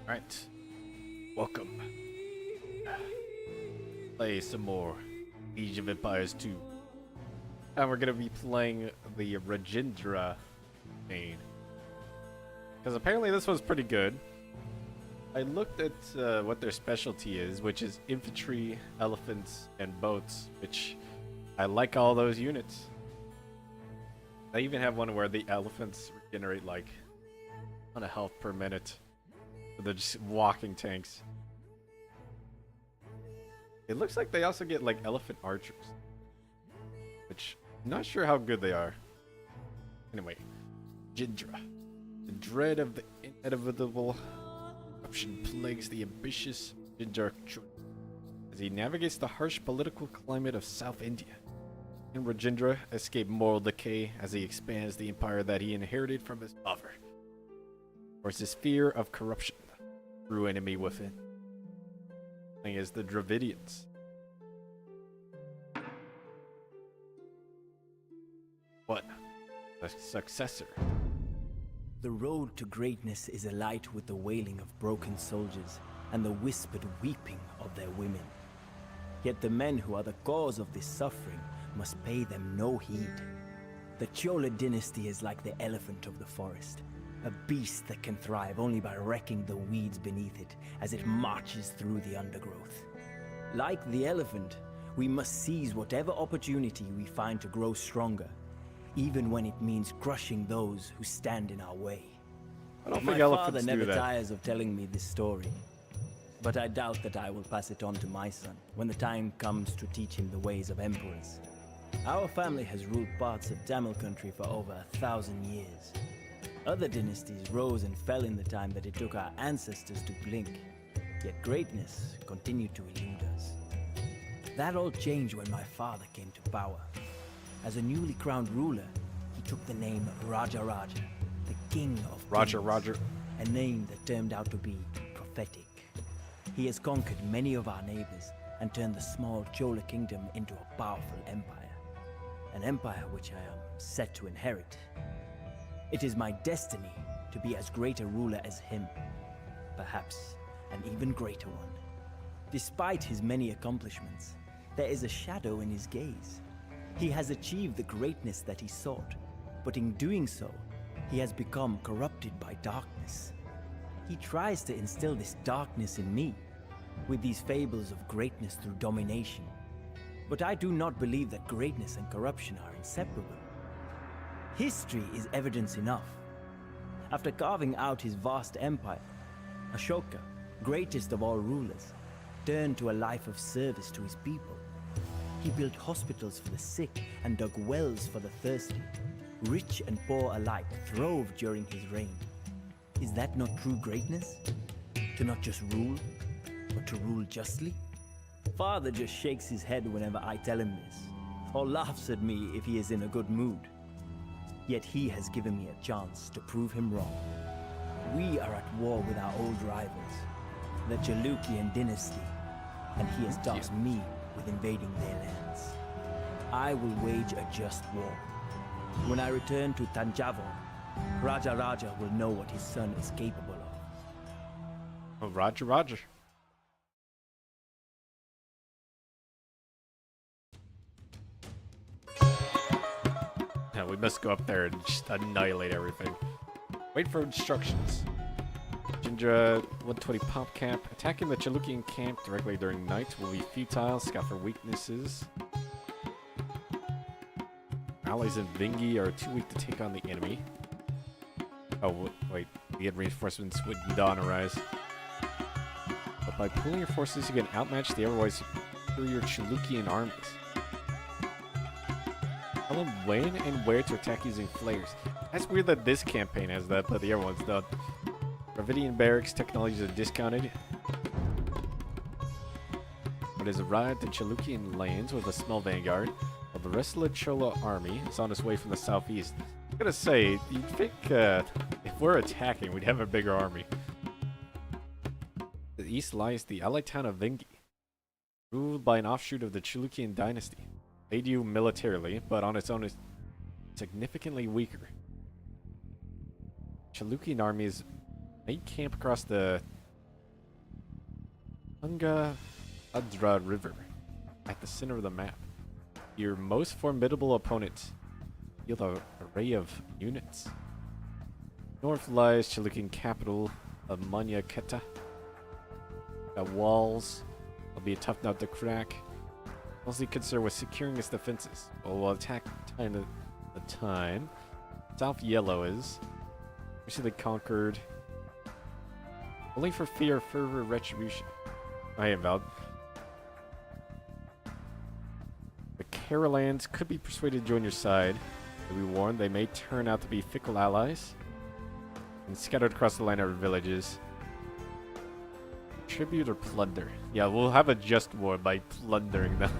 Alright, welcome. Play some more Age of Empires 2. And we're gonna be playing the Rajendra main. Because apparently this was pretty good. I looked at what their specialty is, which is infantry, elephants, and boats, which I like all those units. I even have one where the elephants regenerate like a ton of health per minute. They're just walking tanks. It looks like they also get like elephant archers, which I'm not sure how good they are. Anyway, Jindra. The dread of the inevitable corruption plagues the ambitious Jindra as he navigates the harsh political climate of South India. And Rajendra escape moral decay as he expands the empire that he inherited from his father. Or his fear of corruption, true enemy within. Thing is the Dravidians. What? The successor. The road to greatness is alight with the wailing of broken soldiers and the whispered weeping of their women. Yet the men who are the cause of this suffering must pay them no heed. The Chola dynasty is like the elephant of the forest, a beast that can thrive only by wrecking the weeds beneath it as it marches through the undergrowth. Like the elephant, we must seize whatever opportunity we find to grow stronger, even when it means crushing those who stand in our way. I don't My think elephants father do never that. tires of telling me this story, but I doubt that I will pass it on to my son when the time comes to teach him the ways of emperors. Our family has ruled parts of Tamil country for over 1,000 years. Other dynasties rose and fell in the time that it took our ancestors to blink, yet greatness continued to elude us. That all changed when my father came to power. As a newly crowned ruler, he took the name Raja, the king of kings, a name that turned out to be prophetic. He has conquered many of our neighbors and turned the small Chola kingdom into a powerful empire. An empire which I am set to inherit. It is my destiny to be as great a ruler as him, perhaps an even greater one. Despite his many accomplishments, there is a shadow in his gaze. He has achieved the greatness that he sought, but in doing so, he has become corrupted by darkness. He tries to instill this darkness in me, with these fables of greatness through domination. But I do not believe that greatness and corruption are inseparable. History is evidence enough. After carving out his vast empire, Ashoka, greatest of all rulers, turned to a life of service to his people. He built hospitals for the sick and dug wells for the thirsty. Rich and poor alike throve during his reign. Is that not true greatness? To not just rule, but to rule justly? Father just shakes his head whenever I tell him this, or laughs at me if he is in a good mood. Yet he has given me a chance to prove him wrong. We are at war with our old rivals, the Chalukyan dynasty, and he has tasked me with invading their lands. I will wage a just war. When I return to Tanjavur, Raja will know what his son is capable of. Oh, Roger. Yeah, we must go up there and just annihilate everything. Wait for instructions. Jindra 120 pop camp. Attacking the Chalukyan camp directly during night will be futile. Scout for weaknesses. Allies in Vingi are too weak to take on the enemy. Oh, wait. The reinforcements would dawn arise. But by pooling your forces, you can outmatch the otherwise superior Chalukyan armies. Tell them when and where to attack using flares. That's weird that this campaign has that, but the other ones don't. Dravidian barracks technologies are discounted. It has arrived in Chalukyan lands with a small vanguard, while the rest of the Chola army is on its way from the southeast. I'm gonna say, you'd think if we're attacking, we'd have a bigger army. To the east lies the allied town of Vingi, ruled by an offshoot of the Chalukyan dynasty. Aid you militarily, but on its own is significantly weaker. Chalukyan armies made camp across the Tunga Adra River, at the center of the map. Your most formidable opponent. Field an array of units. North lies Chalukyan capital of Manya Keta. Got walls. It'll be a tough nut to crack. Mostly concerned with securing its defenses. We'll attack time at a time. South Yellow is recently conquered. Only for fear of further retribution. I am valid. The Carolans could be persuaded to join your side. But be warned, they may turn out to be fickle allies. And scattered across the land are villages. Tribute or plunder? Yeah, we'll have a just war by plundering them.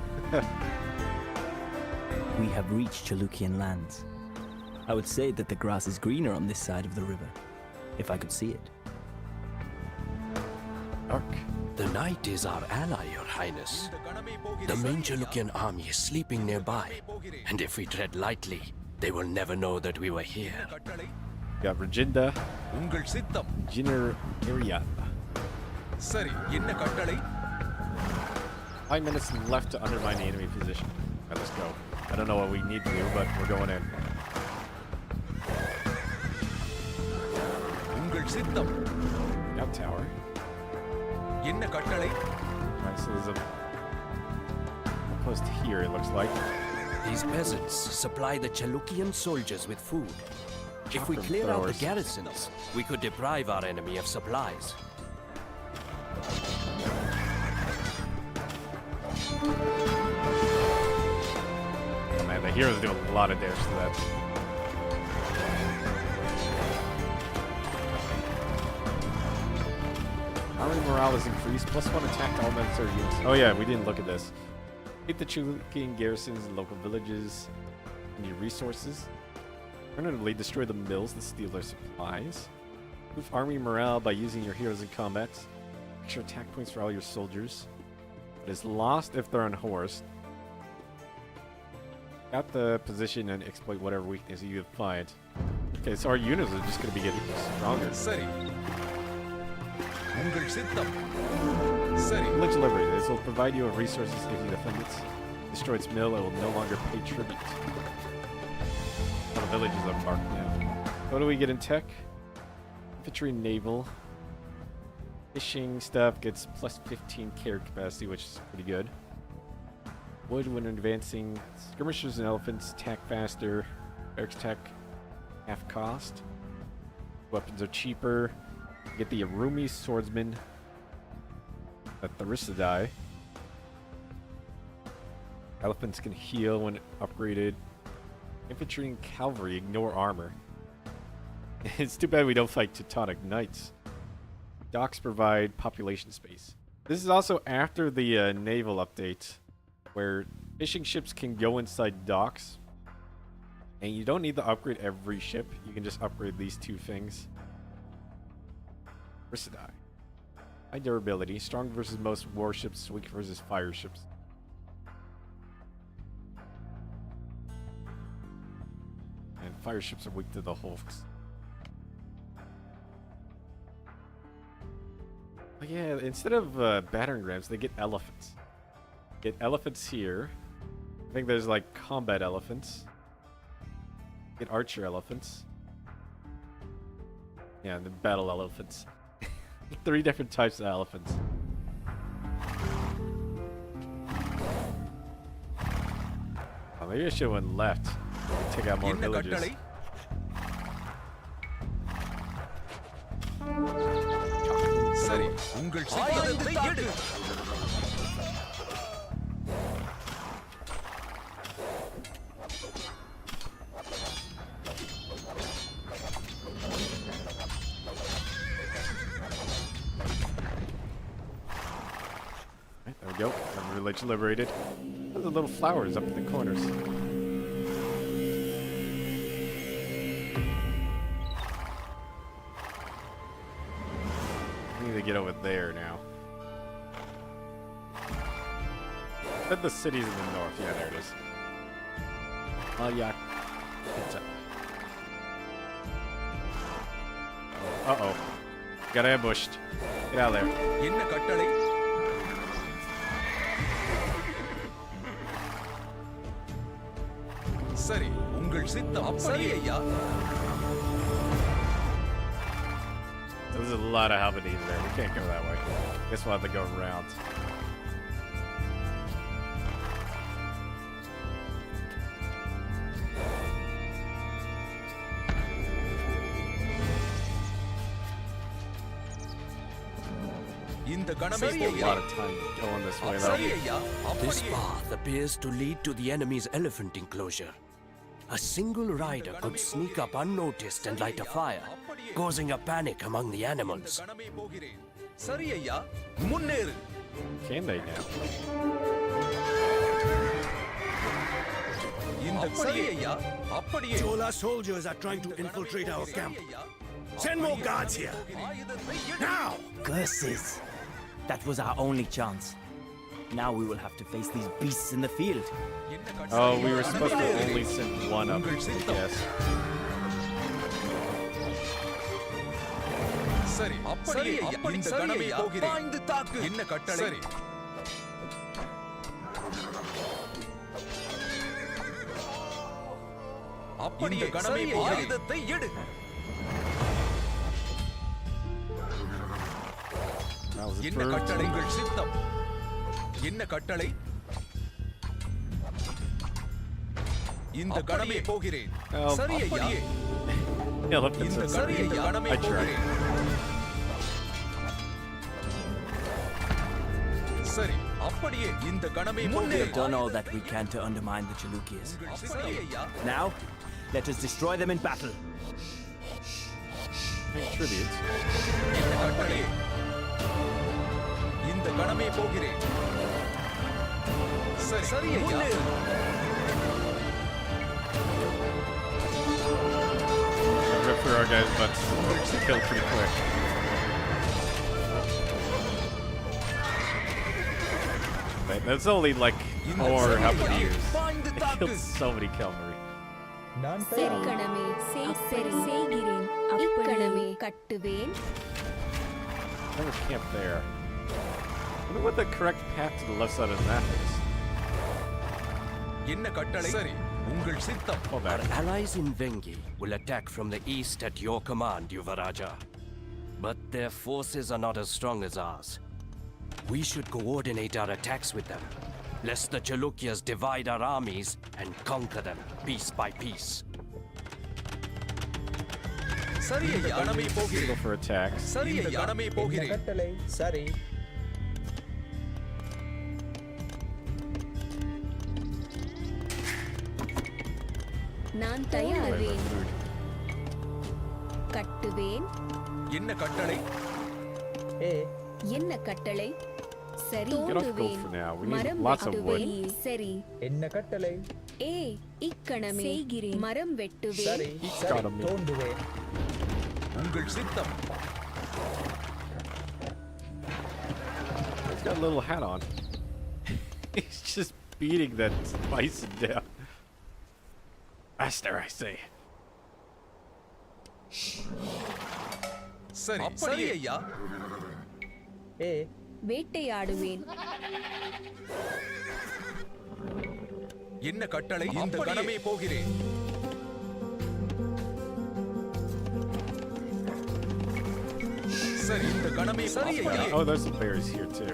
We have reached Chalukyan lands. I would say that the grass is greener on this side of the river, if I could see it. Dark. The knight is our ally, Your Highness. The main Chalukyan army is sleeping nearby, and if we tread lightly, they will never know that we were here. Got Rajendra. உங்கள் சித்தம். Jinner area. சரி, என்ன கட்டளை? 5 minutes left to undermine the enemy position. Alright, let's go. I don't know what we need to do, but we're going in. உங்கள் சித்தம். Got tower. என்ன கட்டளை? Alright, so there's a post here, it looks like. These peasants supply the Chalukyan soldiers with food. If we Chopper clear out the throwers. garrisons, we could deprive our enemy of supplies. Oh man, the heroes do a lot of damage to that. Army morale is increased, +1 attack to all military units. Oh yeah, we didn't look at this. Hit the Chalukyan garrisons and local villages. Need resources. Alternatively, destroy the mills that steal their supplies. Boost army morale by using your heroes in combat. Extra attack points for all your soldiers. It is lost if they're unhorsed. Got the position and exploit whatever weakness you find. Okay, so our units are just going to be getting stronger. சரி. உங்கள் சித்தம். சரி. Village liberated. This will provide you with resources if you defend it. Destroy its mill, it will no longer pay tribute. All the villages are marked now. What do we get in tech? Infantry, naval. Fishing stuff gets +15 carry capacity, which is pretty good. Wood when advancing. Skirmishers and elephants attack faster. Barracks attack half cost. Weapons are cheaper. Get the Arumi swordsman. The Therisidai. Elephants can heal when upgraded. Infantry and cavalry ignore armor. It's too bad we don't fight Teutonic knights. Docks provide population space. This is also after the naval update, where fishing ships can go inside docks. And you don't need to upgrade every ship. You can just upgrade these two things. Therisidai. High durability. Strong versus most warships. Weak versus fire ships. And fire ships are weak to the hulks. Oh yeah, instead of battering rams, they get elephants. Get elephants here. I think there's like combat elephants. Get archer elephants. Yeah, and the battle elephants. 3 different types of elephants. Oh, maybe I should have went left. Take out more என்ன villages. கட்டளை? சரி, உங்கள் சித்தத்தை எடு. Right, there we go. Our village liberated. Look at the little flowers up in the corners. I need to get over there now. Said the city's in the north. Yeah, there it is. Oh yeah. Uh-oh. Got ambushed. Get out of there. என்ன கட்டளை? சரி உங்கள் சித்தம் சரி ஐயா There's a lot of Halberdies there. We can't go that way. Guess we'll have to go around. இந்த கணமே A lot of time going this way though. சரி ஐயா This path appears to lead to the enemy's elephant enclosure. A single rider could sneak up unnoticed and light a fire, causing a panic among the animals. கணமே போகிறேன் சரி ஐயா முன்னேறு Can they now? இந்த சரி ஐயா அப்படியே Chola soldiers are trying to infiltrate our camp. Send more guards here. ஆயுதத்தை எடு Now! Curses! That was our only chance. Now we will have to face these beasts in the field. என்ன கட்டளை Oh, we were supposed to only send one up. Yes. சரி அப்படியே இந்த கணமே போகிறேன் பாய்ந்து தாக்கு என்ன கட்டளை சரி அப்படியே கணமே ஆயுதத்தை எடு That was என்ன approved. கட்டளை உங்கள் சித்தம் என்ன கட்டளை இந்த கணமே போகிறேன் Oh, சரி ஐயா Elephants இந்த are சரி sorry. ஐயா கணமே I tried. போகிறேன் சரி அப்படியே இந்த கணமே We போகிறேன் have done all that we can to undermine the Chalukyas. சரி ஐயா Now, let us destroy them in battle. Tributes. என்ன கட்டளை இந்த கணமே போகிறேன் சரி சரி ஐயா Rip through our guys' butts. Killed pretty quick. Wait, that's only like 4 Halberdiers. They killed so many cavalry. கணமே சரி செய்கிறேன் இக்கணமே கட்டுவேன் Never camped there. I wonder what the correct path to the left side of the map is. என்ன கட்டளை சரி உங்கள் சித்தம் Oh, Our that. allies in Vengi will attack from the east at your command, Yuvaraja. But their forces are not as strong as ours. We should coordinate our attacks with them, lest the Chalukyas divide our armies and conquer them piece by piece. சரி ஐயா கணமே Go போகிறேன் for attacks. சரி ஐயா கணமே போகிறேன் கட்டளை சரி நான் Wait, தயாரேன் food. கட்டுவேன் என்ன கட்டளை ஏ என்ன கட்டளை சரி Get off gold தோண்டுவேன் for now. We need மரம் lots of wood. வெட்டுவேன் சரி என்ன கட்டளை ஏ இக்கணமே செய்கிறேன் மரம் வெட்டுவேன் சரி He's சரி got 'em. தோண்டுவேன் உங்கள் சித்தம் He's got a little hat on. He's just beating that bison down. Faster, I say. சரி சரி ஐயா ஏ வேட்டையாடுவேன் என்ன கட்டளை இந்த கணமே போகிறேன் சரி இந்த கணமே சரி ஐயா Oh, there's some berries here too.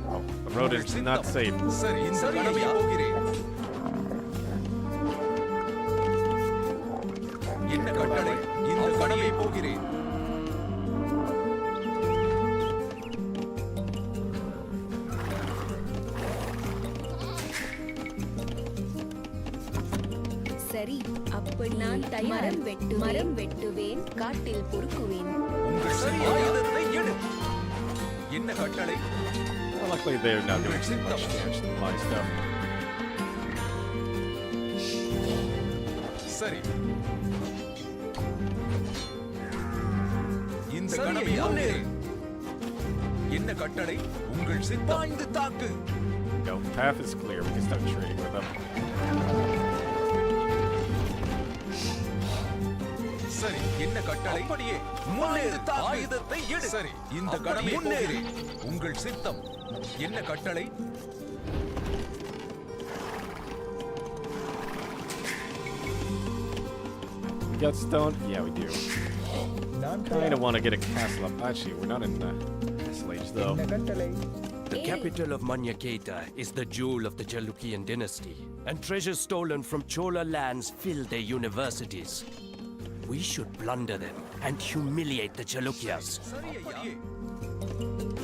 Oh, the road is not safe. சரி இந்த கணமே போகிறேன் என்ன கட்டளை இந்த கணமே போகிறேன் சரி அப்படி நான் மரம் வெட்டுவேன் காட்டில் பொறுக்குவேன் உங்கள் சரி ஆயுதத்தை எடு என்ன கட்டளை Well, luckily they're not doing too much damage to my stuff. சரி இந்த கணமே போகிறேன் என்ன கட்டளை உங்கள் சித்தம் பாய்ந்து தாக்கு Go. Path is clear. We can start trading with them. சரி, என்ன கட்டளை? அப்படியே முன்னேறு, ஆயுதத்தை எடு. சரி, இந்த கணமே போகிறேன். உங்கள் சித்தம். என்ன கட்டளை? We got stone? Yeah, we do. நான் Kind of want to get a castle up. Actually, we're not in the castle age, though. என்ன கட்டளை? The capital of Manyaketa is the jewel of the Chalukyan dynasty, and treasures stolen from Chola lands fill their universities. We should plunder them and humiliate the Chalukyas. சரி ஐயா.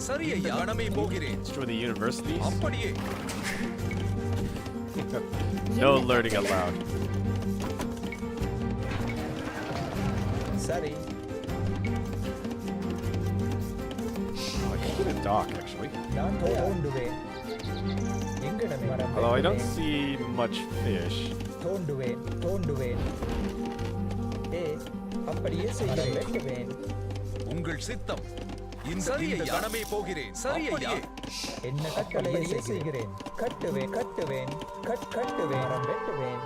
சரி ஐயா, கணமே போகிறேன். Destroy the universities? அப்படியே No learning allowed. சரி. Oh, I could get a dock, actually. நான் தோண்டுவேன். எங்கடமே மரம் Although I don't வெட்டுவேன். see much fish. தோண்டுவேன். அப்படியே செய்கிறேன். வெட்டுவேன். உங்கள் சித்தம். இந்த கணமே போகிறேன். சரி ஐயா. என்ன கட்டளை செய்கிறேன். கட்டுவேன். கட்டுவேன். மரம் வெட்டுவேன்.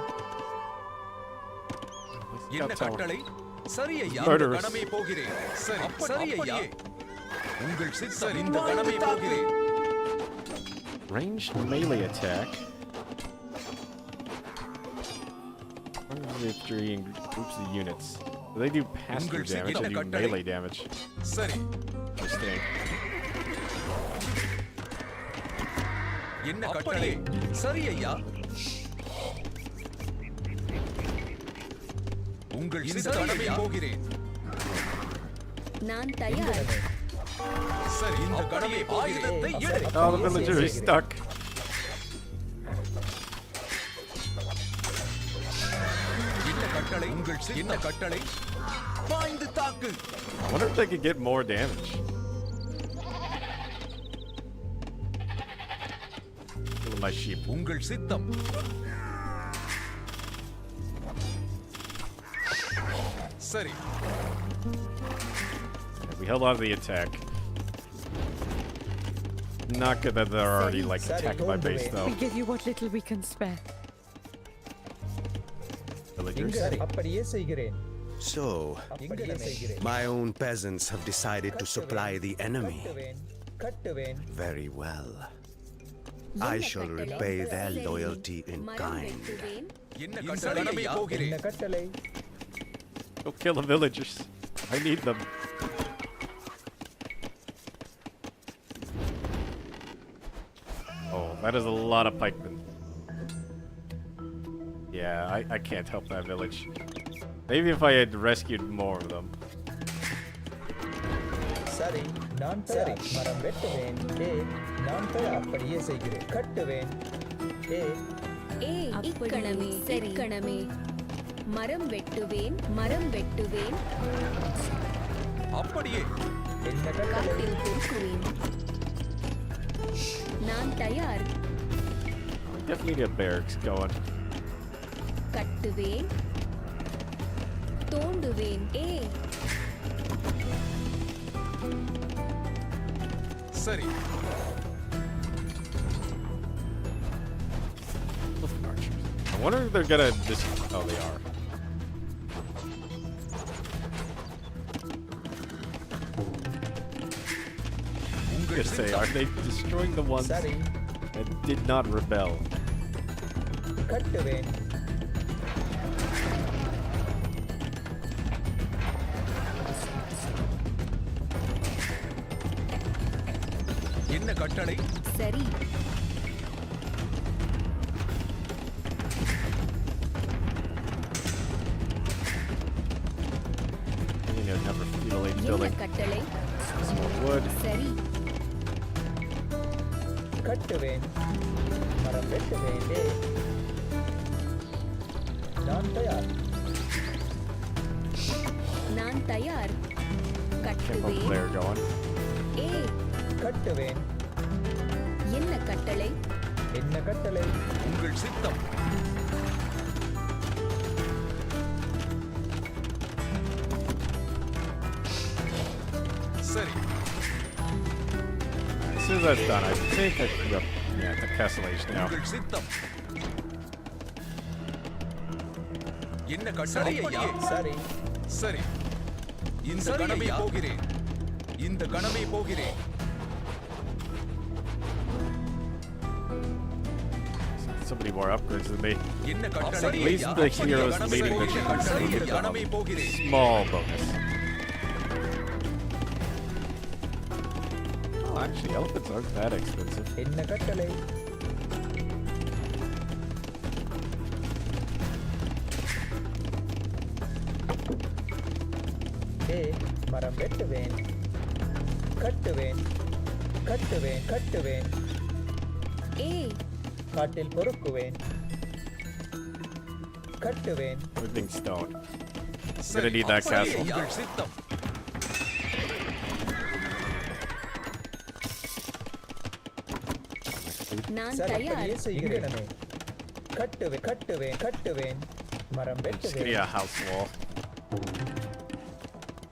என்ன கட்டளை? சரி ஐயா. Murderous. கணமே போகிறேன். சரி, சரி ஐயா. உங்கள் சித்தம். இந்த கணமே போகிறேன். Ranged melee attack. Victory in groups of units. Do they do passive damage or do melee damage? சரி, Interesting. என்ன கட்டளை? சரி ஐயா. உங்கள் சித்தம். கணமே போகிறேன். நான் தயார். சரி, இந்த கணமே ஆயுதத்தை எடு. Oh, the villager is stuck. என்ன கட்டளை? உங்கள் சித்தம். என்ன கட்டளை? பாய்ந்து தாக்கு. I wonder if they could get more damage. Killing my sheep. உங்கள் சித்தம். சரி, We held on to the attack. Not good that they're already like attacking my base though. We give you what little we can spare. Villagers. அப்படியே செய்கிறேன். So, அப்படியே செய்கிறேன். my own peasants have decided to supply the enemy. கட்டுவேன். Very well. என்ன I shall கட்டளை? repay their சரி. loyalty in மரம் kind. வெட்டுவேன். என்ன கட்டளை? கணமே போகிறேன். என்ன கட்டளை? Go kill the villagers. I need them. Oh, that is a lot of pikemen. Yeah, I can't help that village. Maybe if I had rescued more of them. சரி, நான் தயார். மரம் வெட்டுவேன். நான் தயார். அப்படியே செய்கிறேன். கட்டுவேன். இக்கணமே இக்கணமே மரம் வெட்டுவேன். அப்படியே என்ன கட்டளை? காட்டில் பொறுக்குவேன். நான் தயார். Definitely need barracks going. கட்டுவேன். தோண்டுவேன். சரி, Archers. I wonder if they're gonna just. Oh, they are. உங்கள் Just say, are சித்தம். they destroying the ones சரி, that did not rebel? கட்டுவேன். என்ன கட்டளை? சரி. You know, never feudal age என்ன building. கட்டளை? Some more wood. சரி. கட்டுவேன். மரம் வெட்டுவேன். நான் தயார். நான் தயார். Temple கட்டுவேன். player going. கட்டுவேன். என்ன கட்டளை? என்ன கட்டளை? உங்கள் சித்தம். சரி, As soon as that's done, I think I can go. Yeah, the castle age now. உங்கள் சித்தம். என்ன கட்டளை ஐயா? சரி, சரி இந்த கணமே போகிறேன் இந்த கணமே போகிறேன் So many more upgrades than me. என்ன At கட்டளை least the heroes leading the troops will get கணமே them a போகிறேன் small bonus. Oh, actually, elephants aren't that expensive. என்ன கட்டளை ஏ மரம் வெட்டுவேன் கட்டுவேன் கட்டுவேன் கட்டுவேன் ஏ காட்டில் பொறுக்குவேன் கட்டுவேன் Everything's stone. சரி, need that அப்படியே castle. உங்கள் சித்தம் நான் சரி தயார் அப்படியே செய்கிறேன் கட்டுவேன் கட்டுவேன் கட்டுவேன் மரம் Just வெட்டுவேன் getting a house wall.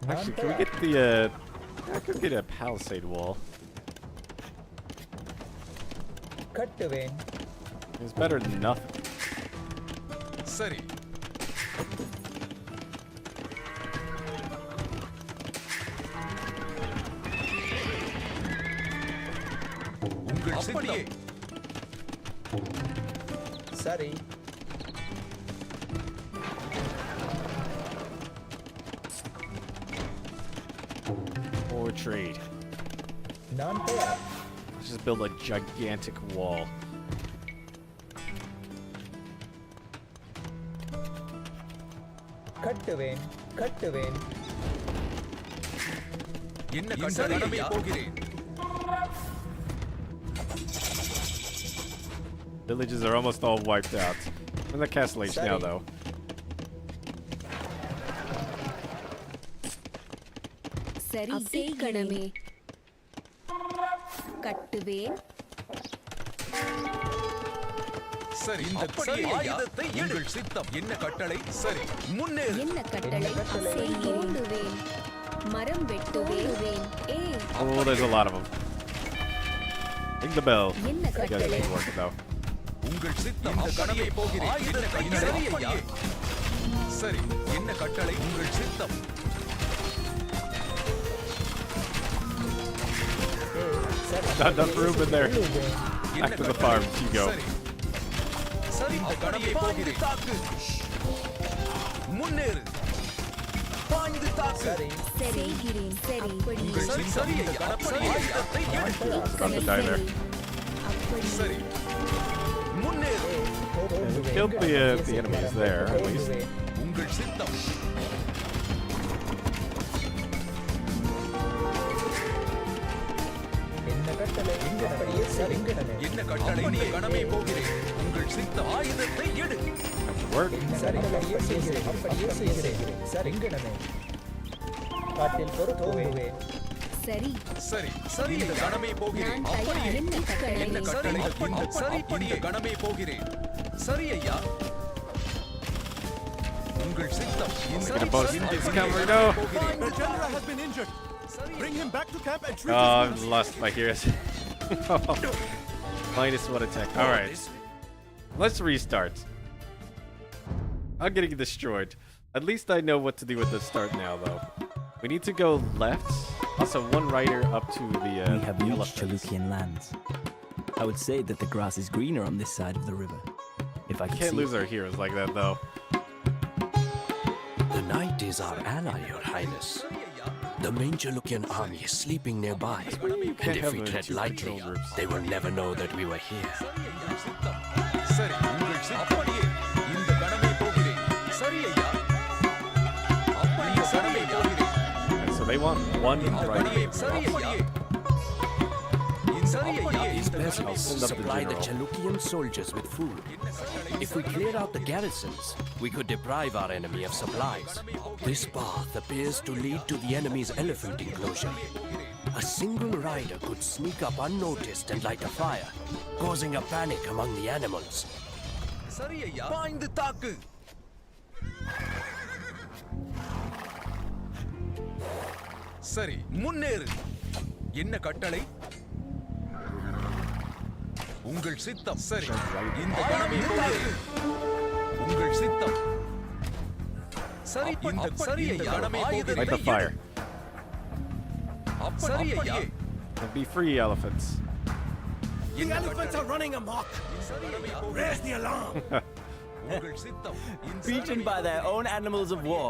நான் Actually, can we தயார். get the, I could get a palisade wall. கட்டுவேன் It's better than nothing. சரி உங்கள் அப்படியே சரி Or trade. நான் தயார் Let's just build a gigantic wall. கட்டுவேன் கட்டுவேன் என்ன கட்டளை போகிறேன் Villages are almost all wiped out. I'm in the castle age now, Sorry. though. சரி இக்கணமே கட்டுவேன் சரி இந்த அப்படியே ஆயுதத்தை உங்கள் சித்தம் என்ன கட்டளை சரி முன்னேறு என்ன கட்டளை செய்கிறேன் மரம் வெட்டுவேன் ஏ Oh, there's a lot of them. Ring the bell. என்ன You guys கட்டளை keep working, though. உங்கள் சித்தம் இந்த கடமை போகிறேன் என்ன கட்டளை சரி என்ன கட்டளை உங்கள் சித்தம் ஏ சரி Not enough room in there. கொள்ளுவேன். Back to the farms you go. சரி சரி இந்த கடமை போகிறேன் முன்னேறு பாய்ந்து தாக்கு சரி செய்கிறேன் சரி அப்படி உங்கள் சித்தம் இந்த கடமை ஆயுதத்தை எடுத்து Got to die there. அப்படி சரி முன்னேறு கொள்ளுவேன். Killed the enemies there, at least. கொள்ளுவேன். உங்கள் சித்தம் என்ன கட்டளை அப்படியே சரிங்கடமே என்ன கட்டளை இந்த கடமை போகிறேன் உங்கள் சித்தம் ஆயுதத்தை எடு Work. சரி அப்படியே செய்கிறேன் அப்படியே செய்கிறேன் சரிங்கடமே காட்டில் பொறுக்குவேன் சரி சரி சரி இந்த கடமை போகிறேன் நான் அப்படியே தயார் என்ன கட்டளை என்ன கட்டளை இந்த சரி இந்த கடமை போகிறேன் சரி ஐயா உங்கள் சித்தம் இந்த Get a bonus சரி, from this அப்படியே cavalry, no. போகிறேன். Rajendra has been injured. Bring him back to camp and treat Oh, his I've wounds. lost my heroes. Minus one attack. Alright. Let's restart. I'm getting destroyed. At least I know what to do with the start now, though. We need to go left. Also, one rider up to the We have reached elephants. Chalukian lands. I would say that the grass is greener on this side of the river. If I could Can't see lose our heroes like that, though. The knight is our ally, Your Highness. The main Chalukian army is sleeping nearby. And can't if have we the tread two lightly, patrol groups. they will never know that we were here. சரி உங்கள் சித்தம் அப்படியே இந்த கடமை போகிறேன் சரி ஐயா அப்படியே கடமை போகிறேன் And so they want one அப்படியே rider. சரி ஐயா சரி ஐயா It's இந்த best கடமை we send up the supply the general. Chalukian soldiers with food. If we clear out the garrisons, we could deprive our enemy of supplies. This path appears to lead to the enemy's elephant enclosure. A single rider could sneak up unnoticed and light a fire, causing a panic among the animals. சரி ஐயா பாய்ந்து தாக்கு சரி முன்னேறு என்ன கட்டளை உங்கள் சித்தம் சரி இந்த கடமை போகிறேன் உங்கள் சித்தம் சரி இந்த கணமே போகிறேன். Light the fire. அப்படியே And be free, elephants. The elephants are running amok. Raise the alarm. உங்கள் சித்தம் Beaten by their own animals of war.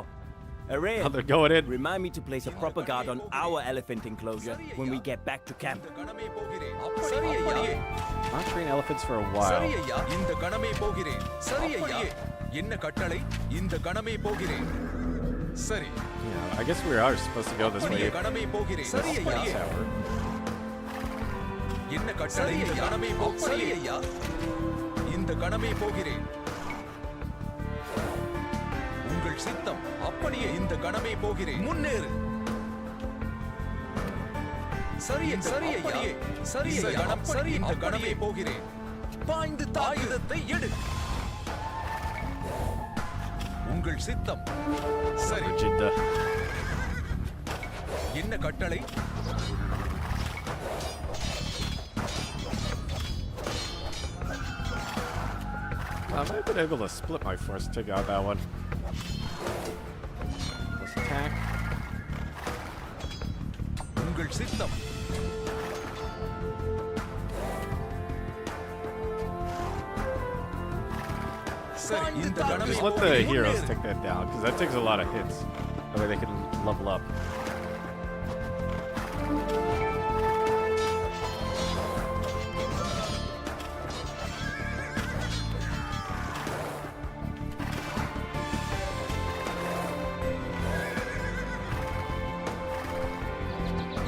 Array, Oh, they're going in. remind me to place a proper guard on our elephant enclosure when we get back to camp. கணமே போகிறேன். அப்படியே Not train elephants for a while. சரி ஐயா இந்த கணமே போகிறேன். சரி ஐயா என்ன கட்டளை இந்த கணமே போகிறேன். சரி Yeah, I guess we are supposed to go this அப்படியே way. கணமே போகிறேன். சரி This ஐயா tower. என்ன கட்டளை இந்த கணமே போகிறேன். சரி ஐயா இந்த கணமே போகிறேன். உங்கள் சித்தம் அப்படியே இந்த கணமே போகிறேன். முன்னேறு. சரி ஐயா சரி ஐயா சரி இந்த கணமே போகிறேன். பாய்ந்து ஆயுதத்தை எடு. உங்கள் சித்தம் சரி Rajendra. என்ன கட்டளை I might have been able to split my force to take out that one. Let's attack. உங்கள் சித்தம் சரி இந்த கணமே Just let the heroes take that down, because that takes a lot of hits. That way they can level up.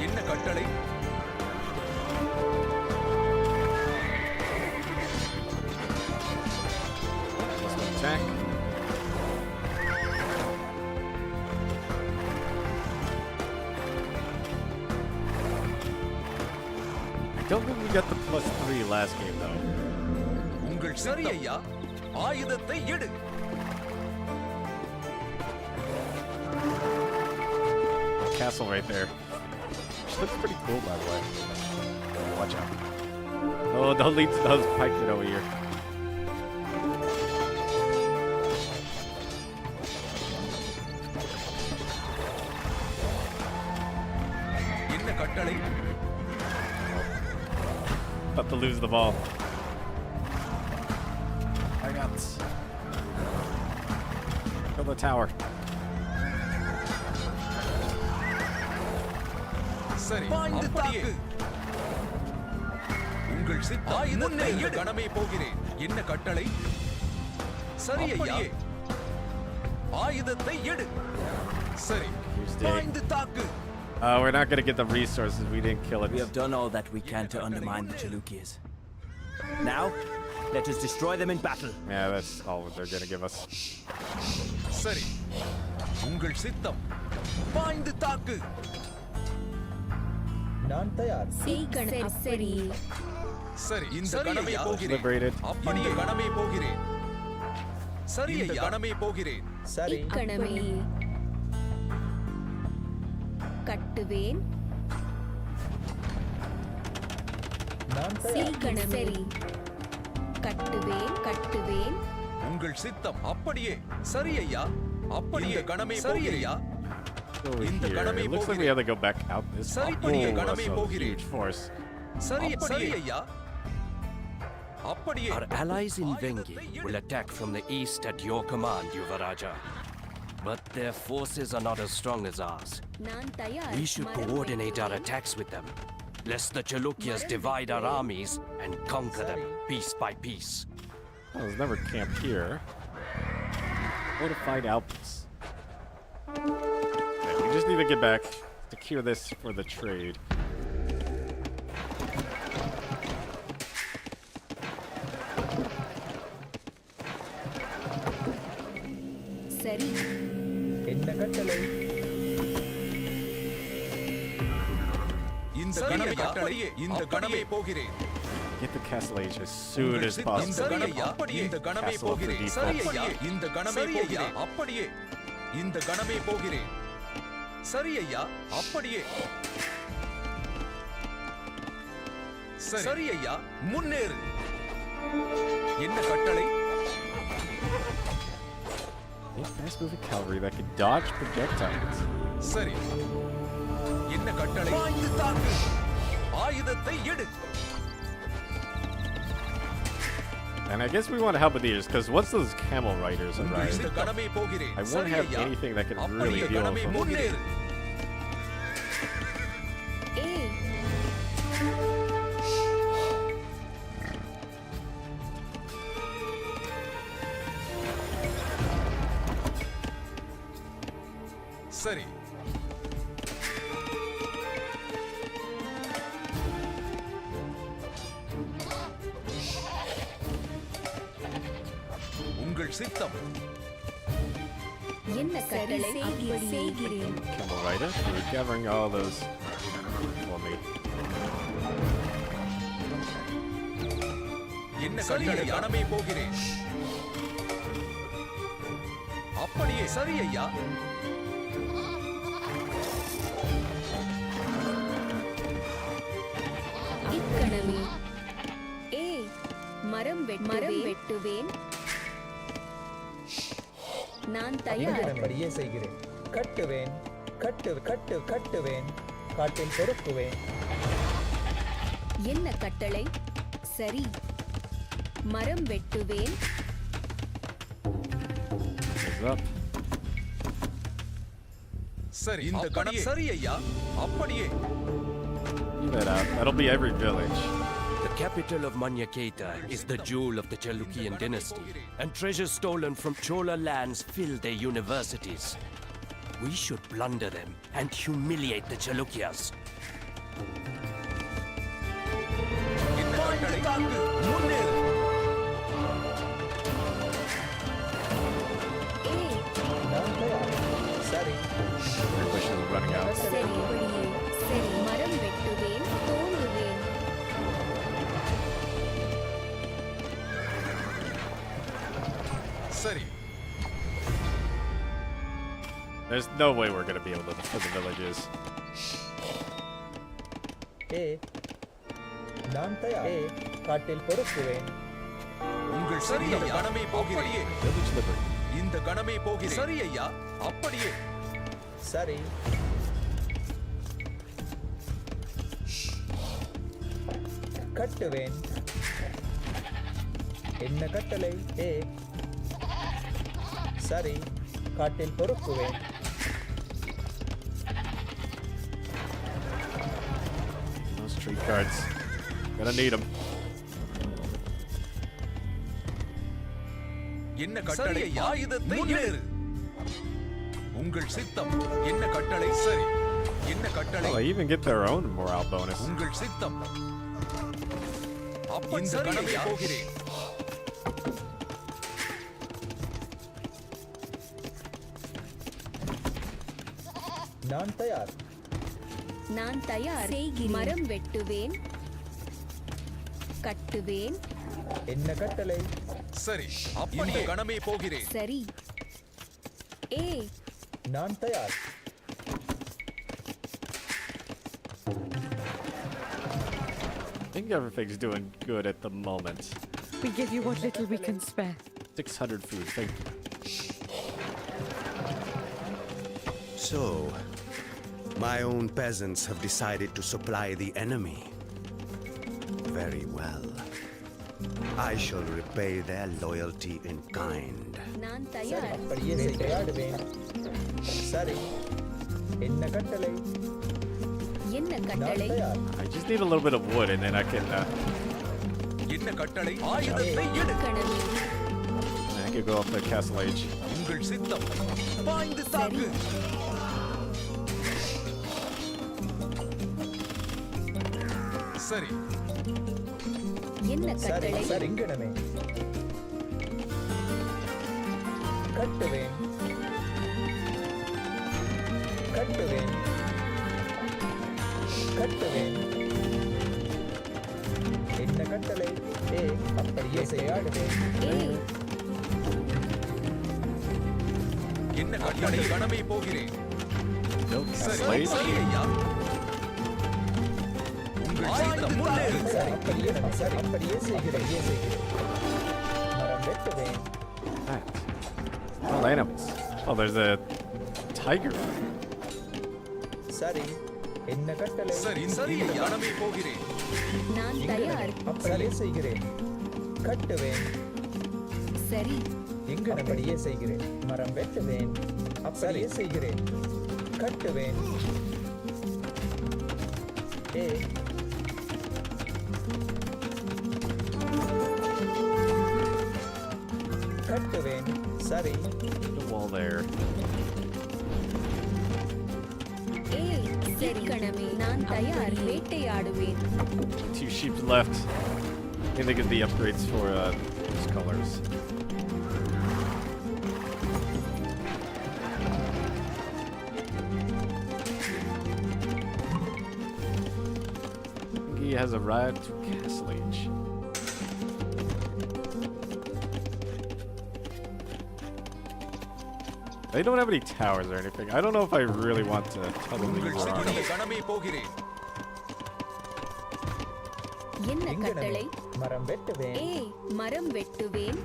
என்ன கட்டளை Let's attack. I don't think we got the +3 last game though. உங்கள் சரி ஐயா ஆயுதத்தை எடு. Castle right there. Which looks pretty cool, by the way. Watch out. Oh, don't lead to those pikemen over here. என்ன கட்டளை About to lose the ball. I got this. Kill the tower. சரி அப்படியே உங்கள் சித்தம் ஆயுதத்தை எடு. கணமே போகிறேன். என்ன கட்டளை சரி ஐயா ஆயுதத்தை எடு. சரி Here's the- பாய்ந்து தாக்கு. We're not gonna get the resources. We didn't kill it. We have done all that we can to undermine the Chalukyas. Now, let us destroy them in battle. Yeah, that's all they're gonna give us. சரி உங்கள் சித்தம் பாய்ந்து தாக்கு. நான் தயார். சரி சரி இந்த கணமே போகிறேன். Liberated. அப்படியே கணமே போகிறேன். சரி ஐயா கணமே போகிறேன். சரி இக்கணமே கட்டுவேன். நான் தயார். சீக்கிரமே கட்டுவேன். உங்கள் சித்தம் அப்படியே சரி ஐயா அப்படியே கணமே போகிறேன். Over இந்த here. கணமே It looks like we have to go back out this way. சரிப்படியே Oh, கணமே that's a போகிறேன். huge force. சரி ஐயா அப்படியே Our allies in Vengi will attack from the east at your command, Yuvaraja. But their forces are not as strong as ours. நான் தயார். We should coordinate our attacks with them, lest the Chalukyas divide our armies and conquer them piece by piece. Oh, there's never camp here. Fortified outposts. Yeah, we just need to get back, secure this for the trade. சரி என்ன கட்டளை இந்த கணமே அப்படியே இந்த கணமே போகிறேன். Get the castle age as soon as possible. இந்த கணமே அப்படியே இந்த கணமே Castle for போகிறேன். defense. சரி ஐயா இந்த கணமே போகிறேன். அப்படியே இந்த கணமே போகிறேன். சரி ஐயா அப்படியே சரி ஐயா முன்னேறு. என்ன கட்டளை Yeah, fast moving cavalry that can dodge projectiles. சரி என்ன கட்டளை பாய்ந்து தாக்கு. ஆயுதத்தை எடு And I guess we want to help with these, because once those camel riders உங்கள் arrive, சித்த கடமை போகிறேன் I won't சரி have ஐயா. anything that can really அப்படியே deal கடமை with them. போகிறேன் ஏ சரி உங்கள் சித்தம் என்ன கட்டளை அப்படி செய்கிறேன் Camel rider, we're gathering all those for me. என்ன கட்டளை கடமை போகிறேன் அப்படியே சரி ஐயா இக்கணமே ஏ மரம் வெட்டுவேன் நான் தயார் அப்படியே செய்கிறேன் கட்டுவேன் கட்டுவேன் காட்டில் பொறுக்குவேன் என்ன கட்டளை சரி மரம் வெட்டுவேன் Heads up. சரி இந்த கணம் சரி ஐயா அப்படியே Leave that out. That'll be every village. The capital of Manyaketa is the jewel of the Chalukyan dynasty, and treasures stolen from Chola lands fill their universities. We should plunder them and humiliate the Chalukyas. என்ன கட்டளை முன்னேறு ஏ நான் தயார் சரி Your question is running out. சரி அப்படியே சரி மரம் வெட்டுவேன் தோண்டுவேன் சரி There's no way we're gonna be able to defend the villages. ஏ நான் தயார் ஏ காட்டில் பொறுக்குவேன் உங்கள் சரி ஐயா கடமை போகிறேன் Village liberty. இந்த கடமை போகிறேன் சரி ஐயா அப்படியே சரி கட்டுவேன் என்ன கட்டளை ஏ சரி காட்டில் பொறுக்குவேன் Those street cards. Gonna need them. என்ன கட்டளை ஆயுதத்தை முன்னேறு உங்கள் சித்தம் என்ன கட்டளை சரி என்ன கட்டளை Oh, they even get their own morale bonus. உங்கள் சித்தம் இந்த கடமை போகிறேன் நான் தயார் நான் தயார் மரம் வெட்டுவேன் கட்டுவேன் என்ன கட்டளை சரி இந்த கடமை போகிறேன் சரி ஏ நான் தயார் I think everything's doing good at the moment. We give you what little we can spare. 600 food, thank you. So, my own peasants have decided to supply the enemy. Very well. I shall repay their loyalty in kind. நான் சரி தயார் அப்படியே செய்யாடுவேன் சரி என்ன கட்டளை என்ன நான் கட்டளை தயார் I just need a little bit of wood and then I can என்ன கட்டளை ஆயுதத்தை எடு கணமே go up the castle age. உங்கள் சித்தம் பாய்ந்து சரி சரி என்ன சரி கட்டளை சரிங்கிடமே கட்டுவேன் கட்டுவேன் கட்டுவேன் என்ன கட்டளை ஏ அப்படியே செய்யாடுவேன் ஏ என்ன கட்டளை கடமை போகிறேன் Nope, சரி castle age. சரி ஐயா உங்கள் சித்தம் முன்னேறு சரி அப்படியே செய்கிறேன் மரம் வெட்டுவேன் That. All enemies. Oh, there's a tiger. சரி என்ன கட்டளை சரி இந்த கணமே போகிறேன் நான் தயார். அப்படியே செய்கிறேன் கட்டுவேன் சரி எங்கனபடியே செய்கிறேன் மரம் வெட்டுவேன் அப்படியே செய்கிறேன் கட்டுவேன் ஏ கட்டுவேன் சரி The wall there. ஏய் சரி கணமே நான் தயார். வேட்டையாடுவேன். Two sheep left. I think they get the upgrades for these colors. He has arrived to Castle Age. They don't have any towers or anything. I don't know if I really want to tell them உங்கள் these are. சித்தமே கணமே போகிறேன் என்ன கட்டளை? மரம் வெட்டுவேன் ஏய் மரம் வெட்டுவேன்.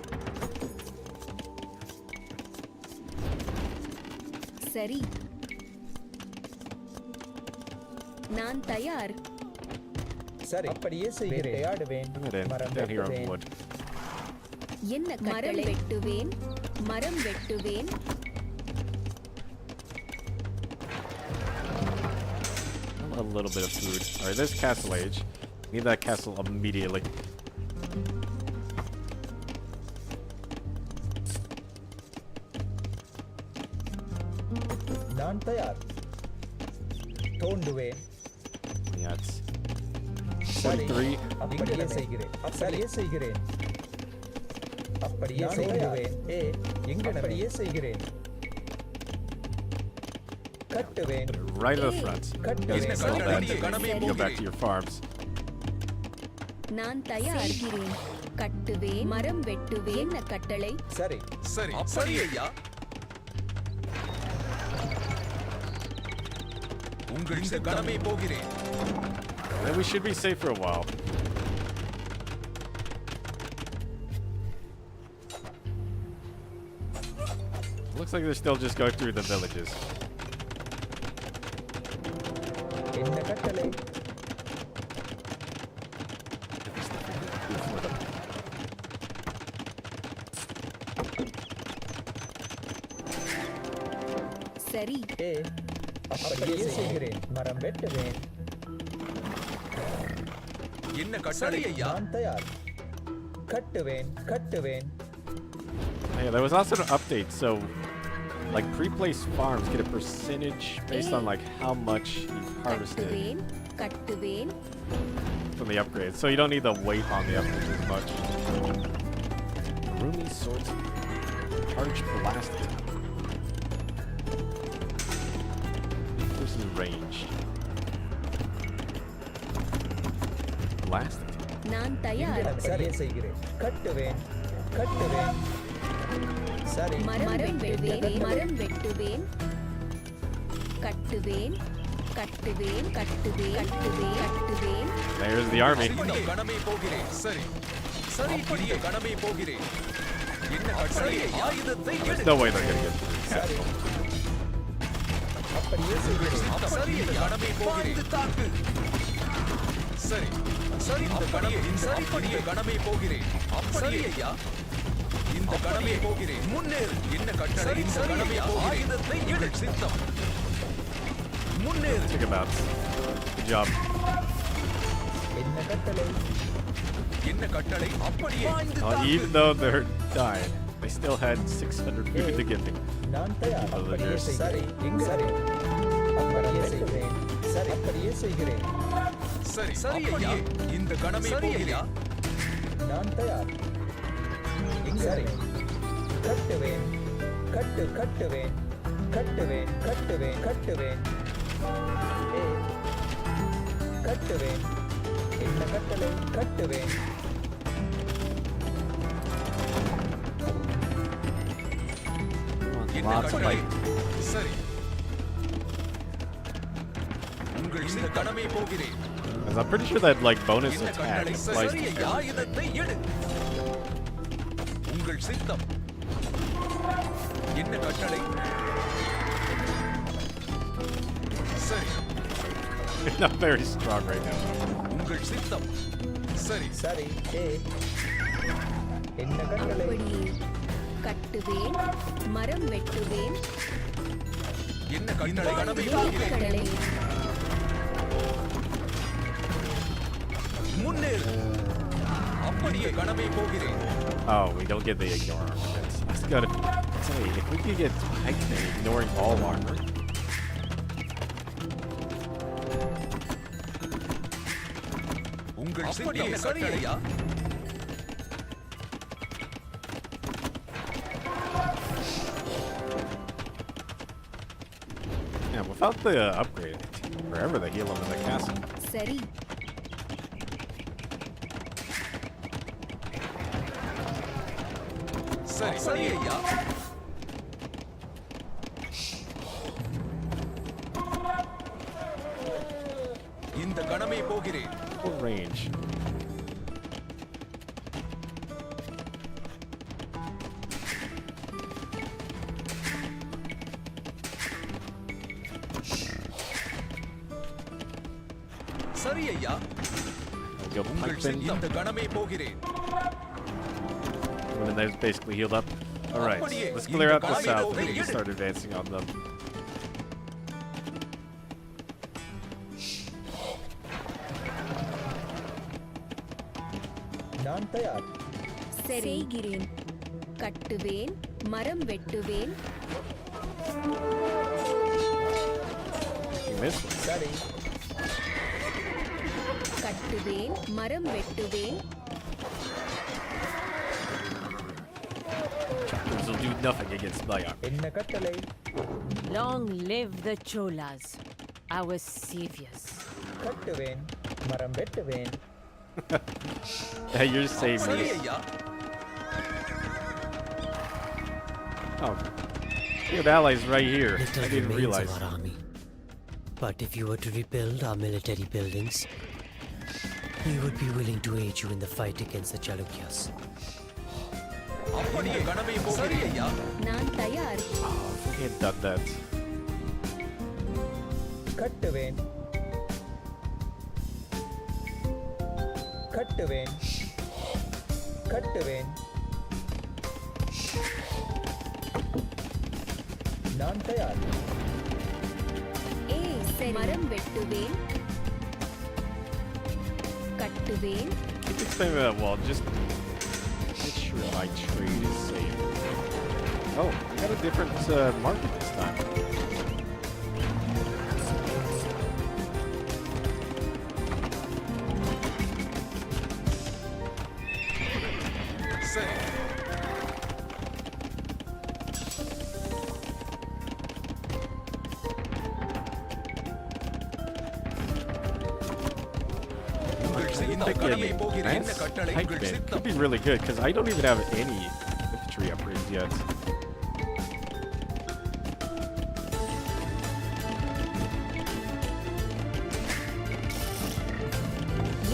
சரி நான் தயார். சரி அப்படியே செய்கிறேன் வேட்டையாடுவேன் I'm gonna மரம் down here on வெட்டுவேன் wood. என்ன மரம் வெட்டுவேன். மரம் வெட்டுவேன். A little bit of food. Alright, there's Castle Age. Need that castle immediately. நான் தயார் தோண்டுவேன் Yeah, it's சரி 43. அப்படியே செய்கிறேன் அப்படியே செய்கிறேன் அப்படியே செய்கிறேன் ஏ அப்படியே செய்கிறேன் கட்டுவேன் Right at the front. You guys can sell that and go back to your farms. நான் தயார். கட்டுவேன். மரம் வெட்டுவேன். என்ன கட்டளை? சரி சரி சரி ஐயா உங்கள் இந்த கணமே போகிறேன் Then we should be safe for a while. Looks like they're still just going through the villages. என்ன கட்டளை For them. சரி ஏ அப்படியே செய்கிறேன் மரம் வெட்டுவேன் என்ன கட்டளை ஐயா நான் தயார் கட்டுவேன் கட்டுவேன் Yeah, there was also an update, so like pre-placed farms get a percentage based on like how much you've harvested கட்டுவேன். கட்டுவேன். from the upgrades. So you don't need to wait on the upgrades as much. Roomy swords. Charge blasted. Person ranged. Blasted. நான் தயார். அப்படியே செய்கிறேன் கட்டுவேன் கட்டுவேன் சரி மரம் வெட்டுவேன். மரம் வெட்டுவேன். கட்டுவேன். கட்டுவேன். கட்டுவேன். கட்டுவேன். கட்டுவேன். There's the army. இந்த கணமே போகிறேன் சரி சரி அப்படியே கணமே போகிறேன் என்ன கட்டளை ஆயுதத்தை There's no way they're gonna get through the castle. அப்படியே செய்கிறேன் சரி இந்த கணமே போகிறேன் சரி சரி இந்த கணமே சரி அப்படியே கணமே போகிறேன் சரி ஐயா இந்த கணமே போகிறேன் முன்னேறு என்ன கட்டளை இந்த கணமே ஆயுதத்தை எடு சித்தம் முன்னேறு Think about it. Good job. என்ன கட்டளை என்ன கட்டளை அப்படியே Even though they're dying, they still had 600 food to give me. நான் தயார் Oh, அப்படியே there's- சரி எங்க சரி அப்படியே செய்கிறேன் சரி அப்படியே செய்கிறேன் சரி சரி ஐயா இந்த கணமே போகிறேன் நான் தயார் எங்க சரி கட்டுவேன் கட்டுவேன் கட்டுவேன் கட்டுவேன் ஏ கட்டுவேன் என்ன கட்டளை கட்டுவேன் என்ன Lots of கட்டளை fight. சரி உங்கள் இந்த கணமே போகிறேன் 'Cause I'm pretty sure that like bonus என்ன attack கட்டளை applies சரி to ஐயா everything. ஆயுதத்தை எடு உங்கள் சித்தம் என்ன கட்டளை? சரி, Not very strong right now. உங்கள் சித்தம். சரி, சரி ஏ என்ன கட்டளை அப்படியே கட்டுவேன் மரம் வெட்டுவேன் என்ன கட்டளை? கடமை ஏ போகிறேன். கடலை முன்னேறு. அப்படியே கடமை போகிறேன். Oh, we don't get the ignore armor. That's gotta say, if we could get Titan ignoring all armor. உங்கள் சித்தம் சரியா? Yeah, without the upgrade, it takes forever to heal them in the castle. சரி சரி, சரி ஐயா. இந்த கடமை போகிறேன். Full range. சரி ஐயா. I'll go உங்கள் punch in. இந்த கடமை போகிறேன். When they're basically healed up. Alright, let's clear out the south and we can start advancing on them. நான் தயார் செய்கிறேன் கட்டுவேன் மரம் வெட்டுவேன் You missed one. சரி கட்டுவேன் மரம் வெட்டுவேன் This will do nothing against my armor. என்ன கட்டளை Long live the Cholas, our saviors. கட்டுவேன் மரம் வெட்டுவேன் Yeah, you're saving சரி me. ஐயா. Oh. You have allies right here. Little I didn't remains realize. of our army. But if you were to rebuild our military buildings, we would be willing to aid you in the fight against the Chalukyas. அப்படியே கடமை போகிறேன். சரி ஐயா. நான் தயார் Oh, if we had done that. கட்டுவேன் கட்டுவேன் கட்டுவேன் நான் தயார் ஏ சரி மரம் வெட்டுவேன் கட்டுவேன் Keep extending that wall, just make sure my trade is safe. Oh, we got a different market this time. சரி. உங்கள் சித்தம் Like கடமை an போகிறேன். என்ன advanced கட்டளை? Titan உங்கள் band could சித்தம். be really good because I don't even have any infantry upgrades yet.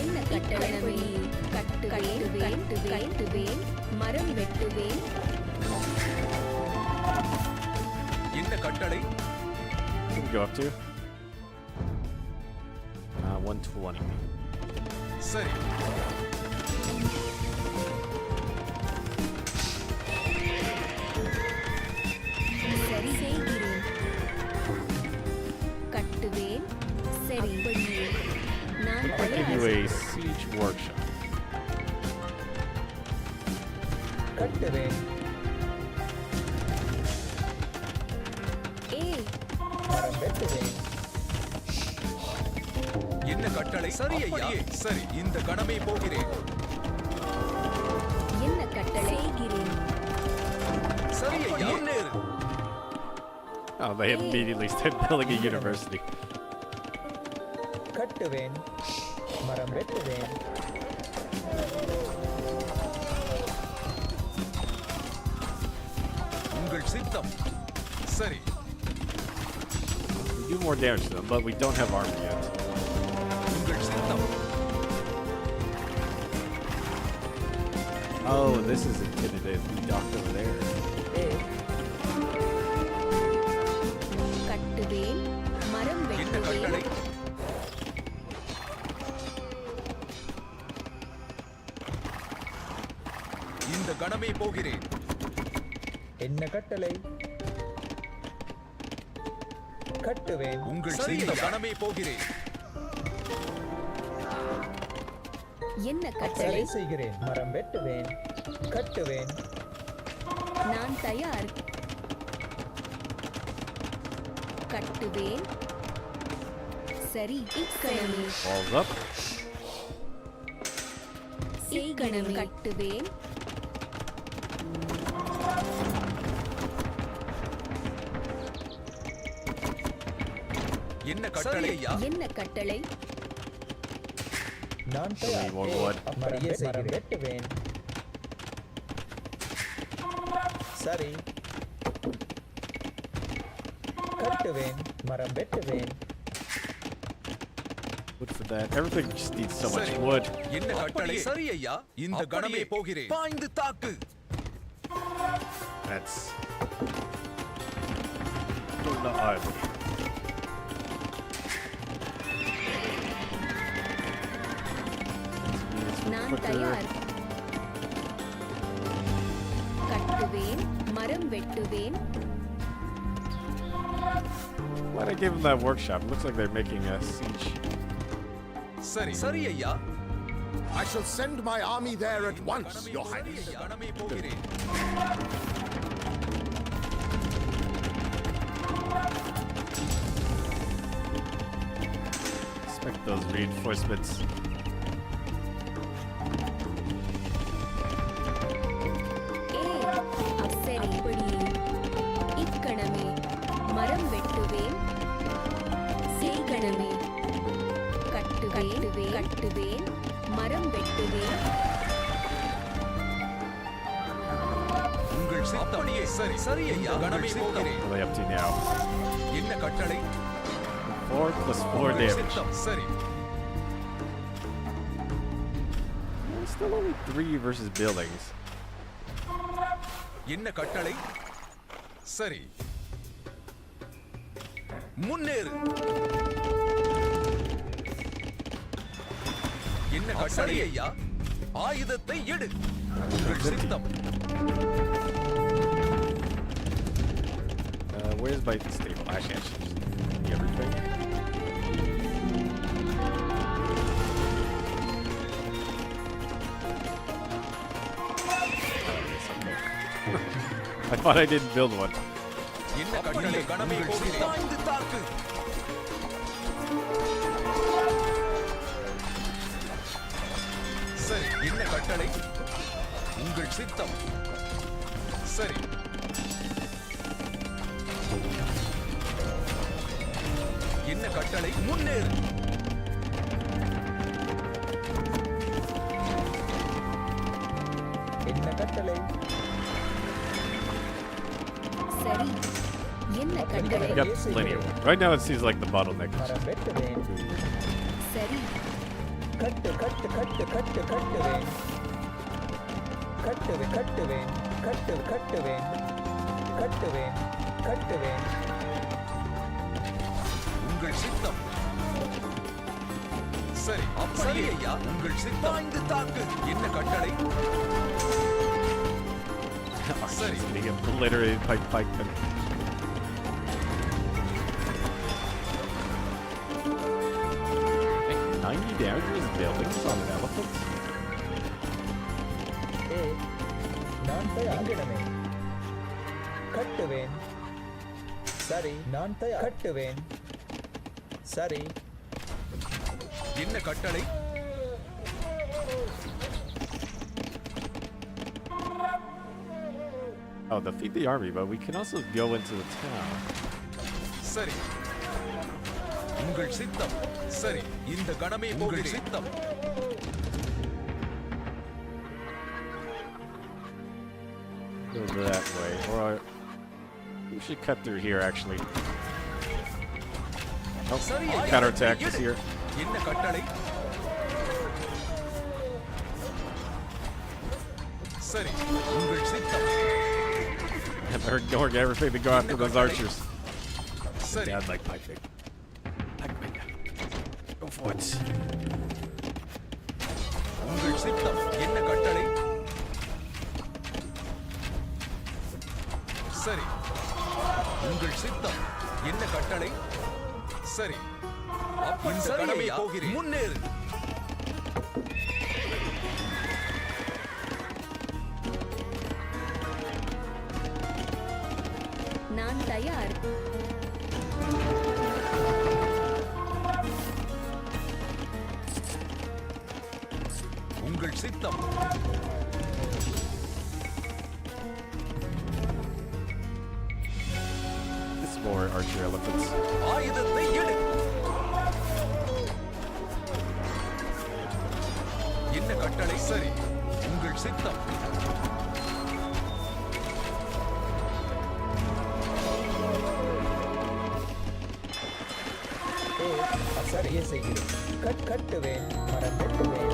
என்ன கட்டளை கட்டுவேன் கட்டுவேன் மரம் வெட்டுவேன் என்ன கட்டளை? What can we go up to? 120. சரி. சரி செய்கிறேன் கட்டுவேன் சரி அப்படியே நான் I'll give you தயார் a siege workshop. கட்டுவேன் ஏ மரம் வெட்டுவேன் என்ன கட்டளை? சரி ஐயா. சரி, இந்த கடமை போகிறேன். என்ன கட்டளை செய்கிறேன் சரி ஐயா. முன்னேறு. Oh, they immediately started building a university. கட்டுவேன் மரம் வெட்டுவேன் உங்கள் சித்தம். சரி. We do more damage to them, but we don't have armor yet. உங்கள் சித்தம். Oh, this is intimidating. We docked over there. ஏ இந்த கணமே போகிறேன். என்ன கட்டளை? கட்டுவேன். உங்கள் இந்த கணமே போகிறேன். என்ன கட்டளை? சரி செய்கிறேன். மரம் வெட்டுவேன். கட்டுவேன். நான் தயார். கட்டுவேன். சரி, இக்கணமே. Balls up. இக்கணமே கட்டுவேன். என்ன கட்டளை ஐயா? என்ன கட்டளை? நான் Show me more தயார். wood. அப்படியே செய்கிறேன். வெட்டுவேன். சரி. கட்டுவேன். மரம் வெட்டுவேன். Wood for that. Everything just needs so much சரி. wood. என்ன கட்டளை? சரி ஐயா. இந்த கணமே போகிறேன். பாய்ந்து தாக்கு. That's not odd. நான் தயார். கட்டுவேன். மரம் வெட்டுவேன். Why'd I give them that workshop? It looks like they're making a siege. சரி சரி ஐயா. I shall send my army there at once, Your Highness. கணமே போகிறேன். Expect those reinforcements. சரி, அப்படியே. இக்கணமே மரம் வெட்டுவேன். சீக்கணமே கட்டுவேன். மரம் வெட்டுவேன். உங்கள் சித்தப்படியே சரி சரி ஐயா. கணமே போகிறேன். What are they up to now? என்ன கட்டளை? 4 plus 4 உங்கள் damage. சித்தம் சரி. Still only 3 versus buildings. என்ன கட்டளை? சரி. முன்னேறு. என்ன கட்டளை ஐயா? ஆயுதத்தை எடு. உங்கள் சித்தம். Where's my stable? Actually, I should just do everything. I thought I didn't build one. என்ன கட்டளை? கணமே போகிறேன். பாய்ந்து தாக்கு. சரி. என்ன கட்டளை? உங்கள் சித்தம். சரி. என்ன கட்டளை? முன்னேறு. என்ன கட்டளை? சரி, என்ன கட்டளை? Got plenty of wood. Right now it seems like the bottleneck. மரம் வெட்டுவேன். சரி, கட்டுவேன். கட்டுவேன். உங்கள் சித்தம். சரி. சரி ஐயா. உங்கள் சித்தம். பாய்ந்து தாக்கு. என்ன கட்டளை? Sorry. Being obliterated by pikemen. Hey, 90 damage buildings on an elephant? நான் தயார். கட்டுவேன். சரி. நான் தயார். கட்டுவேன். சரி. என்ன கட்டளை? Oh, defeat the army, but we can also go into the town. சரி. உங்கள் சித்தம். சரி. இந்த கணமே போகிறேன். சித்தம். Go that way. Or we should cut through here, actually. Oh, சரி. counterattack is here. என்ன கட்டளை? சரி. உங்கள் சித்தம். And they're ignoring everything to go after those archers. சரி. Dad like piping. Go for it. உங்கள் சித்தம். என்ன கட்டளை? சரி. உங்கள் சித்தம். என்ன கட்டளை? சரி. இந்த கணமே போகிறேன். முன்னேறு. நான் தயார். உங்கள் சித்தம். It's more archer elephants. ஆயுதத்தை எடு. என்ன கட்டளை? சரி. உங்கள் சித்தம். அப்படியே செய்கிறேன். கட்டுவேன், மரம் வெட்டுவேன்.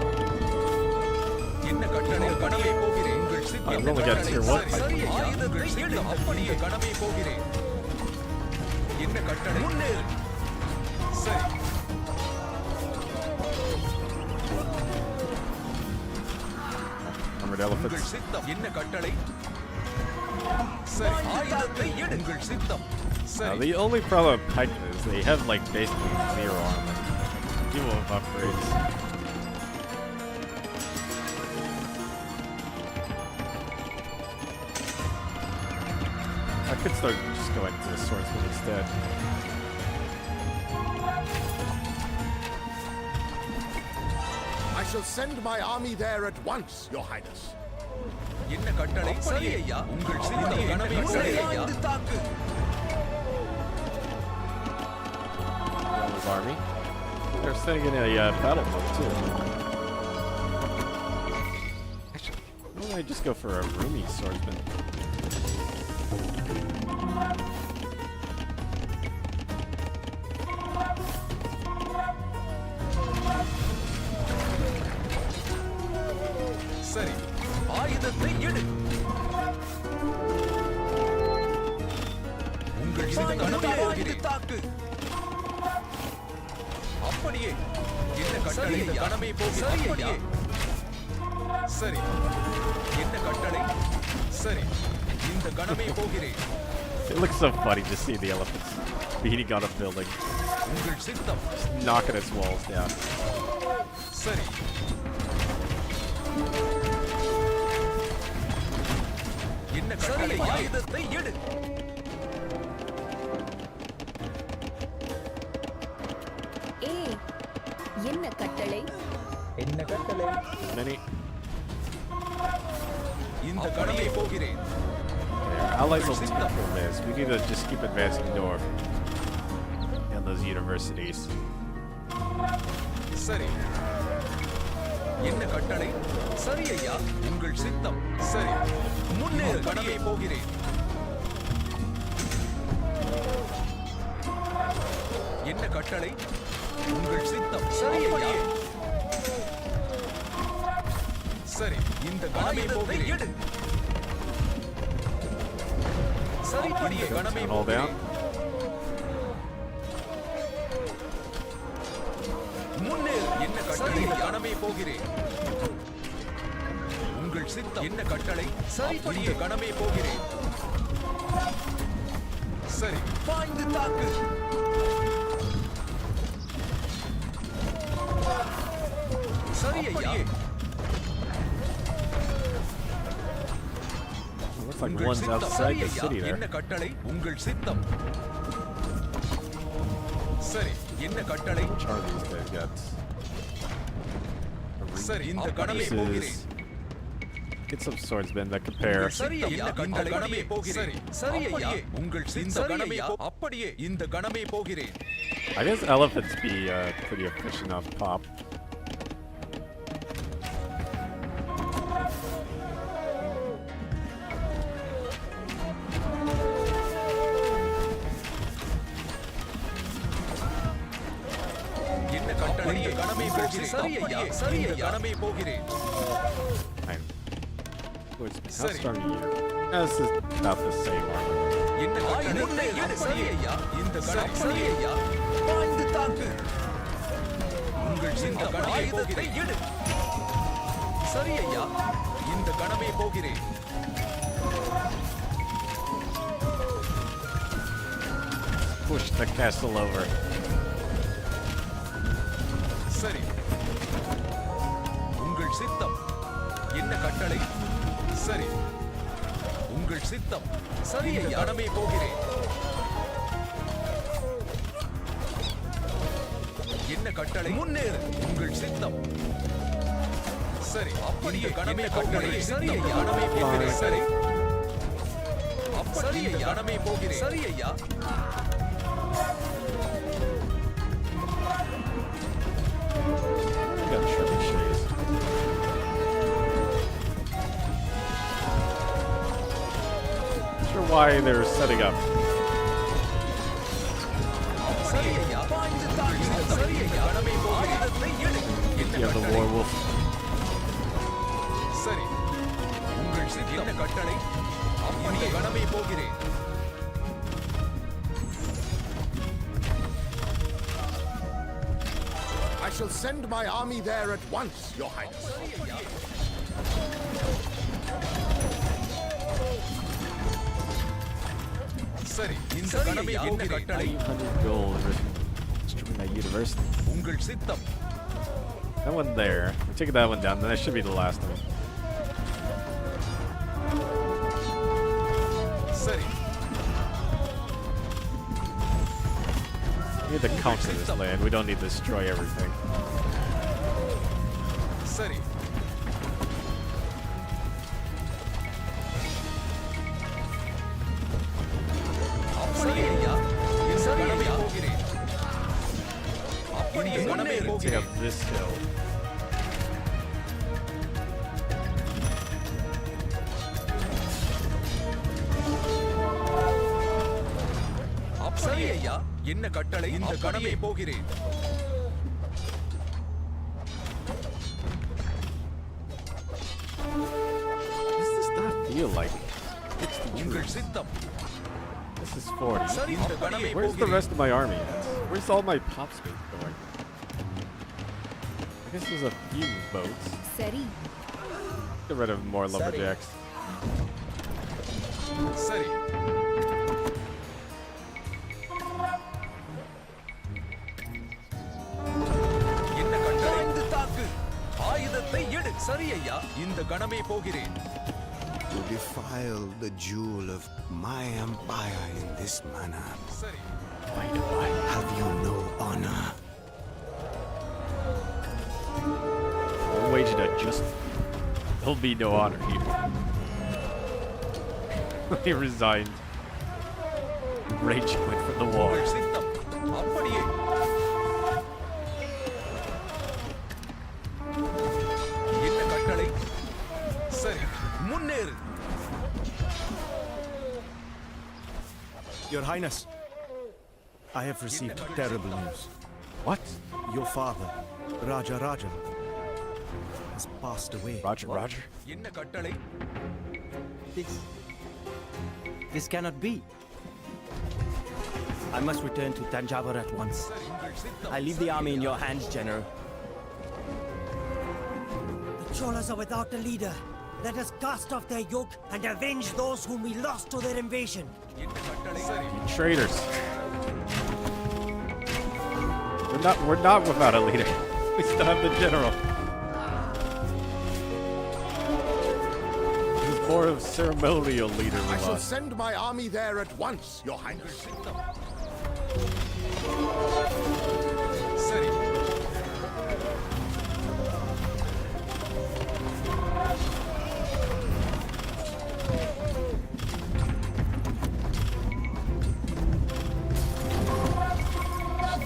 என்ன கட்டளை? கடமை போகிறேன். உங்கள் I've சித்தம். only got tier 1. சரி, ஆயுதத்தை எடு. அப்படியே கடமை போகிறேன். என்ன கட்டளை? முன்னேறு. சரி. Armored உங்கள் elephants. சித்தம். என்ன கட்டளை? சரி, ஆயுதத்தை எடு. உங்கள் சித்தம். சரி. The only problem with Pike is they have like basically 0 armor. Even with upgrades. I could start just going to the swordsman instead. I shall send my army there at once, Your Highness. என்ன கட்டளை? சரி ஐயா. உங்கள் சித்தம். கடமை போகிறேன். தாக்கு. His army. They're sending in a battle mode too. Actually, why don't I just go for a roomy swordsman? சரி, ஆயுதத்தை எடு. உங்கள் சித்தம். கடமை போகிறேன். தாக்கு. அப்படியே. என்ன கட்டளை? இந்த கடமை போகிறேன். அப்படியே. சரி. என்ன கட்டளை? சரி. இந்த கடமை போகிறேன். It looks so funny to see the elephants beating on a building, உங்கள் சித்தம். knocking its walls down. சரி. என்ன கட்டளை? ஆயுதத்தை எடு. ஏய், என்ன கட்டளை? என்ன கட்டளை? Many இந்த கடமை போகிறேன். our allies will take from this. We need to just keep advancing north and those universities. சரி. என்ன கட்டளை? சரி ஐயா. உங்கள் சித்தம். சரி. முன்னேறு. கடமை போகிறேன். என்ன கட்டளை? உங்கள் சித்தம். சரி ஐயா. சரி. இந்த கடமை போகிறேன். சரி, படியே. கடமை All down. போகிறேன். முன்னேறு. என்ன கட்டளை? கடமை போகிறேன். உங்கள் சித்தம். என்ன கட்டளை? சரி, படியே. கடமை போகிறேன். சரி. பாய்ந்து தாக்கு. சரி ஐயா. Looks like உங்கள் one's சித்தம். outside சரி the ஐயா. city there. என்ன கட்டளை? உங்கள் சித்தம். சரி. என்ன கட்டளை? Which are these guys got? சரி. இந்த கடமை போகிறேன். Get some swordsmen that compare. சரி ஐயா. இந்த கடமை போகிறேன். சரி ஐயா. உங்கள் சித்தம். கடமை அப்படியே. இந்த கடமை போகிறேன். I guess elephants be pretty efficient on pop. என்ன கட்டளை? இந்த கடமை போகிறேன். சரி ஐயா. சரி ஐயா. கடமை போகிறேன். I'm swordsman. How Sorry. strong are you? This is about the same armor. என்ன கட்டளை? சரி ஐயா. இந்த கடமை. சரி ஐயா. பாய்ந்து தாக்கு. உங்கள் சித்தம். கடமை போகிறேன். சரி ஐயா. இந்த கடமை போகிறேன். Push the castle over. சரி உங்கள் சித்தம் என்ன கட்டளை சரி உங்கள் சித்தம் சரி ஐயா கடமை போகிறேன் என்ன கட்டளை முன்னேறு உங்கள் சித்தம் சரி அப்படியே கடமை கட்டளை சரி ஐயா கடமை போகிறேன் சரி சரி ஐயா கடமை போகிறேன் சரி ஐயா Got trippy shades. Not sure why they're setting up. சரி ஐயா சரி ஐயா கடமை போகிறேன் You have the werewolf. சரி உங்கள் சித்தம் என்ன கட்டளை அப்படியே கடமை போகிறேன் I shall send my army there at once, Your Highness. சரி இந்த கடமை என்ன கட்டளை 500 gold destroying that university. உங்கள் சித்தம் That one there. We're taking that one down. Then that should be the last one. சரி We need to counter this land. We don't need to destroy everything. சரி அப்படியே ஐயா சரி ஐயா போகிறேன் அப்படியே கடமை Take போகிறேன் up this hill. சரி ஐயா என்ன கட்டளை இந்த கடமை போகிறேன் This does not feel like 60 உங்கள் troops. சித்தம் This is 40. சரி இந்த கடமை Where's the போகிறேன் rest of my army at? Where's all my pop space going? I guess there's a few boats. சரி Get rid of more lumberjacks. சரி என்ன கட்டளை தாக்கு ஆயுதத்தை எடு சரி ஐயா இந்த கடமை போகிறேன் To defile the jewel of my empire in this manner, சரி Why do I? have you no honor? I'll wager that just there'll be no honor here. He resigned. Rage quit from the war. உங்கள் சித்தம் அப்படியே என்ன கட்டளை சரி முன்னேறு Your Highness, I have received terrible news. What? Your father, Raja Raja, has passed away. Roger, Roger. என்ன கட்டளை This cannot be. I must return to Tanjavur at once. சரி உங்கள் சித்தம் I leave the army in your hands, General. The Cholas are without a leader. Let us cast off their yoke and avenge those whom we lost to their invasion. என்ன கட்டளை சரி You traitors. We're not without a leader. We still have the general. He's more of a ceremonial leader I with shall us. send my army there at once, Your Highness. சரி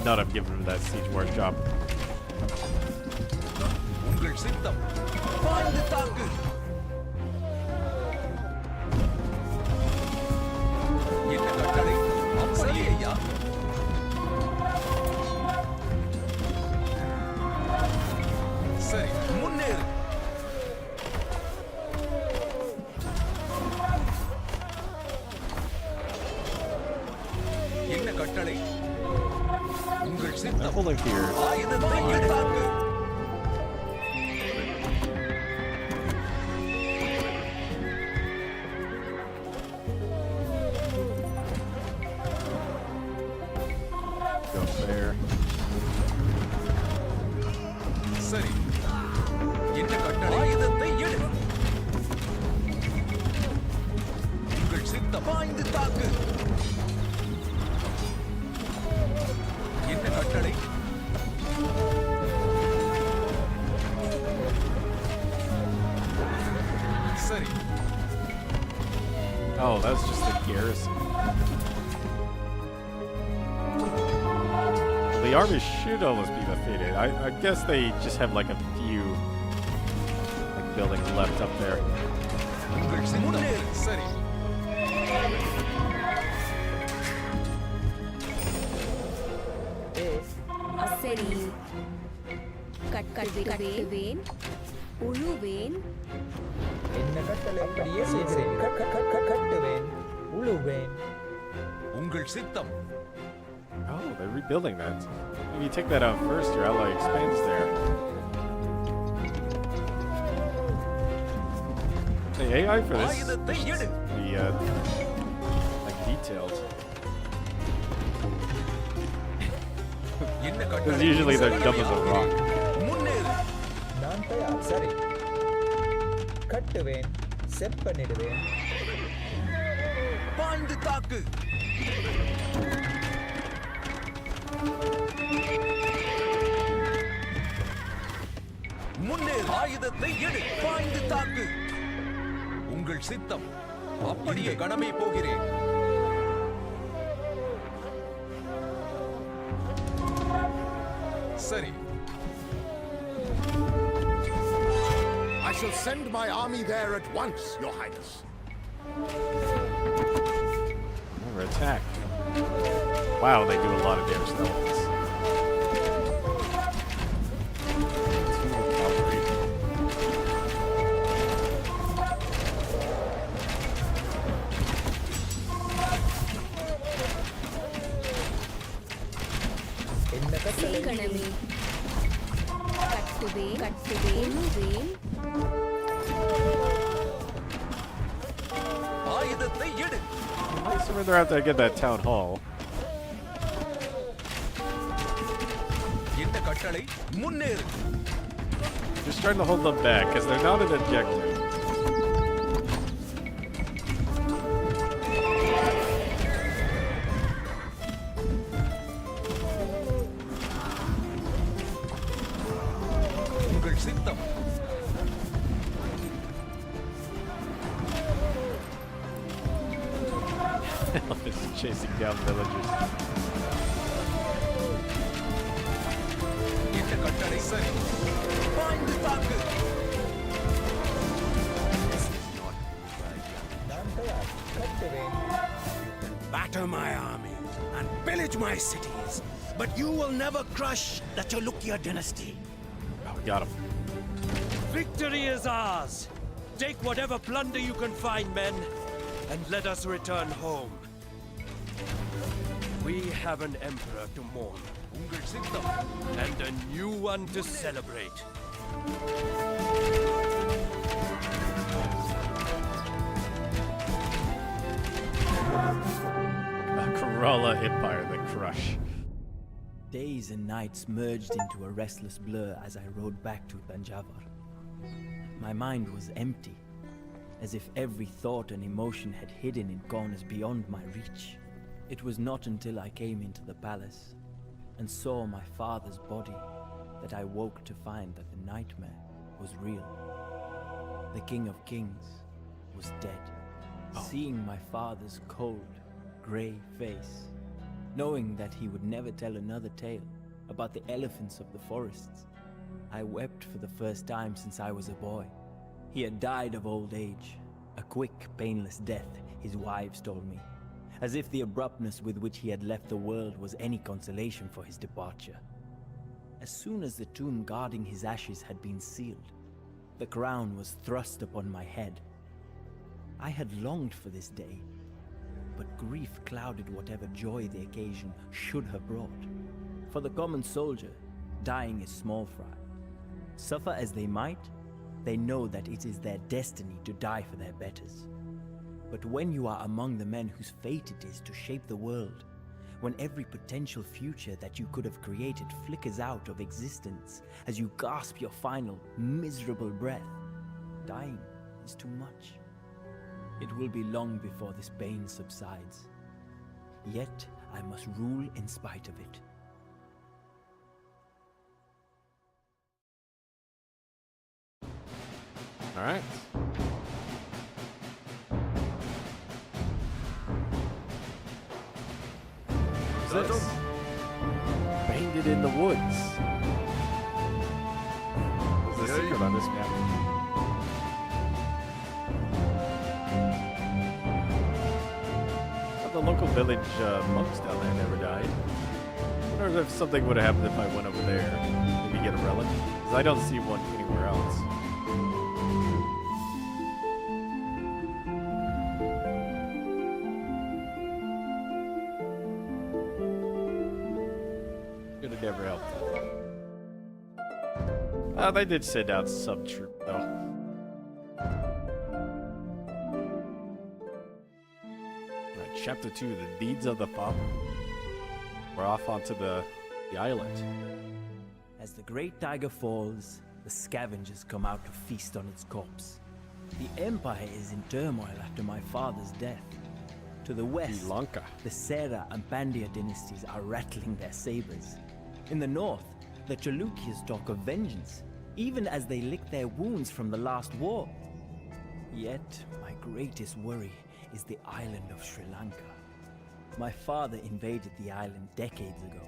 Not have given him that siege war job. உங்கள் சித்தம் பாய்ந்து தாக்கு என்ன கட்டளை சரி ஐயா சரி முன்னேறு என்ன கட்டளை உங்கள் சித்தம் Hold on here. ஆயுதத்தை எடுத்தாக்கு பாய்ந்து தாக்கு. என்ன கட்டளை? சரி. Oh, that's just the garrison. The army should almost be defeated. I guess they just have like a few like buildings left up there. உங்கள் முன்னேறு. சரி. சரி. கட்டுவேன், உழுவேன். என்ன கட்டளை அப்படியே செய்கிறேன். கட்டுவேன், உழுவேன். உங்கள் சித்தம். Oh, they're rebuilding that. If you take that out first, your ally expands there. The AI for this is ஆயுதத்தை எடு. like detailed. என்ன Because கட்டளை? usually they're dumb as a rock. முன்னேறு. நான் தயார். சரி. கட்டுவேன், செப்பனிடுவேன். பாய்ந்து தாக்கு. முன்னேறு. ஆயுதத்தை எடு. பாய்ந்து தாக்கு. உங்கள் சித்தம். அப்படியே கடமை போகிறேன். சரி. I shall send my army there at once, Your Highness. Never attack. Wow, they do a lot of damage to elephants. Two more cavalry. என்ன கட்டளை? சீக்கிரமே. கட்டுவேன், உழுவேன். ஆயுதத்தை எடு. I surrender after I get that town hall. என்ன கட்டளை? முன்னேறு. Just trying to hold them back because they're not an objective. உங்கள் சித்தம். Elephants chasing down villagers. என்ன கட்டளை? சரி. பாய்ந்து தாக்கு. நான் தயார். கட்டுவேன். Batter my army and pillage my cities, but you will never crush the Chalukya dynasty. Oh, we got him. Victory is ours! Take whatever plunder you can find, men, and let us return home. We have an emperor to mourn. உங்கள் சித்தம். And a new one to celebrate. The Kerala Empire, the crush. Days and nights merged into a restless blur as I rode back to Tanjavur. My mind was empty, as if every thought and emotion had hidden in corners beyond my reach. It was not until I came into the palace and saw my father's body that I woke to find that the nightmare was real. The King of Kings was dead. Seeing my father's cold, grey face, knowing that he would never tell another tale about the elephants of the forests, I wept for the first time since I was a boy. He had died of old age, a quick, painless death, his wives told me, as if the abruptness with which he had left the world was any consolation for his departure. As soon as the tomb guarding his ashes had been sealed, the crown was thrust upon my head. I had longed for this day, but grief clouded whatever joy the occasion should have brought. For the common soldier, dying is small fry. Suffer as they might, they know that it is their destiny to die for their betters. But when you are among the men whose fate it is to shape the world, when every potential future that you could have created flickers out of existence as you gasp your final, miserable breath, dying is too much. It will be long before this bane subsides. Yet I must rule in spite of it. All right. What's this? Banded in the woods. What's the secret on this map? The local village monks down there never died. I wonder if something would have happened if I went over there. Maybe get a relic. Because I don't see one anywhere else. Could have never helped. They did send out some troop though. Chapter 2, The Deeds of the Father. We're off onto the island. As the great tiger falls, the scavengers come out to feast on its corpse. The Empire is in turmoil after my father's death. To the west, Sri Lanka. the Sera and Pandya dynasties are rattling their sabers. In the north, the Chalukyas talk of vengeance, even as they lick their wounds from the last war. Yet, my greatest worry is the island of Sri Lanka. My father invaded the island decades ago,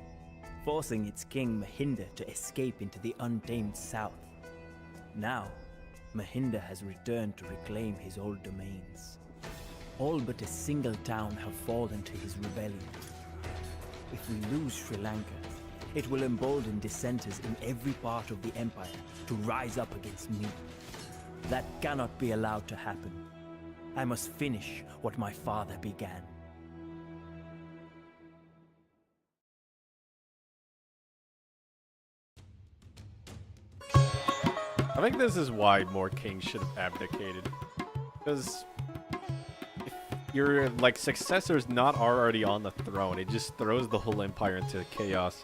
forcing its king Mahinda to escape into the untamed south. Now, Mahinda has returned to reclaim his old domains. All but a single town have fallen to his rebellion. If we lose Sri Lanka, it will embolden dissenters in every part of the empire to rise up against me. That cannot be allowed to happen. I must finish what my father began. I think this is why more kings should have abdicated. Because if your successor's not already on the throne, it just throws the whole empire into chaos.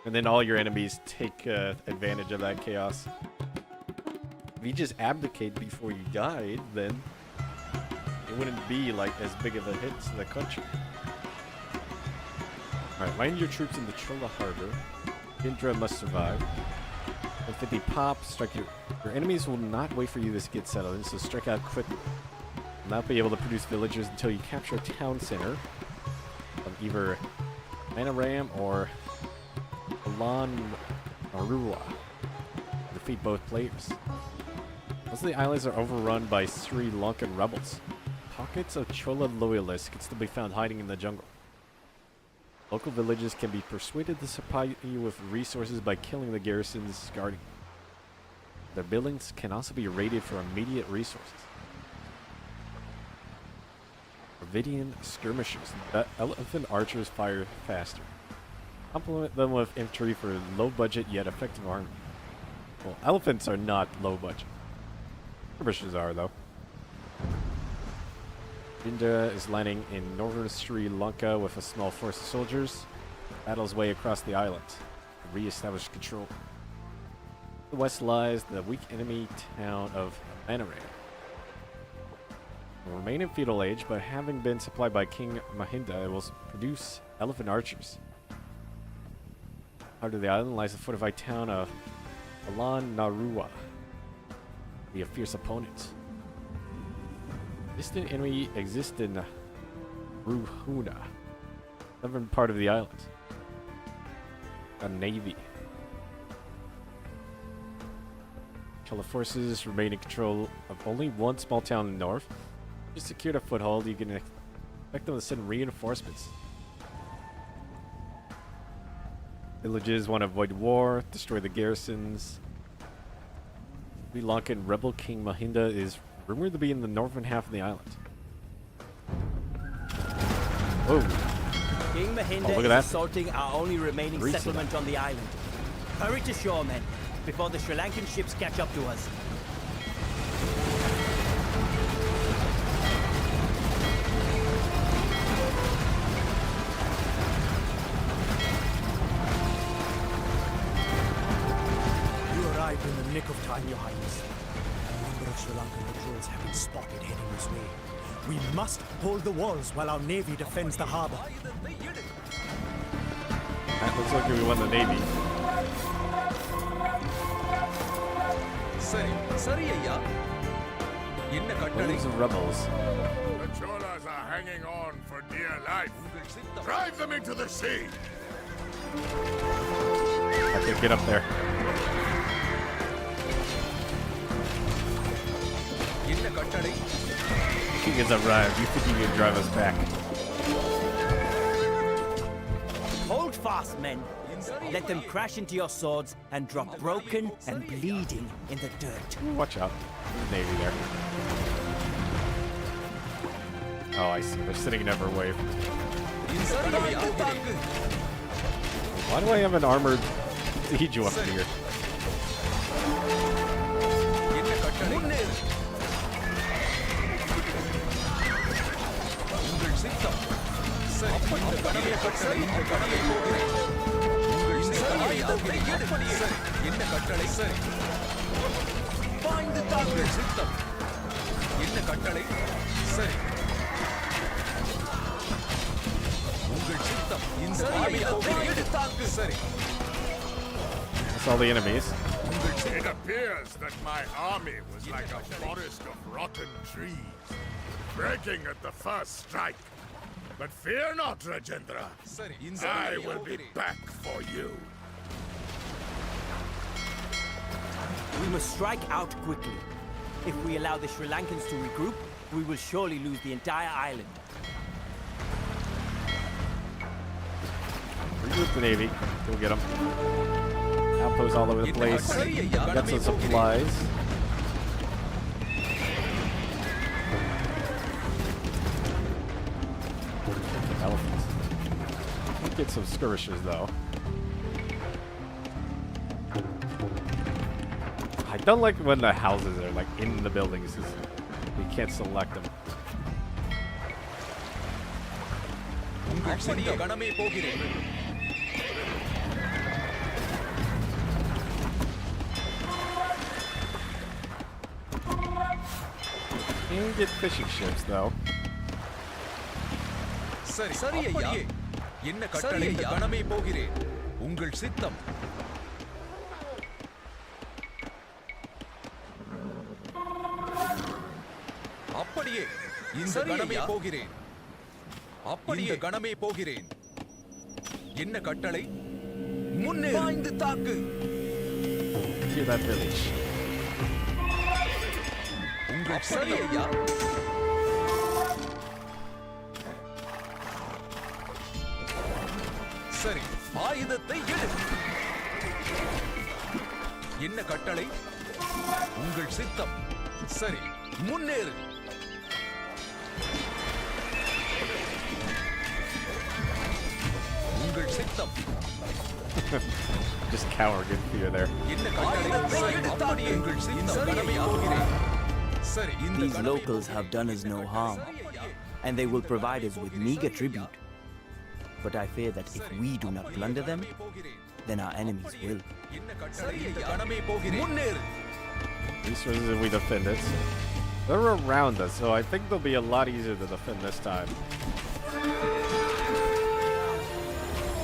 And then all your enemies take advantage of that chaos. If you just abdicate before you died, then it wouldn't be as big of a hit to the country. Alright, land your troops in the Chola harbor. Indra must survive. 150 pop, strike your enemies will not wait for you to get settled in, so strike out quickly. You'll not be able to produce villagers until you capture a town center of either Manaram or Alan Arua. Defeat both players. Most of the islands are overrun by Sri Lankan rebels. Pockets of Chola loyalists can still be found hiding in the jungle. Local villages can be persuaded to supply you with resources by killing the garrisons guarding. Their buildings can also be raided for immediate resources. Dravidian skirmishers. The elephant archers fire faster. Complement them with infantry for low budget yet effective army. Well, elephants are not low budget. Skirmishers are, though. Indra is landing in northern Sri Lanka with a small force of soldiers. Battles way across the island to re-establish control. To the west lies the weak enemy town of Manaram. It will remain in feudal age, but having been supplied by King Mahinda, it will produce elephant archers. Heart of the island lies the fortified town of Alan Narua. Be a fierce opponent. Distant enemy exists in Ruhuna, southern part of the island. A navy. Chola forces remain in control of only one small town in the north. Just secured a foothold, you can expect them to send reinforcements. Villages want to avoid war, destroy the garrisons. Sri Lankan rebel King Mahinda is rumored to be in the northern half of the island. Whoa. King Mahinda is assaulting our only remaining settlement on the island. Hurry to shore, men, before the Sri Lankan ships catch up to us. You arrived in the nick of time, Your Highness. A number of Sri Lankan patrols have been spotted heading this way. We must hold the walls while our navy defends the harbor. That looks like we won the Navy. சரி சரி ஐயா என்ன கட்டளை Those rebels. The Cholas are hanging on for dear life. Drive them into the sea. I can get up there. என்ன கட்டளை King has arrived. You think you can drive us back? Hold fast, men. Let them crash into your swords and drop broken and bleeding in the dirt. Watch out. There's Navy there. Oh, I see. They're sitting in every wave. Why do I have an armored siege up here? என்ன கட்டளை உங்கள் சித்தம் சரி இந்த கடமை கட்டளை இந்த கடமை போகிறேன் உங்கள் ஆயுதத்தை எடுப்படியே சரி என்ன கட்டளை சரி பாய்ந்து தாங்கள் சித்தம் என்ன கட்டளை சரி உங்கள் சித்தம் இந்த ஆயுதத்தை எடுத்தாக்கு சரி That's all the enemies. It appears that my army was like a forest of rotten trees, breaking at the first strike. But fear not, Rajendra. சரி I will be back for you. We must strike out quickly. If we allow the Sri Lankans to regroup, we will surely lose the entire island. Regroup the Navy. Go get them. Outposts all over the place. Got some supplies. Elephants. Get some skirmishers though. I don't like when the houses are like in the buildings. You can't select them. உங்கள் சிறிய கணமே போகிறேன் And get fishing ships though. சரி சரி ஐயா என்ன கட்டளை இந்த கணமே போகிறேன் உங்கள் சித்தம் அப்படியே இந்த கணமே போகிறேன் அப்படியே கணமே போகிறேன் என்ன கட்டளை முன்னே பாய்ந்து தாக்கு Clear that village. உங்கள் சரி ஐயா சரி ஆயுதத்தை எடு என்ன கட்டளை உங்கள் சித்தம் சரி முன்னேறு உங்கள் சித்தம் Just cower, get fear there. என்ன கட்டளை சரி அப்படியே உங்கள் சித்தம் கடமை போகிறேன் சரி இந்த These locals have done us no harm, and they will provide us with meager tribute. But I fear that if we do not plunder them, then our enemies will. என்ன கட்டளை இந்த கடமை போகிறேன் முன்னேறு At least if we defend it. They're around us, so I think they'll be a lot easier to defend this time.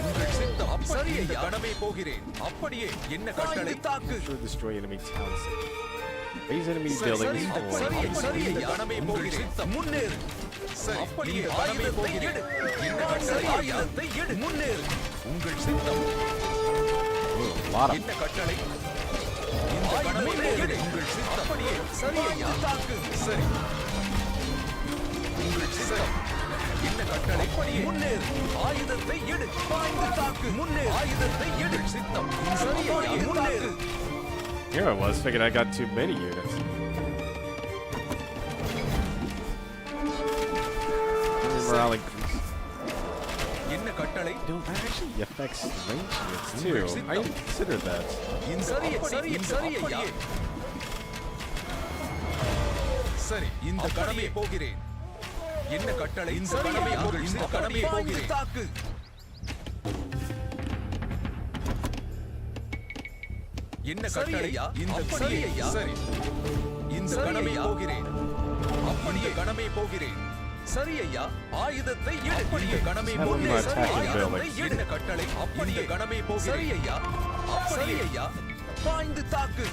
உங்கள் சித்தம் சரி ஐயா கடமை போகிறேன் அப்படியே என்ன கட்டளை தாக்கு Sure destroy enemy towns. These enemy buildings for சரி ஐயா கடமை போகிறேன் முன்னேறு சரி அப்படியே கடமை போகிறேன் என்ன கட்டளை ஆயுதத்தை எடு முன்னேறு உங்கள் சித்தம் என்ன கட்டளை இந்த கடமை போகிறேன் உங்கள் சித்தம் அப்படியே சரி ஐயா தாக்கு சரி உங்கள் சித்தம் என்ன கட்டளை அப்படியே முன்னேறு ஆயுதத்தை எடு பாய்ந்து தாக்கு முன்னேறு ஆயுதத்தை எடு சித்தம் சரி ஐயா முன்னேறு Here I was thinking I got too many units. Morale increase. என்ன கட்டளை That actually affects range units too. I didn't consider that. சரி சரி சரி ஐயா சரி இந்த கடமையை போகிறேன் என்ன கட்டளை இந்த கடமை இந்த கடமை போகிறேன் தாக்கு என்ன கட்டளை இந்த சரி ஐயா சரி இந்த இந்த கணமே போகிறேன். அப்படியே கணமே போகிறேன். சரி ஐயா, ஆயுதத்தை எடு. அப்படியே கணமே போகிறேன். சரி ஐயா, என்ன கட்டளை? அப்படியே கணமே போகிறேன். சரி ஐயா, சரி ஐயா, பாய்ந்து தாக்கு.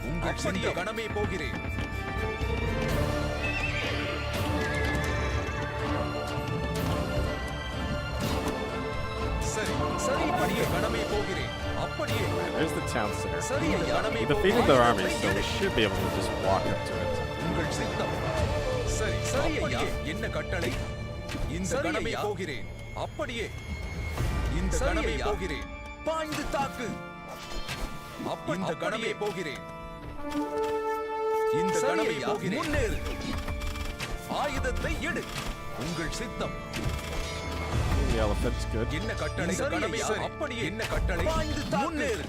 உங்கள் அப்படியே கணமே போகிறேன். சரி சரி, அப்படியே கணமே போகிறேன். அப்படியே. There's the town center. சரி ஐயா, கணமே We defeated their army, so we should be able to just walk up to it. உங்கள் சித்தம். சரி சரி ஐயா, என்ன கட்டளை? இந்த கணமே போகிறேன். அப்படியே. இந்த கணமே போகிறேன். பாய்ந்து தாக்கு. இந்த கணமே போகிறேன். இந்த கணமே போகிறேன். முன்னேறு. ஆயுதத்தை எடு. உங்கள் சித்தம். The elephant's good. என்ன கட்டளை? கணமே சரி. அப்படியே. என்ன கட்டளை? பாய்ந்து தாக்கு. முன்னேறு.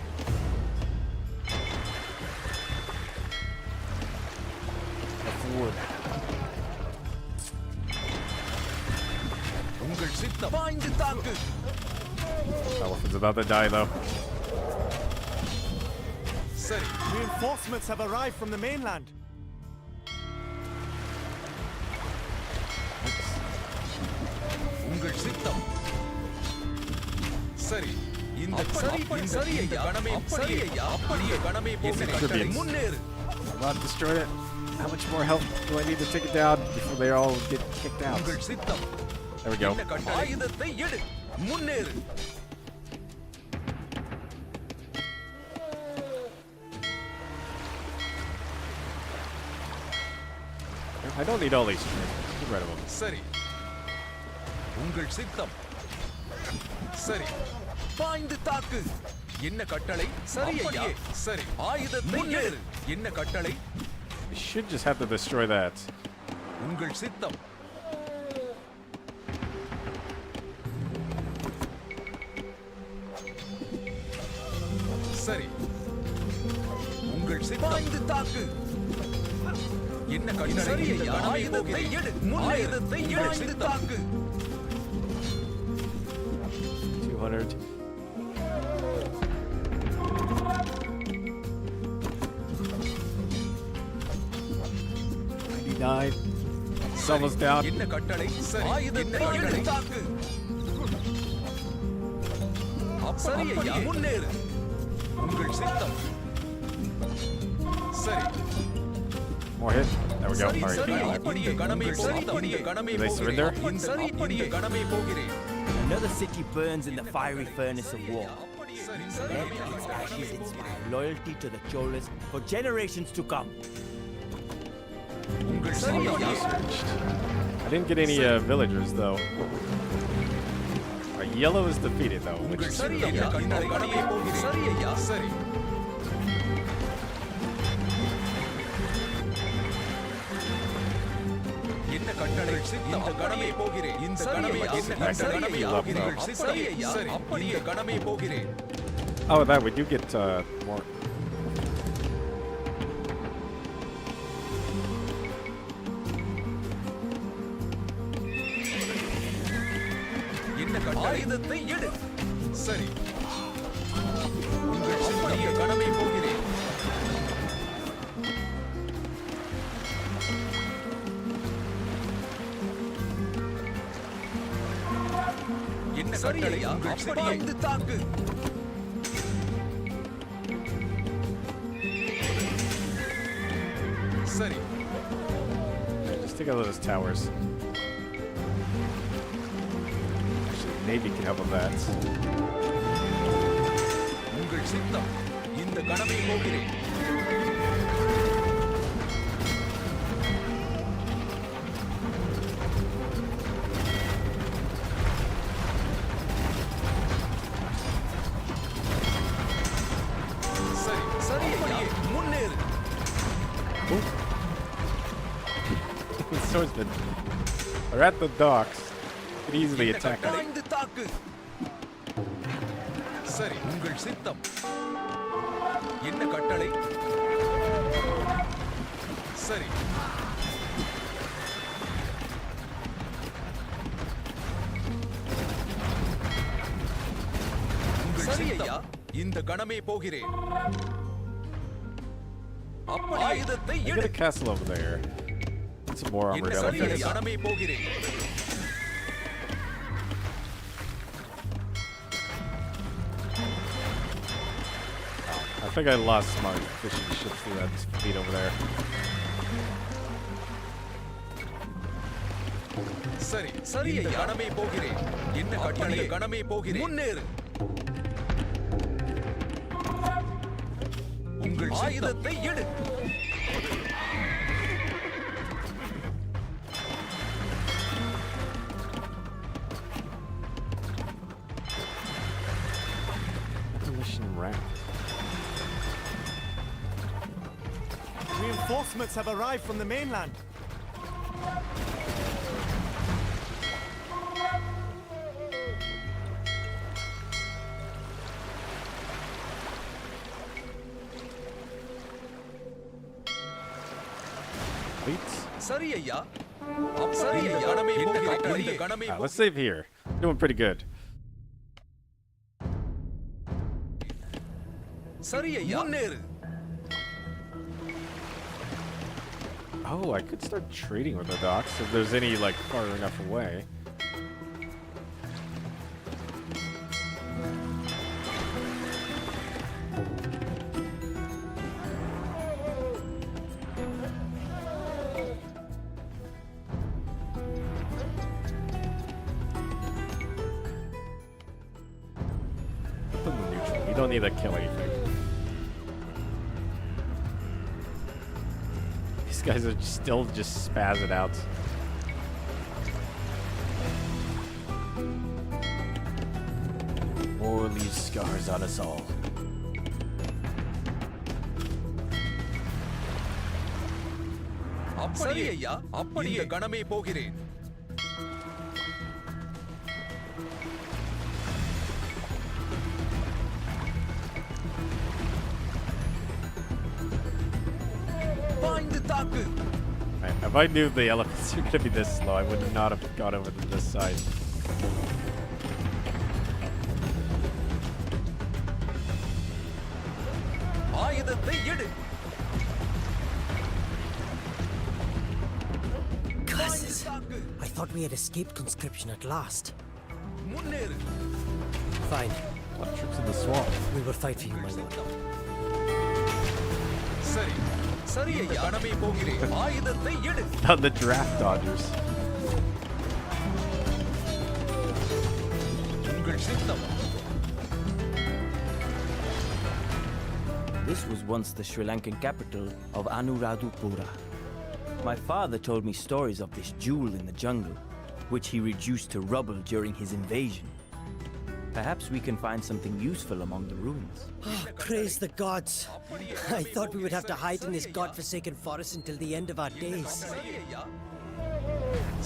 Forward. உங்கள் சித்தம். பாய்ந்து தாக்கு. Elephant's about to die though. சரி. Reinforcements have arrived from the mainland. உங்கள் சித்தம். சரி. இந்த சரி சரி ஐயா, கணமே சரி ஐயா, அப்படியே கணமே போகிறேன். முன்னேறு. About destroyed it. How much more help do I need to take it down before they all get kicked out? உங்கள் சித்தம். There we go. என்ன கட்டளை? ஆயுதத்தை எடு. முன்னேறு. I don't need all these strings. Get rid of them. சரி. உங்கள் சித்தம். சரி. பாய்ந்து தாக்கு. என்ன கட்டளை? சரி ஐயா. சரி. ஆயுதத்தை எடு. என்ன கட்டளை? We should just have to destroy that. உங்கள் சித்தம். சரி. உங்கள் சித்தம். பாய்ந்து தாக்கு. என்ன கட்டளை? சரி ஐயா. ஆயுதத்தை எடு. ஆயுதத்தை எடு. தாக்கு. 200. It's almost down. என்ன கட்டளை? சரி. ஆயுதத்தை எடு. தாக்கு. சரி ஐயா, முன்னேறு. உங்கள் சித்தம். சரி. More hit. There we go. சரி All சரி, right. அப்படியே கணமே அப்படியே கணமே Do they surrender? போகிறேன். சரி, அப்படியே கணமே போகிறேன். Another city burns in the fiery furnace of war. சரி சரி, Let its ashes inspire loyalty to the Cholas for generations to come. உங்கள் சரி ஐயா. I didn't get any villagers though. Yellow is defeated though, which உங்கள் is சரி ஐயா, இந்த கணமே போகிறேன். சரி ஐயா, சரி. என்ன கட்டளை? இந்த கணமே போகிறேன். இந்த கணமே என்ன கட்டளை? போகிறேன். சரி ஐயா, அப்படியே கணமே போகிறேன். Oh, that we do get more. என்ன கட்டளை? ஆயுதத்தை எடு. சரி. உங்கள் அப்படியே கணமே போகிறேன். என்ன கட்டளை? அப்படியே இந்த தாக்கு. சரி. Just take out those towers. Actually, Navy can help with that. உங்கள் சித்தம். இந்த கணமே போகிறேன். சரி சரி ஐயா, முன்னேறு. The swordsman. They're at the docks. You can easily attack them. பாய்ந்து தாக்கு. சரி, உங்கள் சித்தம். என்ன கட்டளை? சரி. உங்கள் சரி ஐயா, இந்த கணமே போகிறேன். ஆயுதத்தை I எடு got a castle over there. Some more armored இந்த சரியை elephants. கணமே போகிறேன் I think I lost my fishing ship through that fleet over there. சரி சரியை கணமே போகிறேன் என்ன கட்டளை கணமே போகிறேன் முன்னேறு உங்கள் ஆயுதத்தை எடு Demolition raft. Reinforcements have arrived from the mainland. Fleets? சரி ஐயா சரி ஐயா கணமே போகிறேன் கணமே Let's save here. Doing pretty good. சரி ஐயா முன்னேறு Oh, I could start trading with the docks if there's any like far enough away. Put them in neutral. You don't need to kill anything. These guys are still just spazzing out. War leaves scars on us all. சரி ஐயா அப்படியே கணமே போகிறேன் பாய்ந்து தாக்கு If I knew the elephants were gonna be this slow, I would not have gone over to this side. ஆயுதத்தை எடு Curses! I thought we had escaped conscription at last. முன்னேறு Fine. A lot of troops in the swamp. We will fight for you, my lord. சரி சரி ஐயா கணமே போகிறேன் ஆயுதத்தை எடு Not the draft dodgers. உங்கள் சித்தம் This was once the Sri Lankan capital of Anuradhapura. My father told me stories of this jewel in the jungle, which he reduced to rubble during his invasion. Perhaps we can find something useful among the ruins. Oh, praise the gods! I thought we would have to hide in this god-forsaken forest until the end of our days. சரி ஐயா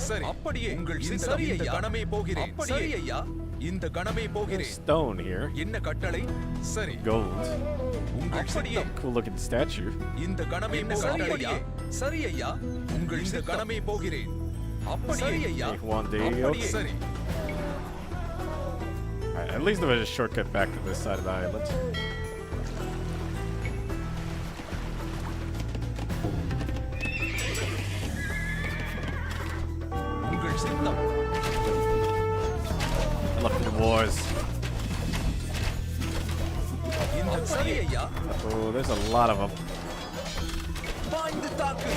சரி அப்படியே உங்கள் சித்தம் இந்த கணமே போகிறேன் சரி ஐயா இந்த கணமே போகிறேன் Stone here. என்ன கட்டளை சரி Gold. உங்கள் சித்தம் Cool looking statue. இந்த கணமே போகிறேன் சரி ஐயா உங்கள் இந்த கணமே போகிறேன் அப்படியே ஐயா Hey, Juan Diego. அப்படியே சரி Alright, at least there was a shortcut back to this side of the island. உங்கள் சித்தம் Left in the wars. இந்த சரி ஐயா Oh, there's a lot of them. பாய்ந்து தாக்கு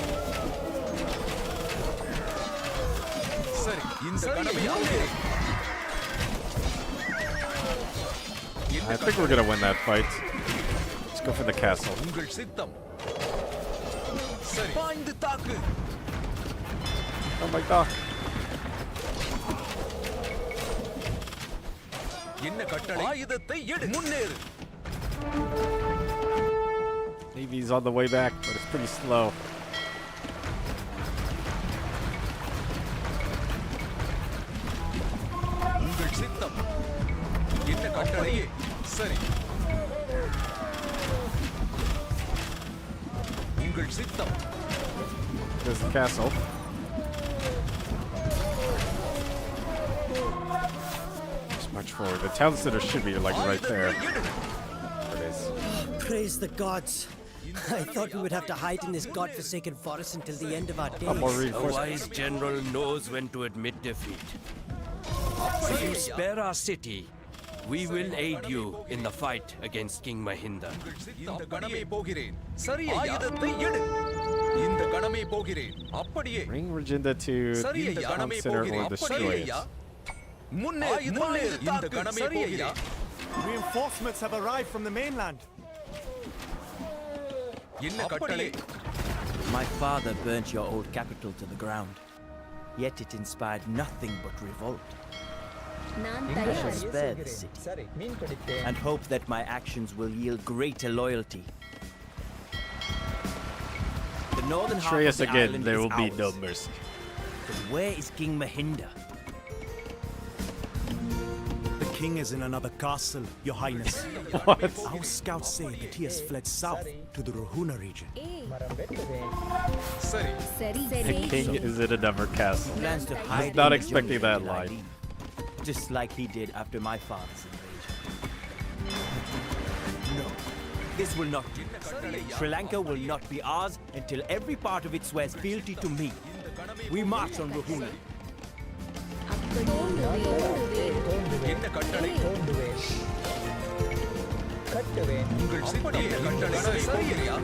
சரி இந்த கணமே போகிறேன் I think we're gonna win that fight. Let's go for the castle. உங்கள் சித்தம் சரி பாய்ந்து தாக்கு Oh my god. என்ன கட்டளை ஆயுதத்தை எடு முன்னேறு Navy's on the way back, but it's pretty slow. உங்கள் சித்தம் என்ன கட்டளையே சரி உங்கள் சித்தம் There's the castle. Just march forward. The town center should be like right there. There it is. Praise the gods! I thought we would have to hide in this godforsaken forest until the end of our days. More A reinforcements. wise general knows when to admit defeat. If you spare our city, we will aid you in the fight against King Mahinda. இந்த கணமே போகிறேன் சரி ஆயுதத்தை எடு இந்த கணமே போகிறேன் அப்படியே Bring Rajendra to சரி the ஐயா கணமே consider போகிறேன் or அப்படியே destroy ஐயா it. முன்னே இந்த கணமே போகிறேன் Reinforcements have arrived from the mainland. என்ன கட்டளை My father burnt your old capital to the ground. Yet it inspired nothing but revolt. நான் I தயார் shall spare the city சரி மீன் பிடித்தேன் and hope that my actions will yield greater loyalty. The northern half Betray of us the again, island there is will be no ours. mercy. But where is King Mahinda? The king is in another castle, Your Highness. What? Our scouts say that he has fled south to the Ruhuna region. மரம் வெட்டுவேன் சரி சரி The சரி king is in another castle. Plans to Was hide not in the expecting jungle that till I line. leave, just like he did after my father's invasion. No, this will not do. Sri Lanka will not be ours until every part of it swears fealty to me. We march on Ruhuna. அப்படி தோன்றுவேன் என்ன கட்டளை தோண்டுவேன் கட்டுவேன் உங்கள் சித்தம் கட்டளை சரி ஐயா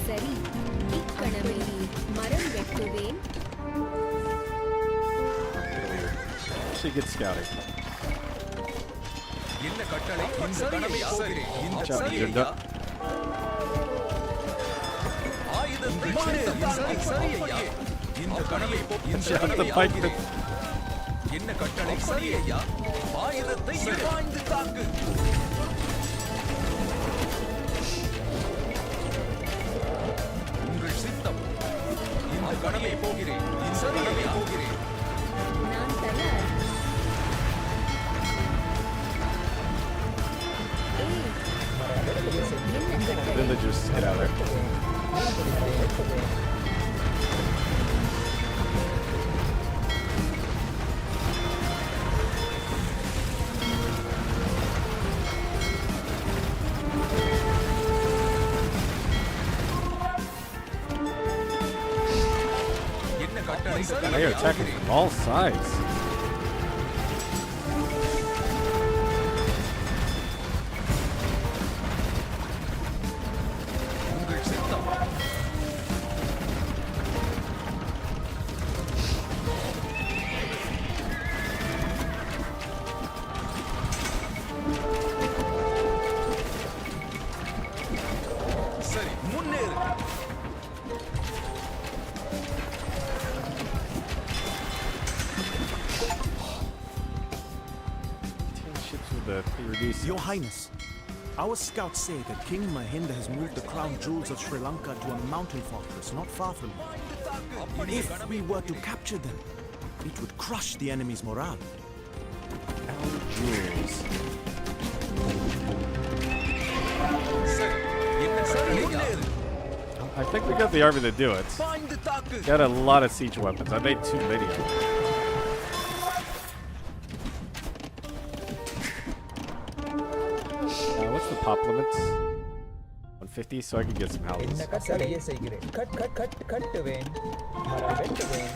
சரி இக்கணமே மரம் வெட்டுவேன் She gets scouting. என்ன கட்டளை இந்த கணமே போகிறேன் இந்த Ciao, சரி Rajendra. ஐயா ஆயுதத்தை சரி சரி ஐயா இந்த கணமே இந்த Shut the கணமே pipe. ஆகிறேன். என்ன கட்டளை சரி ஐயா ஆயுதத்தை பாய்ந்து தாக்கு உங்கள் சித்தம் இந்த கணமே போகிறேன் இந்த கணமே போகிறேன் நான் தயார் என்ன கட்டளை Villagers, get out of there. என்ன கட்டளை They are attacking from all sides. உங்கள் சித்தம் சரி முன்னேறு Ships with the reduced. Your Highness, our scouts say that King Mahinda has moved the crown jewels of Sri Lanka to a mountain fortress not far from here. If we were to capture them, it would crush the enemy's morale. Jewels. சரி என்ன கட்டளை முன்னேறு I think we got the army to do it. பாய்ந்து தாக்கு Got a lot of siege weapons. I made too many. What's the pop limit? 150, so I can get some houses. என்ன கட்டளையை செய்கிறேன் கட்டுவேன் மரம் வெட்டுவேன்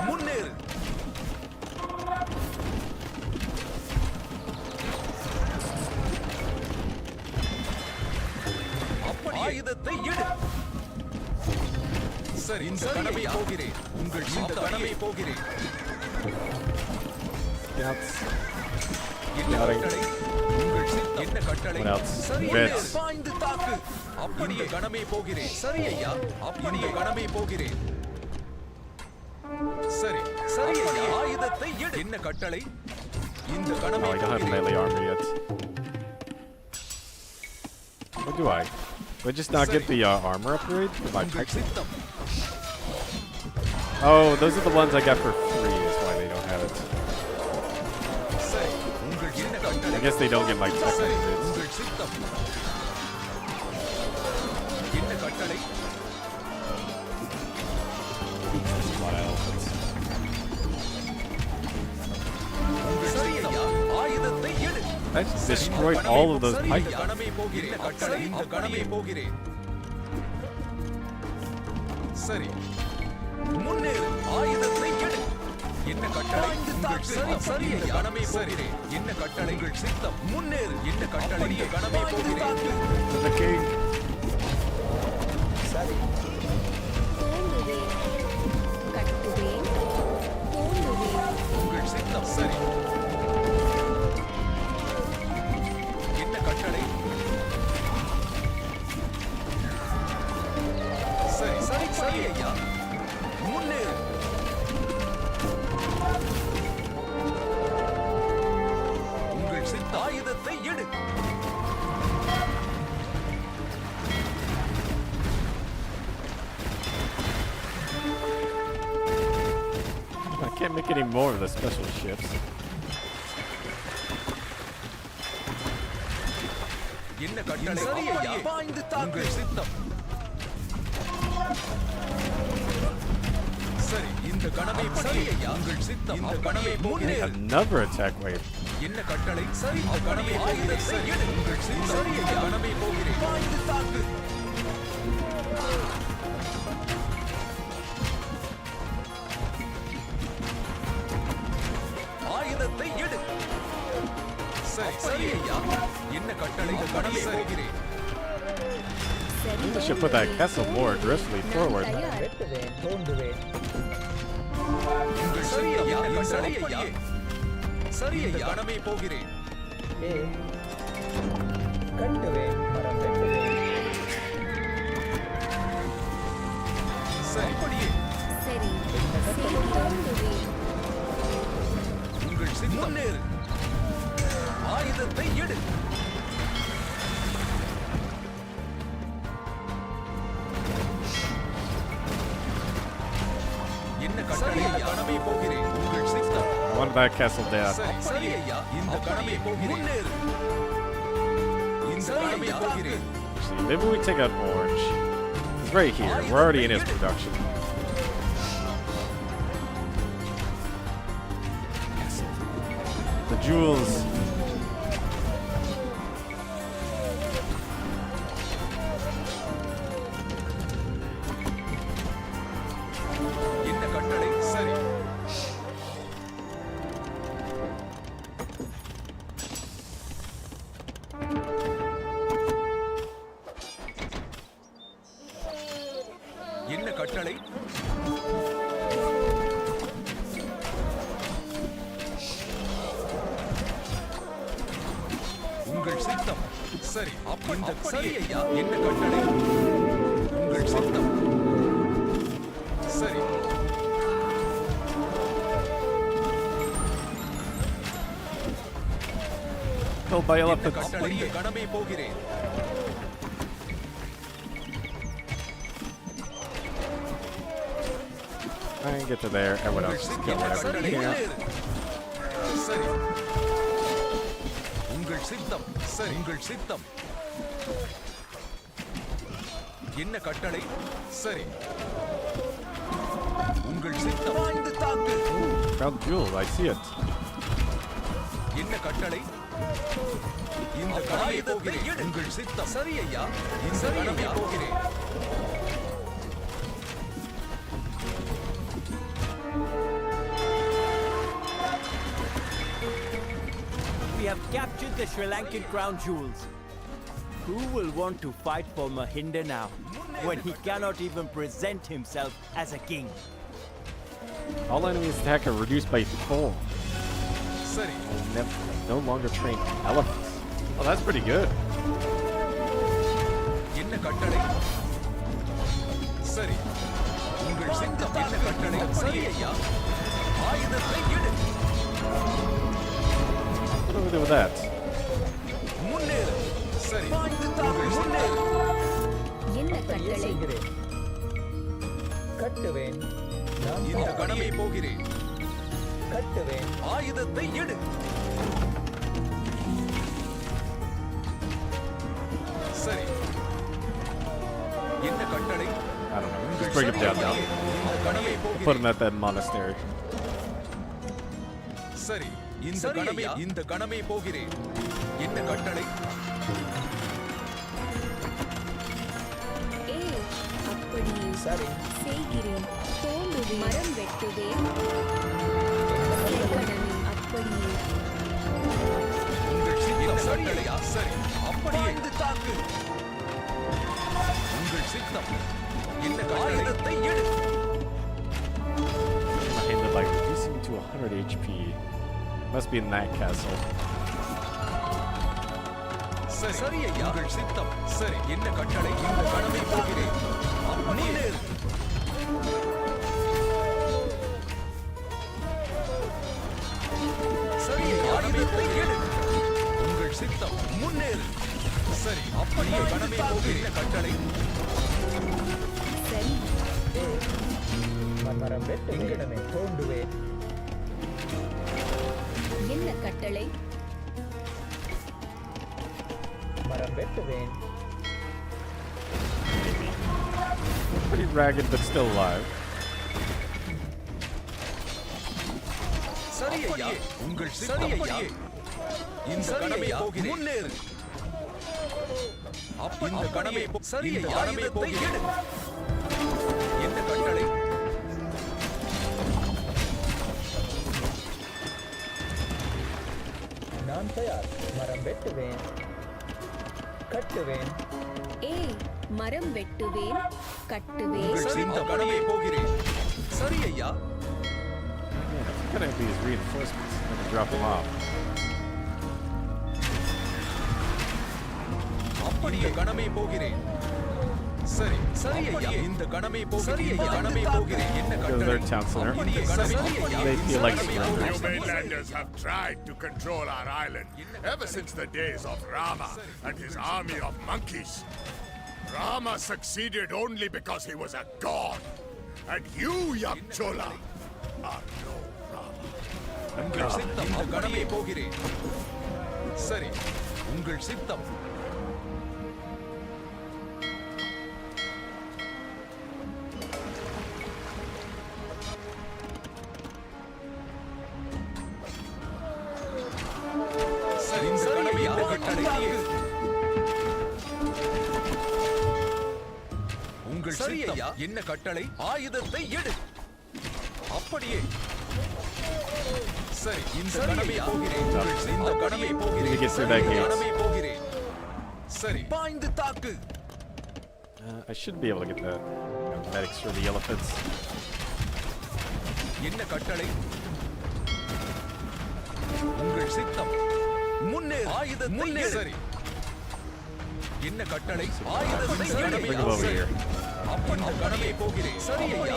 முன்னேறு அப்படி ஆயுதத்தை எடு சரி இந்த கணமே போகிறேன் உங்கள் இந்த கணமே போகிறேன் Scouts. என்ன Scouting. கட்டளை உங்கள் சித்தம் என்ன கட்டளை What else? சரி Vets. பாய்ந்து தாக்கு அப்படியே கணமே போகிறேன் சரி ஐயா அப்படியே கணமே போகிறேன் சரி சரி ஐயா ஆயுதத்தை எடு என்ன கட்டளை இந்த Oh, கணமே I don't have போகிறேன் melee armor yet. Or do I? Do I just not get the armor upgrade for my உங்கள் pike? சித்தம் Oh, those are the ones I got for free. Is why they don't have it. சரி உங்கள் என்ன கட்டளை I guess they don't get my tech சரி upgrades. உங்கள் சித்தம் என்ன கட்டளை There's a lot of elephants. உங்கள் சரி ஐயா ஆயுதத்தை எடு I just destroyed all of those pike. கணமே போகிறேன். கட்டளை இந்த கணமே போகிறேன். சரி. முன்னேறு. ஆயுதத்தை எடு. என்ன கட்டளை? சரி ஐயா. கணமே போகிறேன். என்ன கட்டளைகள் சித்தம்? முன்னேறு. என்ன கட்டளை? கணமே போகிறேன். The king. சரி தூண்டுவேன் கட்டுவேன் தூண்டுவேன் உங்கள் சித்தம் சரி. என்ன கட்டளை? சரி சரி சரி ஐயா. முன்னேறு. உங்கள் சித்த ஆயுதத்தை எடு. I can't make any more of the special ships. என்ன கட்டளை? சரி ஐயா. பாய்ந்து தாக்கு. சித்தம். சரி இந்த கணமே சரி ஐயா. உங்கள் சித்தம். இந்த கணமே முன்னேறு. Another attack wave. என்ன கட்டளை? சரி இந்த கணமே போகிறேன். சரி உங்கள் சித்தம். சரி ஐயா. கணமே போகிறேன். பாய்ந்து தாக்கு. ஆயுதத்தை எடு. சரி சரி ஐயா. என்ன கட்டளை? கணமே போகிறேன். I should put that castle more aggressively forward. வெட்டுவேன் தோண்டுவேன் உங்கள் சரி ஐயா. என்ன கட்டளை ஐயா? சரி ஐயா. கணமே போகிறேன். ஏ கட்டுவேன் மரம் வெட்டுவேன் சரி படியே. சரி சரி தூண்டுவேன் உங்கள் சித்தம். முன்னேறு. ஆயுதத்தை எடு. என்ன கட்டளை? கணமே போகிறேன். உங்கள் சித்தம். One back castle down. சரி சரி ஐயா. இந்த கணமே போகிறேன். முன்னேறு. இந்த கணமே போகிறேன். See, maybe we take out Orange. He's right here. We're already in his production. The jewels. என்ன கட்டளை? சரி. என்ன கட்டளை? உங்கள் சித்தம். சரி இந்த சரி ஐயா. என்ன கட்டளை? உங்கள் சித்தம். சரி Killed by என்ன elephants. கட்டளை? கணமே போகிறேன். I can get to there. Everyone else just kill whatever you can. சரி உங்கள் சித்தம். சரி உங்கள் சித்தம். என்ன கட்டளை? சரி உங்கள் சித்தம். பாய்ந்து தாக்கு. Found the jewel. I see it. என்ன கட்டளை? இந்த கணமே போகிறேன். உங்கள் சித்தம். சரி ஐயா. இந்த கணமே போகிறேன். We have captured the Sri Lankan crown jewels. Who will want to fight for Mahinda now, when he cannot even present himself as a king? All enemies attack are reduced by 4. சரி No longer train elephants. Oh, that's pretty good. என்ன கட்டளை? சரி உங்கள் சித்தம். என்ன கட்டளை? சரி ஐயா. ஆயுதத்தை எடு. What do we do with that? முன்னேறு. சரி உங்கள் முன்னேறு. என்ன அப்படியே கட்டளை செய்கிறேன் கட்டுவேன் நான் இந்த கணமே போகிறேன். கட்டுவேன் ஆயுதத்தை எடு. சரி என்ன கட்டளை? I don't know. Just bring him down now. இந்த கணமே Put போகிறேன். him at that monastery. சரி இந்த கணமே போகிறேன். என்ன கட்டளை ஏய் அப்படியே சரி செய்கிறேன் தோண்டுவேன் மரம் வெட்டுவேன் ஏகனமே அப்படியே உங்கள் சித்தம் கட்டளையா சரி அப்படியே தாக்கு உங்கள் சித்தம் என்ன ஆயுதத்தை எடு Mahinda by reducing to 100 HP. Must be in that castle. சரி சரி ஐயா உங்கள் சித்தம் சரி என்ன கட்டளை இந்த கடமை போகிறேன் முன்னேறு சரி ஆயுதத்தை எடு உங்கள் சித்தம் முன்னேறு சரி அப்படியே கடமை போகிறேன் கட்டளை சரி மரம் வெட்டுவேன் தோண்டுவேன் என்ன கட்டளை மரம் வெட்டுவேன் Pretty ragged, but still alive. சரி ஐயா உங்கள் சித்தம் அப்படியே இந்த கடமை போகிறேன் முன்னேறு இந்த கடமை சரி கடமை போகிறேன் என்ன கட்டளை நான் தயார் மரம் வெட்டுவேன் கட்டுவேன் ஏய் மரம் வெட்டுவேன் கட்டுவேன் சரி இந்த கடமை போகிறேன் சரி ஐயா Man, I think I have these reinforcements. I'm gonna drop them off. அப்படியே கடமை போகிறேன் சரி சரி ஐயா இந்த கடமை போகிறேன் இந்த கடமை போகிறேன் என்ன Go to கட்டளை their town center. அப்படியே கடமை போகிறேன் They feel like You surrendering. mainlanders have tried to control our island ever since the days of Rama and his army of monkeys. Rama succeeded only because he was a god. And you, young Chola, are no Rama. உங்கள் சித்தம் இந்த கடமை போகிறேன் சரி உங்கள் சித்தம் சரி இந்த கடமை இந்த கட்டளை உங்கள் சித்தம் என்ன கட்டளை ஆயுதத்தை எடு அப்படியே சரி இந்த கடமை போகிறேன் உங்கள் இந்த கடமை போகிறேன் Let me get through சரி, that gate. கடமை போகிறேன் சரி பாய்ந்து தாக்கு I should be able to get the medics for the elephants. என்ன கட்டளை உங்கள் சித்தம் முன்னேறு ஆயுதத்தை முன்னேறு சரி என்ன கட்டளை ஆயுதத்தை கடமை Bring them over here. அப்படி கடமை போகிறேன் சரி ஐயா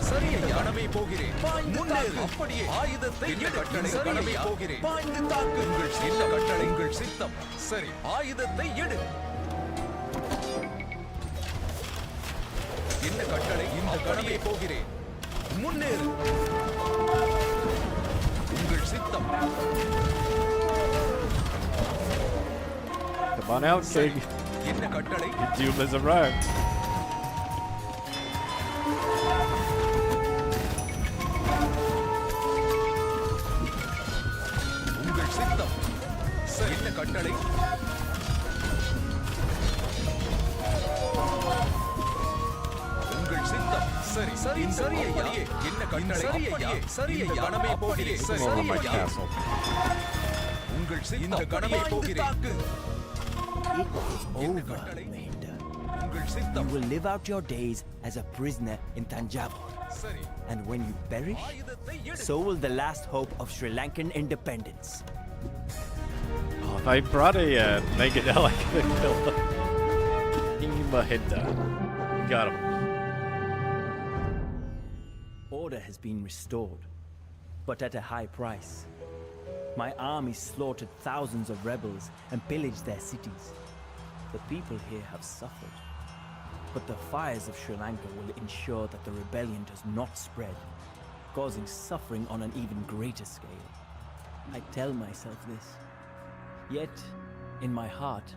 சரி ஐயா கடமை போகிறேன் முன்னேறு அப்படியே ஆயுதத்தை என்ன கட்டளை கடமை போகிறேன் பாய்ந்து தாக்கு உங்கள் என்ன கட்டளை உங்கள் சித்தம் சரி ஆயுதத்தை எடு என்ன கட்டளை இந்த கடமை போகிறேன் முன்னேறு உங்கள் சித்தம் Come on out, King. என்ன கட்டளை Your doom has arrived. உங்கள் சித்தம் சரி என்ன கட்டளை உங்கள் சித்தம் சரி சரி சரி ஐயா என்ன கட்டளை சரி ஐயா சரி ஐயா கடமை போகிறேன் Come சரி over my ஐயா castle. உங்கள் சித்தம் கடமை போகிறேன் It is over, Mahinda. உங்கள் You சித்தம் will live out your days as a prisoner in Tanjavur. சரி And when you perish, ஆயுதத்தை எடு so will the last hope of Sri Lankan independence. Oh, if I brought a naked I could have killed him. King Mahinda. Got him. Order has been restored, but at a high price. My army slaughtered thousands of rebels and pillaged their cities. The people here have suffered, but the fires of Sri Lanka will ensure that the rebellion does not spread, causing suffering on an even greater scale. I tell myself this, yet in my heart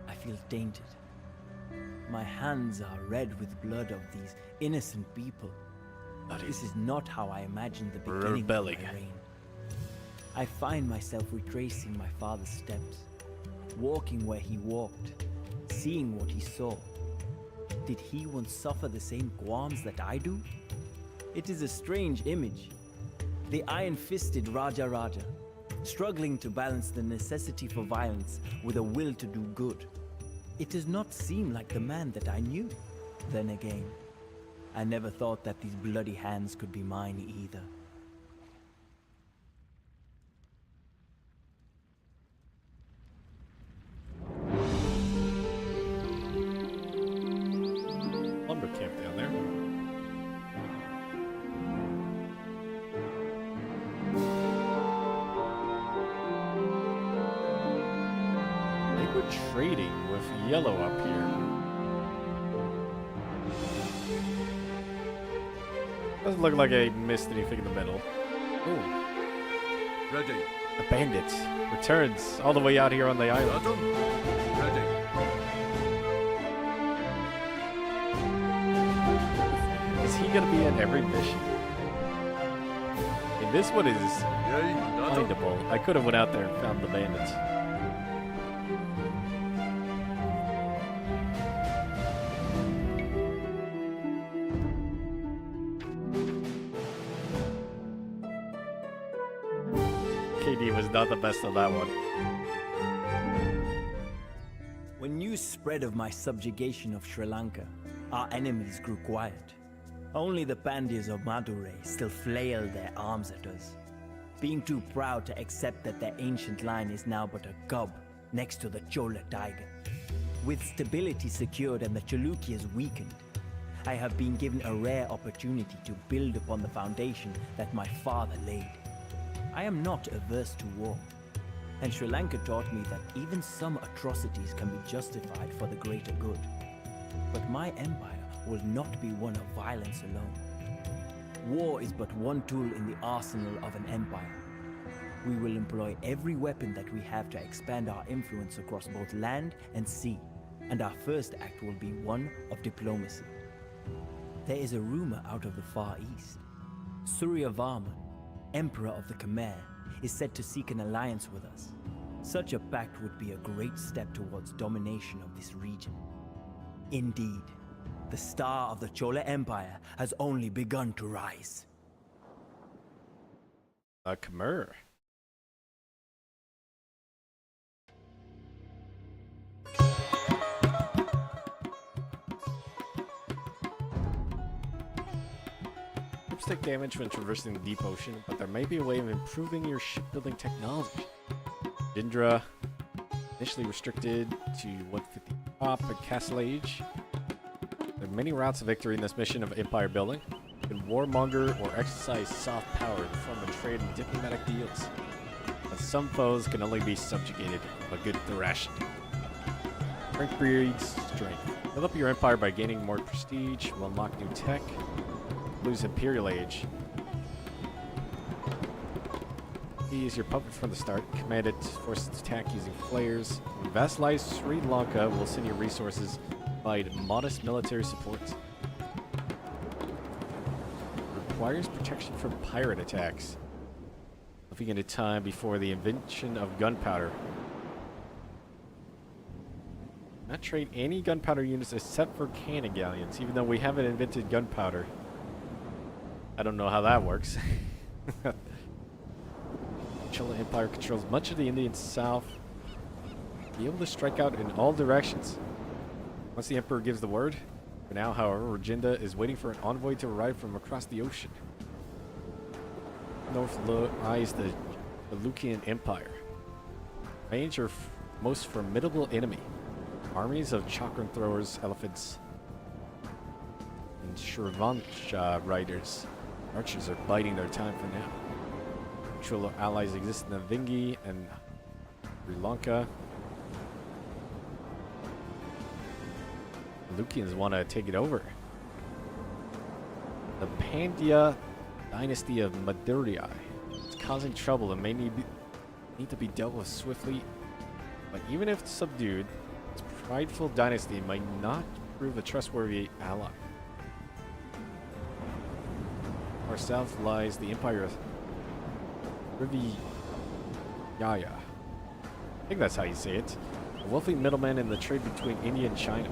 I feel tainted. My hands are red with blood of these innocent people. This is not how I imagined the beginning Rebelling. of my reign. I find myself retracing my father's steps, walking where he walked, seeing what he saw. Did he once suffer the same qualms that I do? It is a strange image. The iron-fisted Raja, struggling to balance the necessity for violence with a will to do good. It does not seem like the man that I knew. Then again, I never thought that these bloody hands could be mine either. Lumber camp down there. They were trading with yellow up here. Doesn't look like I missed anything in the middle. Ooh. Ready. The bandit returns all the way out here on the island. Adam. Ready. Is he gonna be in every mission? And this one is Yay, Adam. findable. I could have went out there and found the bandits. KD was not the best on that one. When news spread of my subjugation of Sri Lanka, our enemies grew quiet. Only the Pandyas of Madurai still flailed their arms at us, being too proud to accept that their ancient line is now but a cub next to the Chola tiger. With stability secured and the Chalukyas weakened, I have been given a rare opportunity to build upon the foundation that my father laid. I am not averse to war, and Sri Lanka taught me that even some atrocities can be justified for the greater good. But my empire will not be one of violence alone. War is but one tool in the arsenal of an empire. We will employ every weapon that we have to expand our influence across both land and sea, and our first act will be one of diplomacy. There is a rumor out of the Far East. Suryavarman, Emperor of the Khmer, is said to seek an alliance with us. Such a pact would be a great step towards domination of this region. Indeed, the star of the Chola Empire has only begun to rise. Khmer. Ships take damage when traversing the deep ocean, but there may be a way of improving your shipbuilding technology. Rajendra, initially restricted to 150 top and Castle Age. There are many routes to victory in this mission of empire building. You can warmonger or exercise soft power in the form of trade and diplomatic deals. But some foes can only be subjugated with a good thrashing. Strength breeds strength. Build up your empire by gaining more prestige, will unlock new tech, lose Imperial Age. He is your puppet from the start. Command it, force its attack using flares. Vassalize Sri Lanka will send you resources, provide modest military support. Requires protection from pirate attacks. Living in a time before the invention of gunpowder. Not trade any gunpowder units except for cannon galleons, even though we haven't invented gunpowder. I don't know how that works. Chola Empire controls much of the Indian South. Be able to strike out in all directions. Once the Emperor gives the word. For now, however, Rajendra is waiting for an envoy to arrive from across the ocean. North lies the Chalukyan Empire. Range your most formidable enemy. Armies of chakram throwers, elephants, and Shrivancha riders. Archers are biding their time for now. Chola allies exist in the Vingi and Sri Lanka. Chalukyans want to take it over. The Pandya dynasty of Madurai is causing trouble and may need to be dealt with swiftly. But even if subdued, this prideful dynasty might not prove a trustworthy ally. Far south lies the Empire of Riviyaya. I think that's how you say it. a wealthy middleman in the trade between India and China.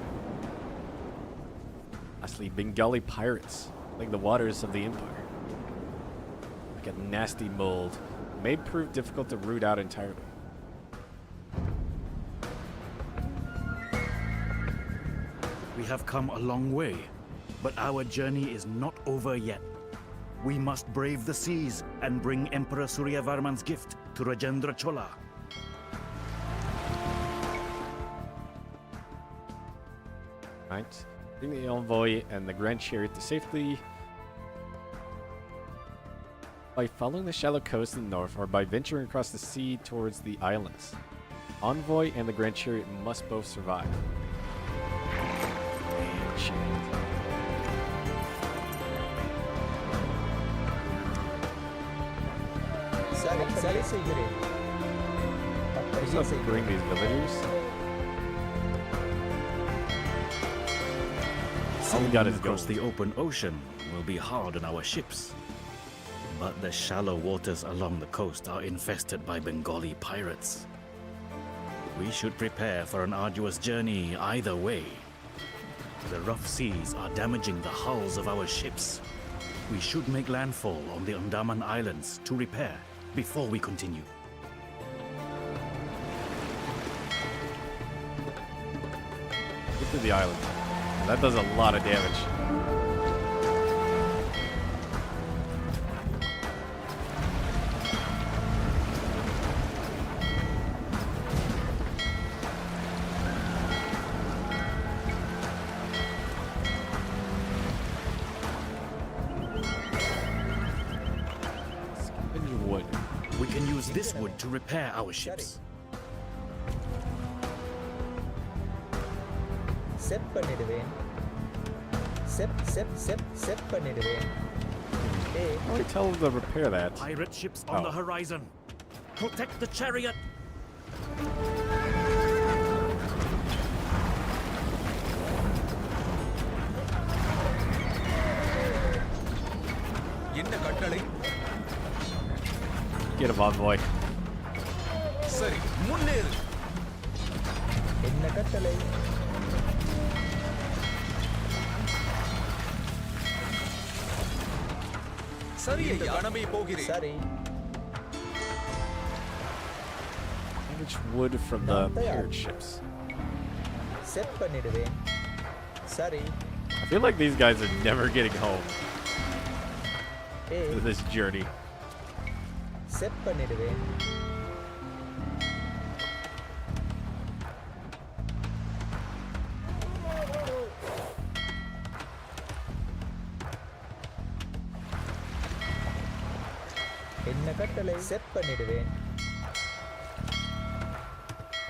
Lastly, Bengali pirates, like the waters of the empire. Like a nasty mold, may prove difficult to root out entirely. We have come a long way, but our journey is not over yet. We must brave the seas and bring Emperor Suryavarman's gift to Rajendra Chola. Right. Bring the envoy and the grand chariot to safety by following the shallow coast in the north or by venturing across the sea towards the islands. Envoy and the grand chariot must both survive. Grand chariot. சரி செய்கிறேன் Who's up to bring these villagers? All we got is Across gold. the open ocean will be hard on our ships. But the shallow waters along the coast are infested by Bengali pirates. We should prepare for an arduous journey either way. The rough seas are damaging the hulls of our ships. We should make landfall on the Andaman Islands to repair before we continue. Get to the island. That does a lot of damage. Scavenge wood. We can use this wood to repair our ships. Set பண்ணிடுவேன் set பண்ணிடுவேன் How do we tell them to repair that? Pirate ships on the horizon. Protect the chariot. என்ன கட்டளை? Get him, envoy. சரி, முன்னேறு. என்ன கட்டளை? சரி ஐயா, கணமே போகிறேன். சரி. Which wood from the pirate ships? Set பண்ணிடுவேன் சரி. I feel like these guys are never getting home ஏய் to this journey. செட் பண்ணிடுவேன் என்ன கட்டளை? செட் பண்ணிடுவேன்.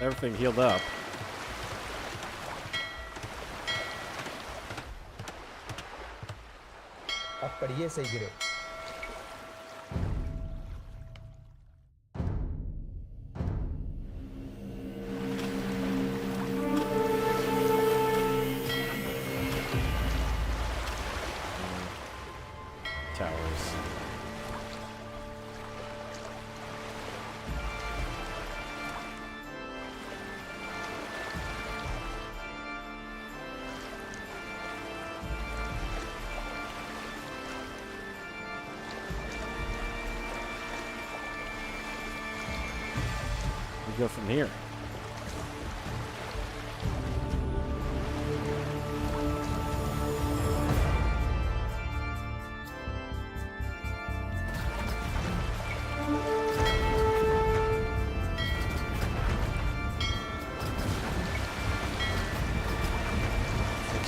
Everything healed up. அப்படியே செய்கிறேன். Towers. We go from here.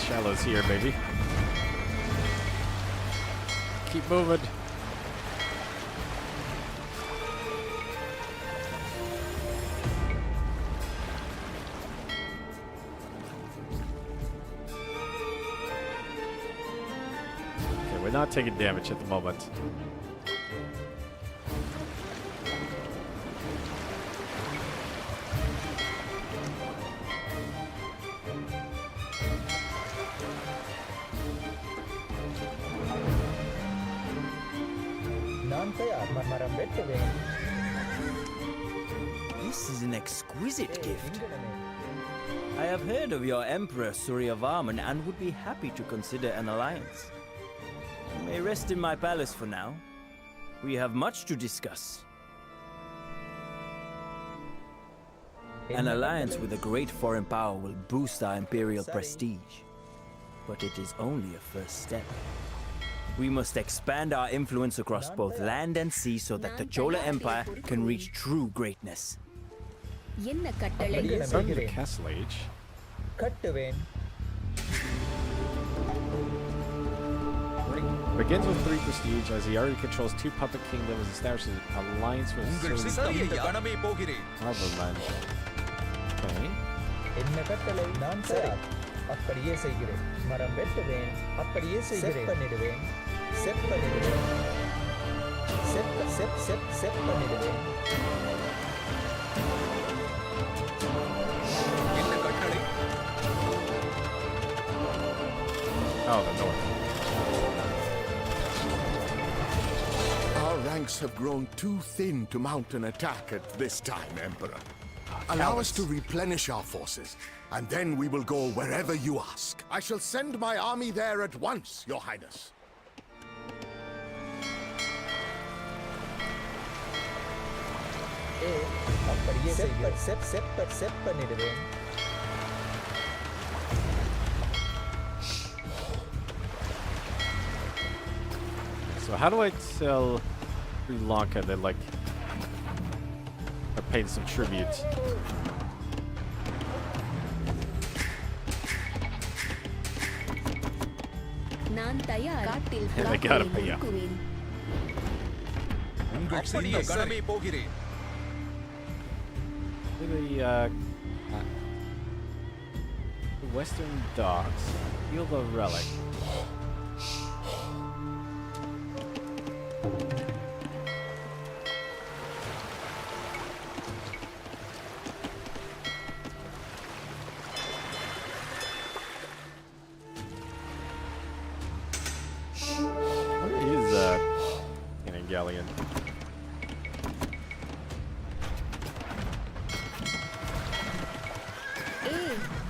Shallows here, baby. Keep moving. Okay, we're not taking damage at the moment. நான் தயார். மரம் வெட்டுவேன். This is an exquisite gift. எங்கடமே I have heard of your Emperor Suryavarman and would be happy to consider an alliance. You may rest in my palace for now. We have much to discuss. An alliance with a great foreign power will boost our imperial prestige. But it is only a first step. We must expand our influence across both land and sea so that the Chola Empire can reach true greatness. என்ன கட்டளை? Starting the Castle Age. கட்டுவேன். Begins with 3 prestige as he already controls 2 puppet kingdoms, establishes an alliance with உங்கள் சித்தம் இந்த கணமே போகிறேன். Harborland. Okay. என்ன கட்டளை? நான் தயார். அப்படியே செய்கிறேன். மரம் வெட்டுவேன். அப்படியே செய்கிறேன். செப்பனிடுவேன். செப்பனிடுவேன். செப்பனிடுவேன். என்ன கட்டளை? Oh, the north. Our ranks have grown too thin to mount an attack at this time, Emperor. Allow us to replenish our forces, and then we will go wherever you ask. I shall send my army there at once, Your Highness. அப்படியே செய்கிறேன். செப்பனிடுவேன். So how do I tell Sri Lanka that, like, they're paying some tribute? நான் தயார். காட்டில் They gotta pay ya. உங்கள் சிறிய கணமே போகிறேன். The Western Docks. Feel the relic. Galleon.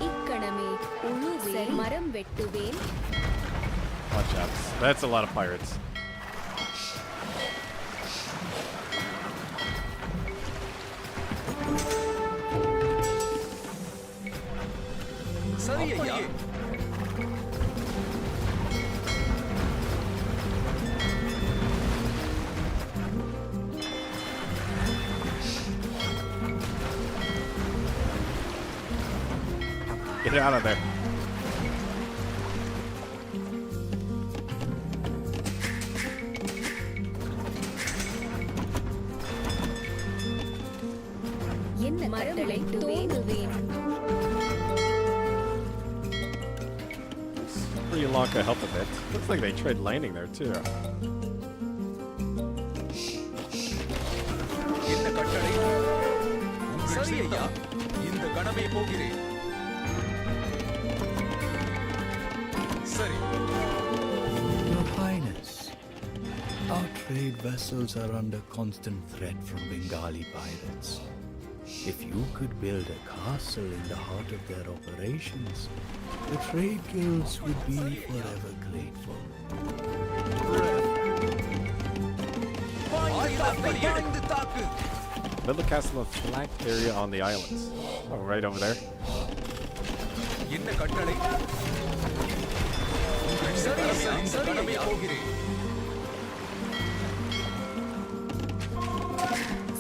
இக்கணமே உழுவேன் மரம் வெட்டுவேன். Watch out. That's a lot of pirates. சரி ஐயா. Get out of there. என்ன மரங்களை தோண்டுவேன். Sri Lanka help a bit. Looks like they tried landing there too. என்ன கட்டளை? சரி ஐயா. இந்த கணமே போகிறேன். சரி. Your Highness, our trade vessels are under constant threat from Bengali pirates. If you could build a castle in the heart of their operations, the trade guilds would be forever grateful. Build a castle of flanked area on the islands. Oh, right over there. என்ன கட்டளை? சரி போகிறேன்.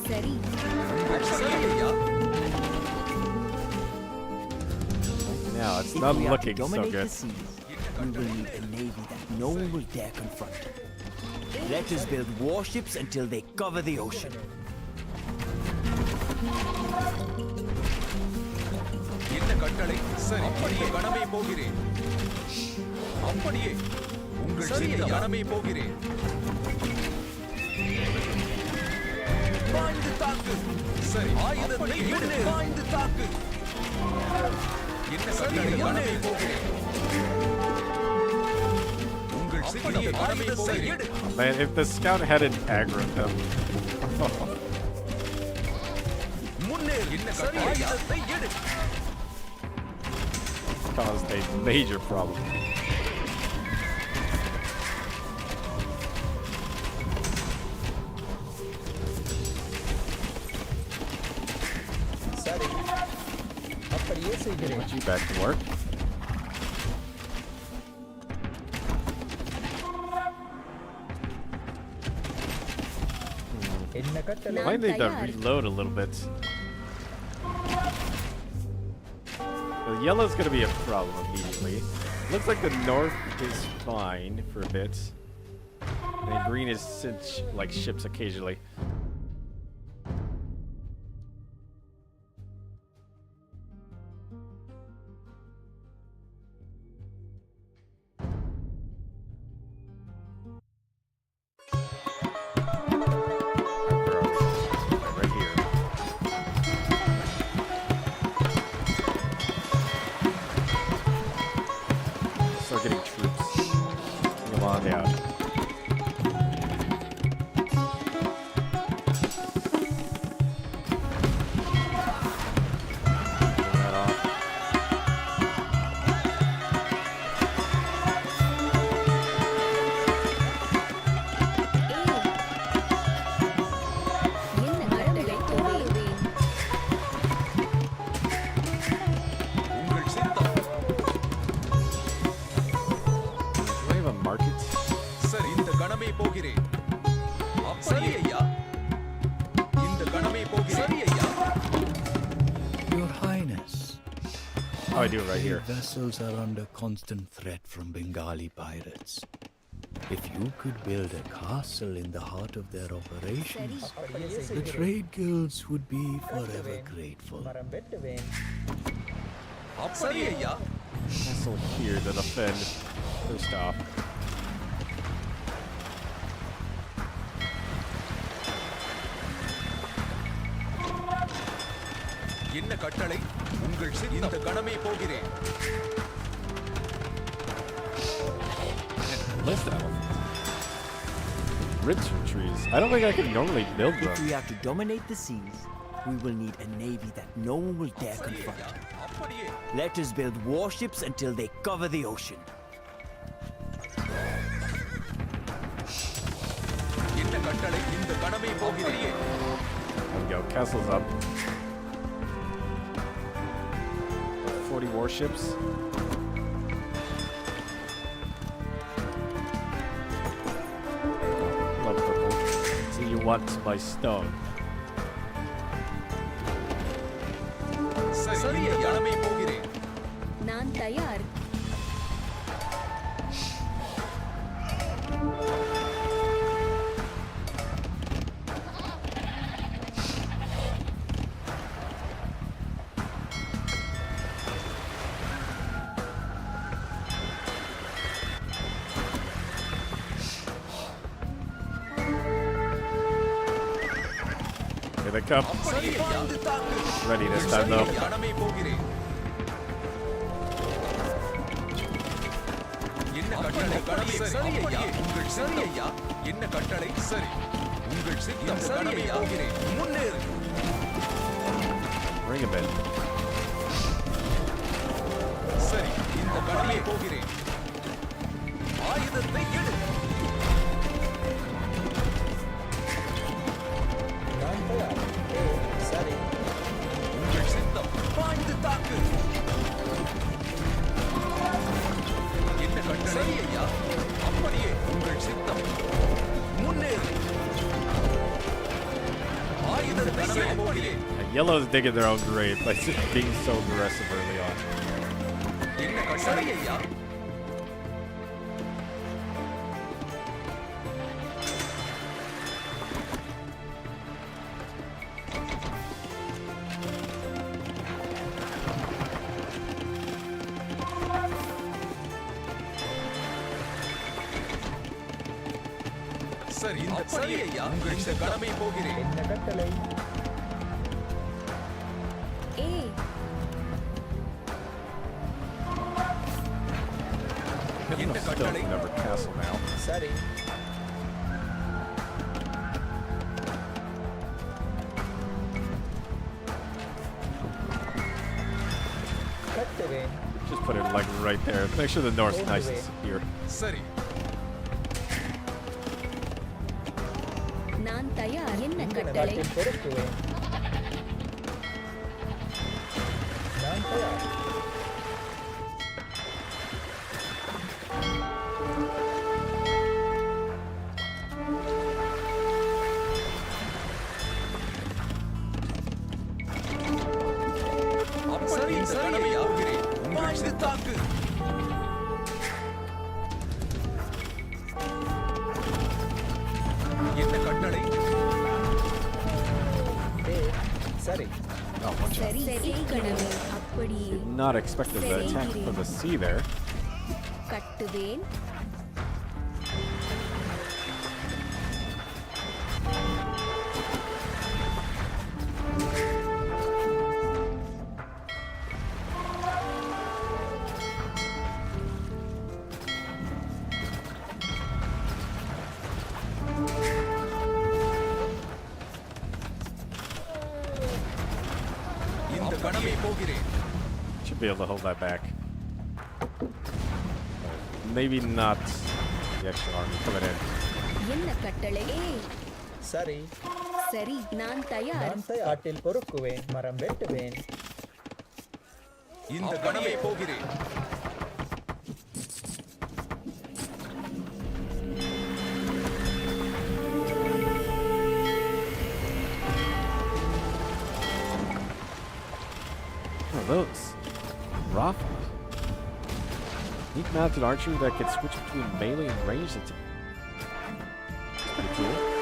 சரி. ஐயா. Now it's If not we are to looking so dominate good. the seas, we will need a navy that no one will dare confront. Let us build warships until they cover the ocean. என்ன கட்டளை? சரி. அப்படியே கணமே போகிறேன். அப்படியே. உங்கள் சிறிய கணமே போகிறேன். பாய்ந்து தாக்கு. சரி. ஆயுதத்தை எடு. பாய்ந்து தாக்கு. என்ன கட்டளை? கணமே போகிறேன். உங்கள் சிறிய கணமே போகிறேன். Man, if the scout hadn't aggroed them. முன்னேறு. என்ன கட்டளை? ஆயுதத்தை எடு. caused a major problem. சரி அப்படியே செய்கிறேன். Put you back to work. என்ன கட்டளை? Might need to reload a little bit. The yellow's gonna be a problem immediately. Looks like the north is fine for a bit. And then green is like ships occasionally. Right here. Start getting troops. Bring them on down. Turn that off. உங்கள் சித்தம். Do I have a market? சரி, இந்த கணமே போகிறேன். சரி ஐயா. இந்த கணமே போகிறேன். சரி ஐயா. Your Highness. Oh, I do it right here. Our vessels are under constant threat from Bengali pirates. If you could build a castle in the heart of their operations, அப்படியே the செய்கிறேன். trade guilds would be forever grateful. மரம் வெட்டுவேன். சரி ஐயா. Castle here to defend. First off. என்ன கட்டளை? உங்கள் சித்தம். இந்த கணமே போகிறேன். List elephants. Roots from trees. I don't think I can normally build If them. we are to dominate the seas, we will need a navy that no one will dare confront. அப்படியே. Let us build warships until they cover the ocean. என்ன கட்டளை? இந்த கணமே போகிறேன். There we go. Castle's up. 40 warships. Love purple. So you want my stone. சரி, இந்த கணமே போகிறேன். நான் தயார். Here they come. சரி ஐயா. Ready this time though. கணமே போகிறேன். என்ன கட்டளை? கணமே. சரி ஐயா. உங்கள் சரி ஐயா. என்ன கட்டளை? சரி. உங்கள் சித்தம். கணமே போகிறேன். முன்னேறு. Bring him in. சரி, இந்த கணமே போகிறேன். ஆயுதத்தை எடு. நான் தயார். சரி உங்கள் சித்தம். பாய்ந்து தாக்கு. என்ன கட்டளை? சரி ஐயா. அப்படியே உங்கள் சித்தம். முன்னேறு. ஆயுதத்தை போகிறேன். Yellow's digging their own grave by just being so aggressive early on. என்ன கட்டளை ஐயா? சரி, இந்த சரி ஐயா. உங்கள் இந்த கடமை போகிறேன். என்ன கட்டளை? ஏய் என்ன கட்டளை? Never castle now. சரி கட்டுவேன். Just put it like right there. Make sure the north's nice and secure. சரி நான் தயார். என்ன இந்த கட்டளை? காட்டில் பொறுக்குவேன். நான் தயார். அப்படி இந்த கடமை ஆகிறேன் பாய்ந்து தாக்கு என்ன கட்டளை சரி Oh, watch out. சரி செய்கணமே. அப்படியே Did not expect the attack from the sea there. கட்டுவேன். இந்த கடமை போகிறேன் Should be able to hold that back. Maybe not the extra army coming in. என்ன கட்டளை? சரி சரி நான் தயார். நான் தயார். காட்டில் பொறுக்குவேன். மரம் வெட்டுவேன். இந்த கடமை போகிறேன் What are those? Rafa. Neat mounted archer that can switch between melee and ranged attack. That's pretty cool.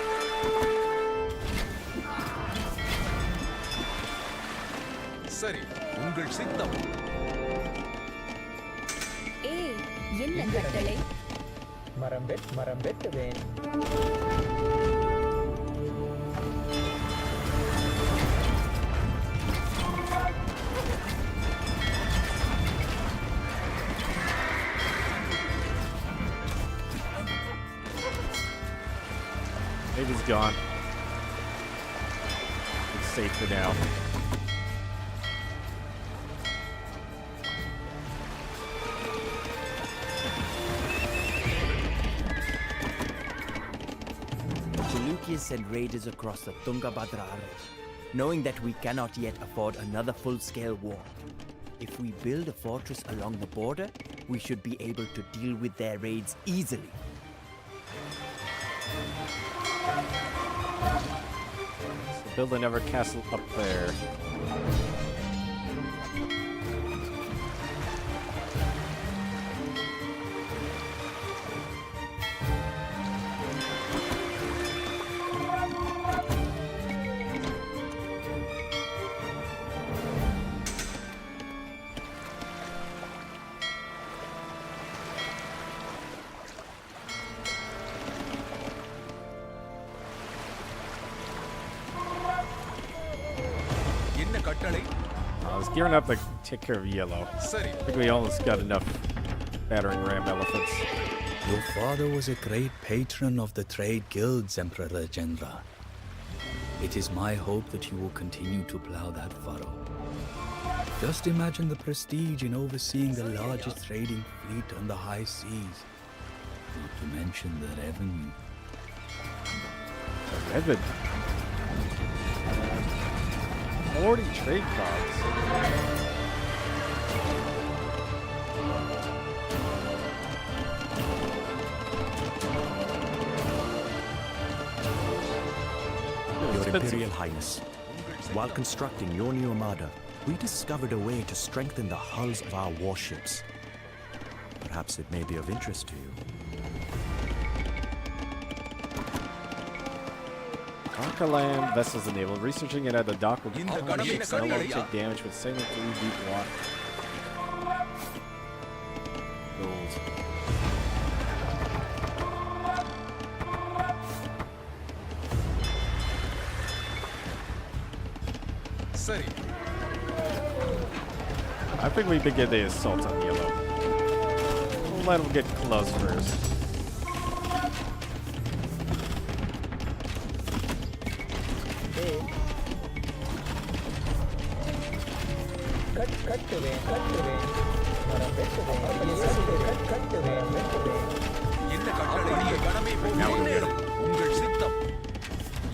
சரி உங்கள் சித்தம் என்ன கட்டளை? மரம் வெட்டுவேன். Navy's gone. It's safe for now. Chalukis send raiders across the Tungabhadra River, knowing that we cannot yet afford another full-scale war. If we build a fortress along the border, we should be able to deal with their raids easily. So build another castle up there. என்ன கட்டளை I was gearing up to take care of yellow. சரி I think we almost got enough battering ram elephants. Your father was a great patron of the trade guilds, Emperor Rajendra. It is my hope that you will continue to plow that furrow. Just imagine the prestige in overseeing the largest trading fleet on the high seas. Not to mention the revenue. The revenue. 40 trade cards. Your Imperial Highness, while constructing your new armada, we discovered a way to strengthen the hulls of our warships. Perhaps it may be of interest to you. Conqueror vessels enabled. Researching it at the dock will இந்த allow கடமை ships no longer கட்டளையா? take damage when sailing through deep water. Gold. சரி I think we begin the assault on yellow. We'll let them get close first. கட்டுவேன். மரம் வெட்டுவேன் அப்படியே செய்கிறேன் கட்டுவேன் வெட்டுவேன் என்ன கட்டளை கணமே முன்னேறும் உங்கள் சித்தம்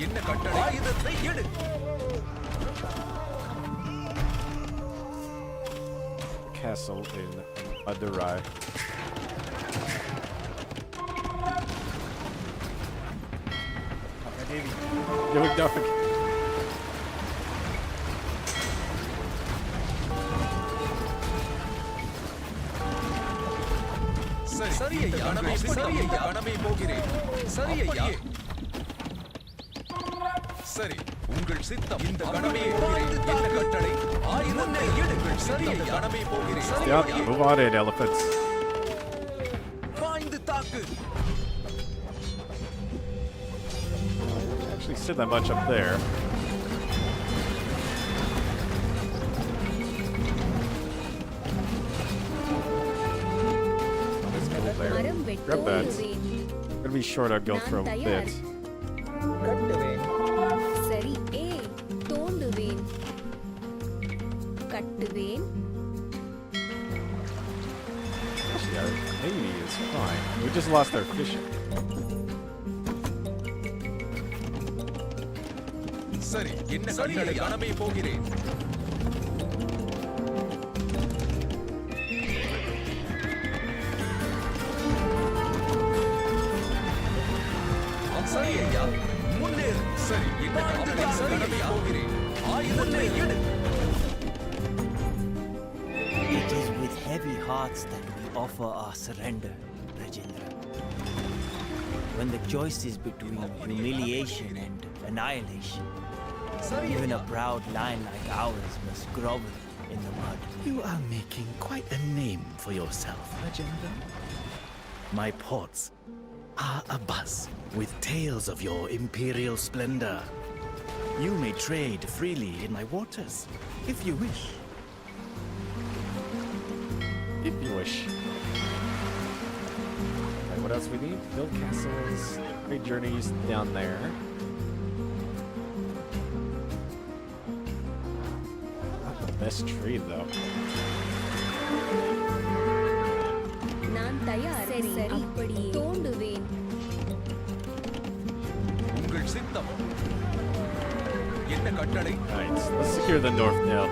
என்ன கட்டளை ஆயுதத்தை எடு Castle in Madurai. Doing nothing. சரி ஐயா கணமே போகிறேன் சரி ஐயா சரி உங்கள் சித்தம் இந்த கணமே போகிறேன் என்ன கட்டளை ஆயுதத்தை எடுங்கள் சரி ஐயா கணமே போகிறேன் Yeah, move on in, elephants. பாய்ந்து தாக்கு Actually, sit that much up there. மரம் Grab that. வெட்டுவேன் Gonna be short on go for a bit. கட்டுவேன் சரி தோண்டுவேன் கட்டுவேன் Actually, our navy is fine. We just lost our fishing. சரி என்ன கட்டளை கணமே போகிறேன் சரி ஐயா முன்னேறு சரி என்ன கட்டளை கணமே போகிறேன் ஆயுதத்தை எடு It is with heavy hearts that we offer our surrender, Rajendra. When the choice is between humiliation and annihilation, even a proud line like ours must grovel in the mud. You are making quite a name for yourself, Rajendra. My ports are abuzz with tales of your imperial splendor. You may trade freely in my waters, if you wish. If you wish. Okay, what else we need? Build castles, trade journeys down there. Not the best trade though. நான் தயார் சரி அப்படியே தோண்டுவேன் உங்கள் சித்தம் என்ன கட்டளை Alright, let's secure the north now.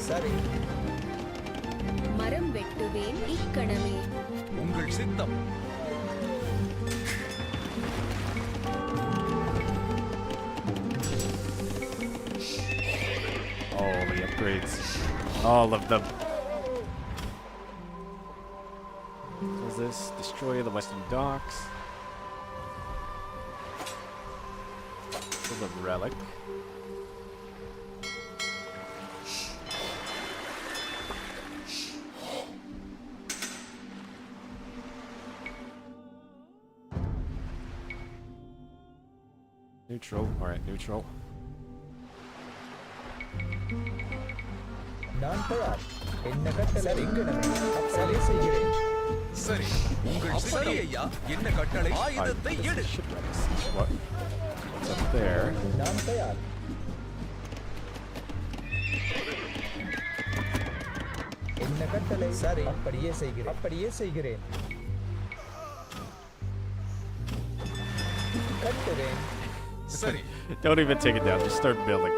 சரி மரம் வெட்டுவேன் இக்கணமே உங்கள் சித்தம் All the upgrades. All of them. What is this? Destroy the western docks. Build a relic. Neutral. Alright, neutral. நான் தயார் என்ன கட்டளை இங்கனமே அப்படியே செய்கிறேன் சரி உங்கள் சரி ஐயா என்ன கட்டளை ஆயுதத்தை எடு What? What's up there? நான் தயார் என்ன கட்டளை சரி அப்படியே செய்கிறேன் கட்டுவேன் சரி Don't even take it down. Just start building.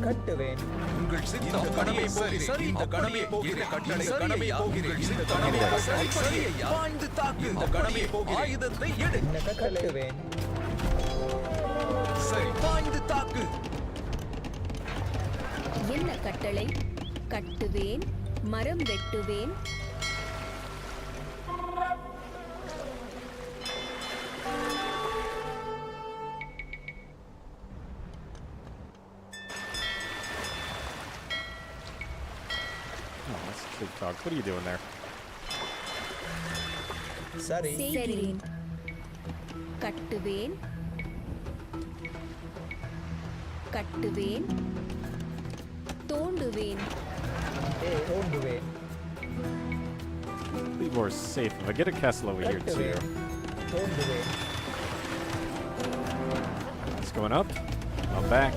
கட்டுவேன் உங்கள் சித்தம் கணமே போகிறேன் இந்த கணமே போகிறேன் கட்டளை கணமே போகிறேன் இந்த கணமே சரி ஐயா பாய்ந்து தாக்கு இந்த கணமே போகிறேன் ஆயுதத்தை எடு என்ன கட்டுவேன் சரி பாய்ந்து தாக்கு என்ன கட்டளை கட்டுவேன் மரம் வெட்டுவேன் Big talk. What are you doing there? சரி செய்கிறேன் கட்டுவேன் கட்டுவேன் கட்டுவேன். ஓங்குவேன். Be more safe if I get a castle over here too. ஓங்குவேன். It's going up. I'm back.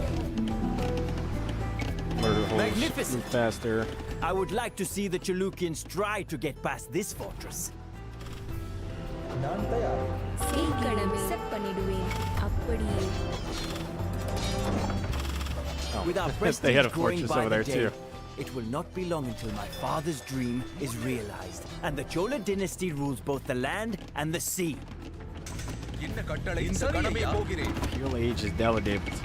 Murder holes Magnificent. move faster. I would like to see the Chalukins try to get past this fortress. நான் தயார். இக்கணமே set பண்ணிடுவேன். அப்படியே. With our They had prestige a growing fortress by over the there day, too. it will not be long until my father's dream is realized, and the Chola dynasty rules both the land and the sea. என்ன கட்டளை? இந்த கணமே போகிறேன். Your age is delegated.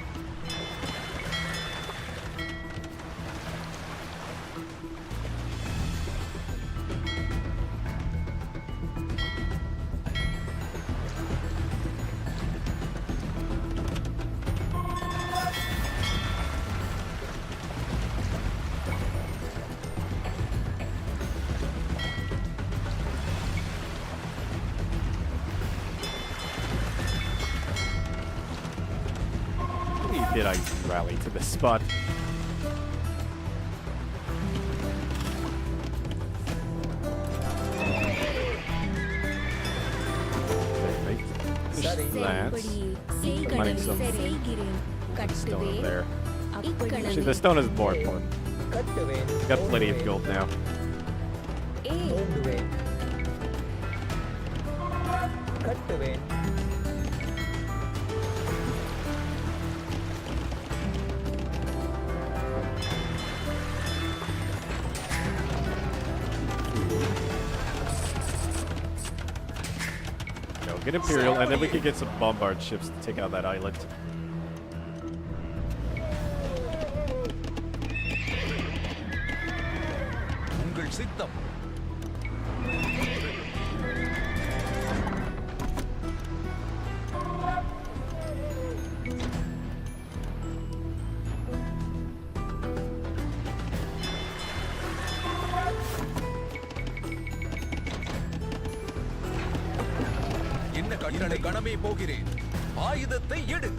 Did I rally to the spot? Lance. செய்கிறேன். Stone over கட்டுவேன். there. Actually, இக்கணமே the stone is more important. கட்டுவேன். Got plenty of gold now. ஓங்குவேன். கட்டுவேன். Go get Imperial, and then we can get some bombard ships to take out that island. உங்கள் சித்தம். என்ன கட்டளை? கணமே போகிறேன். ஆயுதத்தை எடு.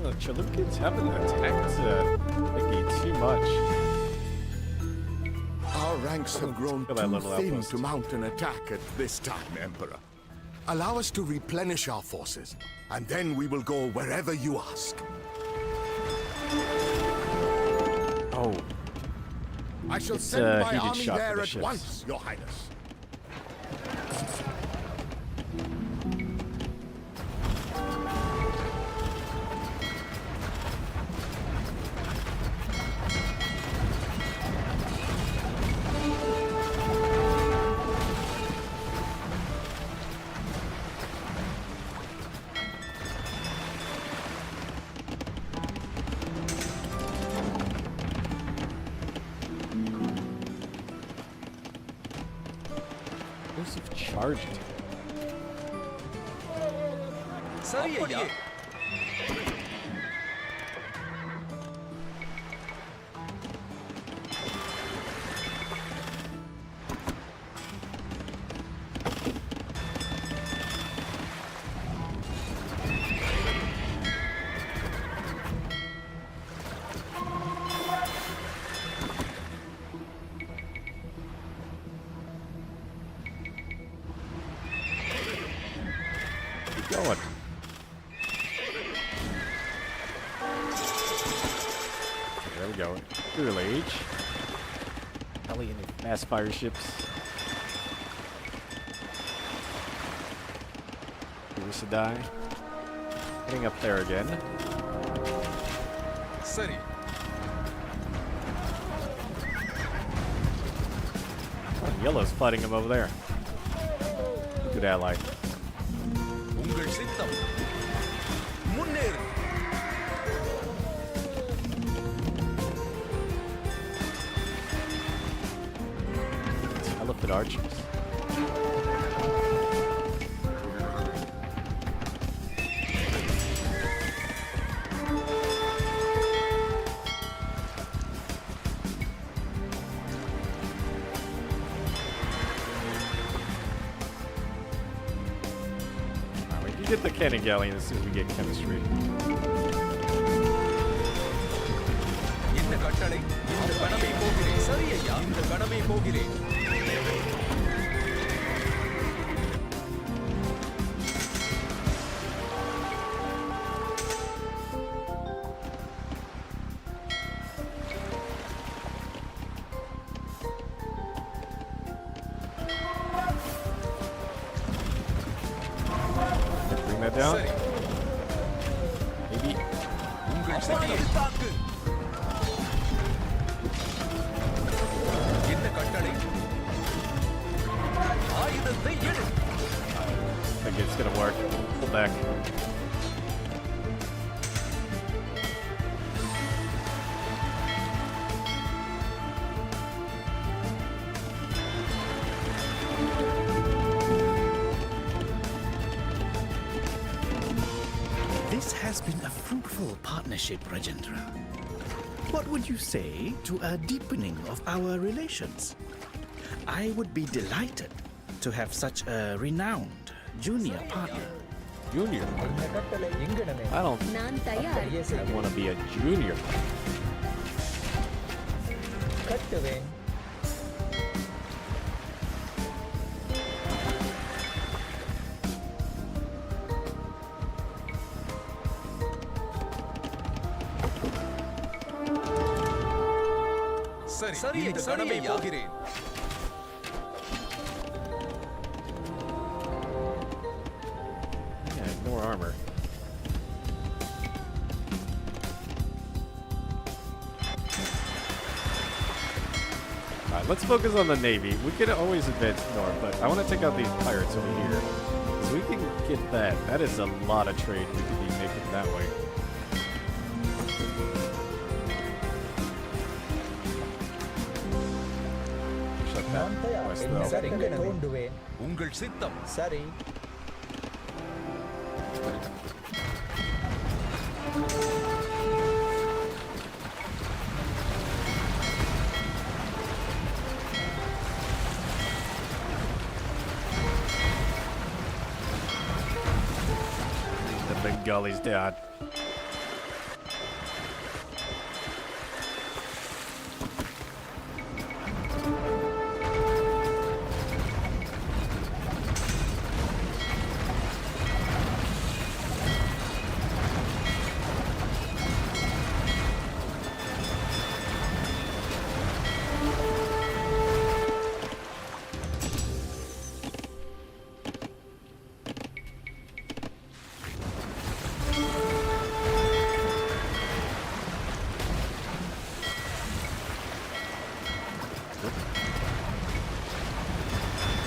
The Chalukins haven't attacked Mickey too much. Our ranks have grown Look at that too little thin outpost. to mount an attack at this time, Emperor. Allow us to replenish our forces, and then we will go wherever you ask. Oh, I shall It's, send my heated army shock there for the at ships. once, Your Highness. Joseph charged. சரி ஐயா. Keep going. There we go. Imperial Age. Alien and fast fire ships. Usadai. Getting up there again. சரி. Yellow's fighting him over there. Good ally. உங்கள் சித்தம். முன்னேறு. Elephant archers. We can get the cannon galleon as soon as we get chemistry. இந்த கணமே போகிறேன். Bring that down. சரி. Maybe. உங்கள் சித்தம் தாக்கு. என்ன கட்டளை? ஆயுதத்தை எடு. I think it's gonna work. Pull back. This has been a fruitful partnership, Rajendra. What would you say to a deepening of our relations? I would be delighted to have such a renowned junior partner. Junior? இந்த கட்டளை எங்கனமே I don't. நான் தயார். அப்படியே I செய்கிறேன். want to be a junior. கட்டுவேன். சரி. இந்த கணமே போகிறேன். Yeah, ignore armor. Alright, let's focus on the Navy. We could always advance north, but I want to take out these pirates over here. So we can get that. That is a lot of trade we could be making that way. Shut that நான் தயார். west இந்த though. கட்டளை தோண்டுவேன். உங்கள் சித்தம். சரி. The Bengalis down.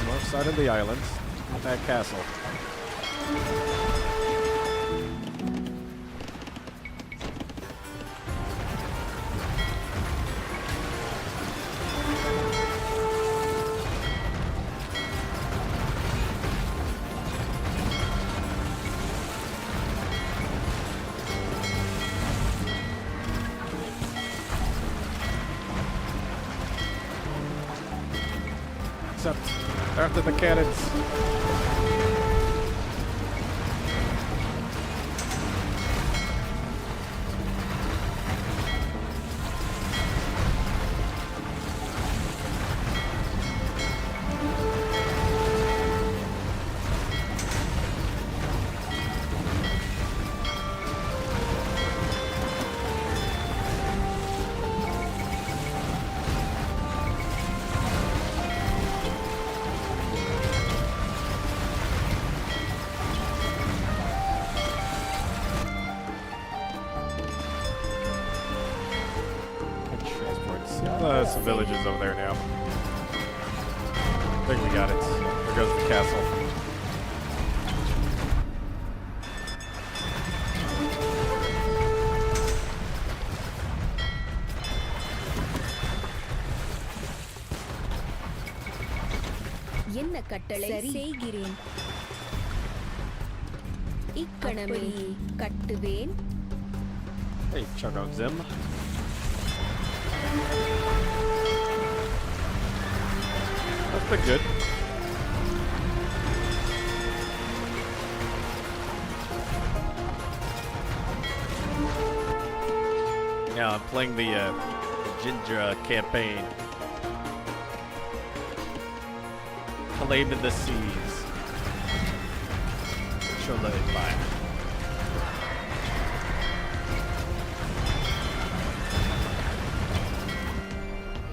North side of the islands. Not that castle. Except after the cannons. Some villages over there now. I think we got it. There goes the castle. என்ன கட்டளை செய்கிறேன். இக்கணமே கட்டுவேன். Hey, Chugog Zim. That's been good. Yeah, I'm playing the Jindra campaign. Claim in the seas. Chola Empire.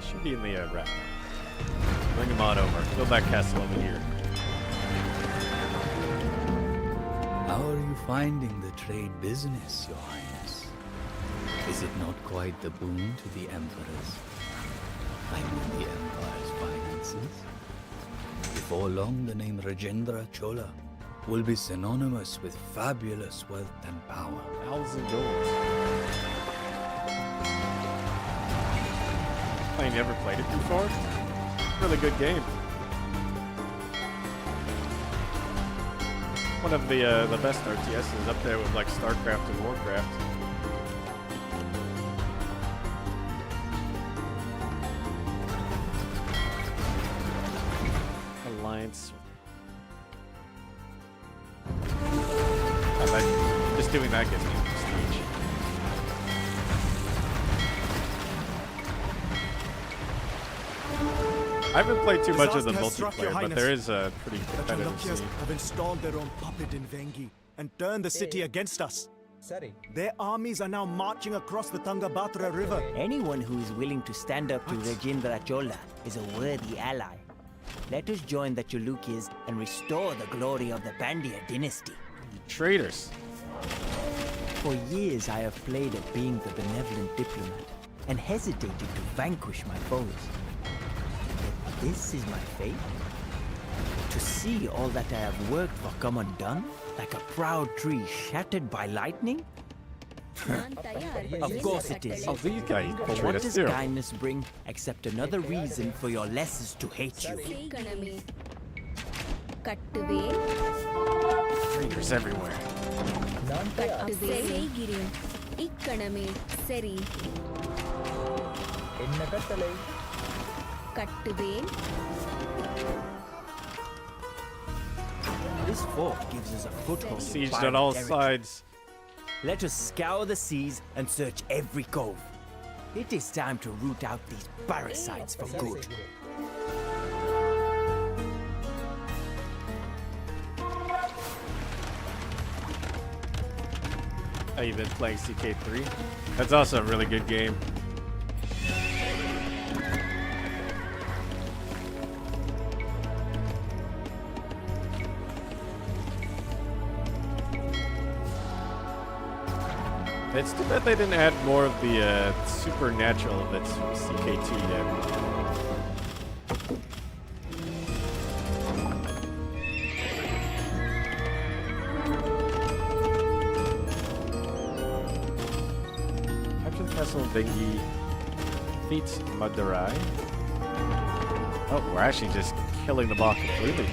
Should be in the wrap. Bring him on over. Build that castle over here. How are you finding the trade business, Your Highness? Is it not quite the boon to the emperors? I mean the empire's finances. Before long, the name Rajendra Chola will be synonymous with fabulous wealth and power. 1,000 gold. I never played it before. Really good game. One of the best RTSs up there with like StarCraft and Warcraft. Alliance. Just doing that gets me prestige. I haven't played too much of the multiplayer, but there is a pretty competitive scene. Have installed their own puppet in Vengi and turned the city against us. Their armies are now marching across the Tungabhadra River. Anyone who is willing to stand up to Rajendra Chola is a worthy ally. Let us join the Chalukis and restore the glory of the Pandya dynasty. Traitors. For years I have played at being the benevolent diplomat and hesitated to vanquish my foes. Yet this is my fate? To see all that I have worked for come undone, like a proud tree shattered by lightning? Of course it is. Oh, these guys But what does kindness bring except another reason for your lessons to hate you? Traitors everywhere. This fort gives us a foothold. Sieged on all sides. Let us scour the seas and search every cove. It is time to root out these parasites for good. Oh, you've been playing CK3? That's also a really good game. It's too bad they didn't add more of the supernatural that's from CK2 yet. Captain Castle Vengi defeats Madurai. Oh, we're actually just killing the bot completely.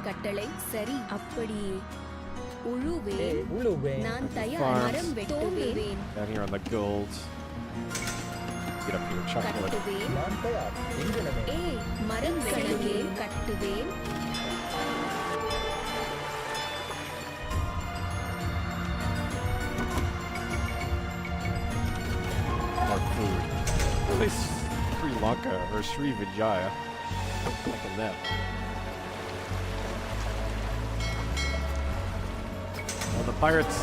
கட்டளை சரி அப்படியே உழுவேன் நான் தயார் மரம் வெட்டுவேன் down here on the gold. Get up here, chocolate. கட்டுவேன் ஏய் மரம் வெட்டுவேன் கட்டுவேன் More food. At least Sri Lanka or Sri Vijaya. Look at that. The pirates,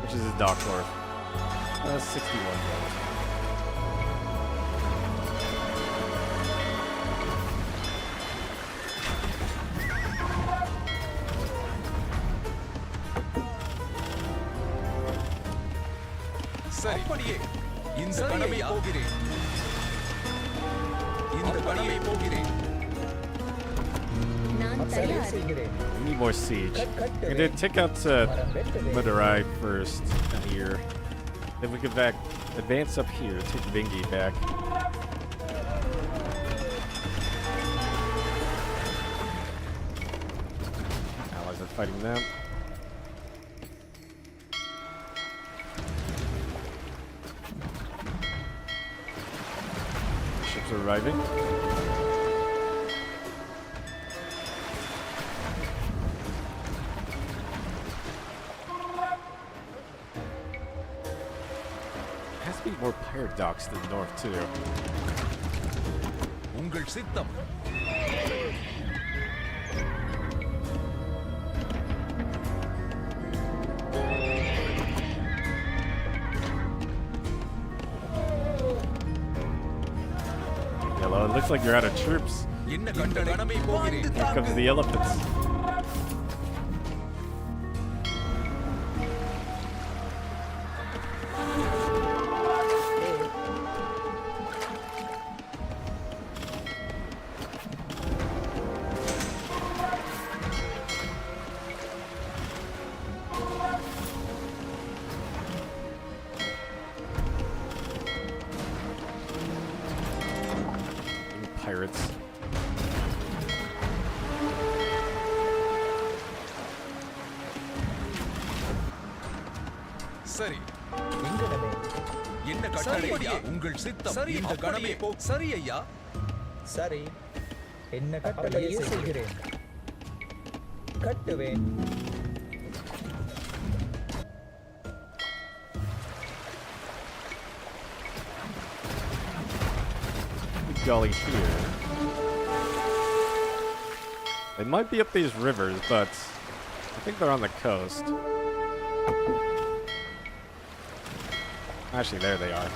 which is his dock worth, 61 gold. அப்படியே இந்த கணமே போகிறேன் இந்த கணமே போகிறேன் We need more siege. I'm gonna take out Madurai first here. Then we can advance up here, take Vengi back. Allies are fighting them. Ships are arriving. more pirate docks to the north too. உங்கள் சித்தம். Yellow, it looks like you're out of troops. என்ன கட்டளை? கடமை போகிறேன். Here comes the elephants. Pirates. சரி. இங்கனமே. என்ன கட்டளை ஐயா? உங்கள் சித்தம். சரி இந்த கணமே போ. சரி ஐயா. சரி என்ன கட்டளையை செய்கிறேன். கட்டுவேன். Gully here. They might be up these rivers, but I think they're on the coast. Actually, there they are.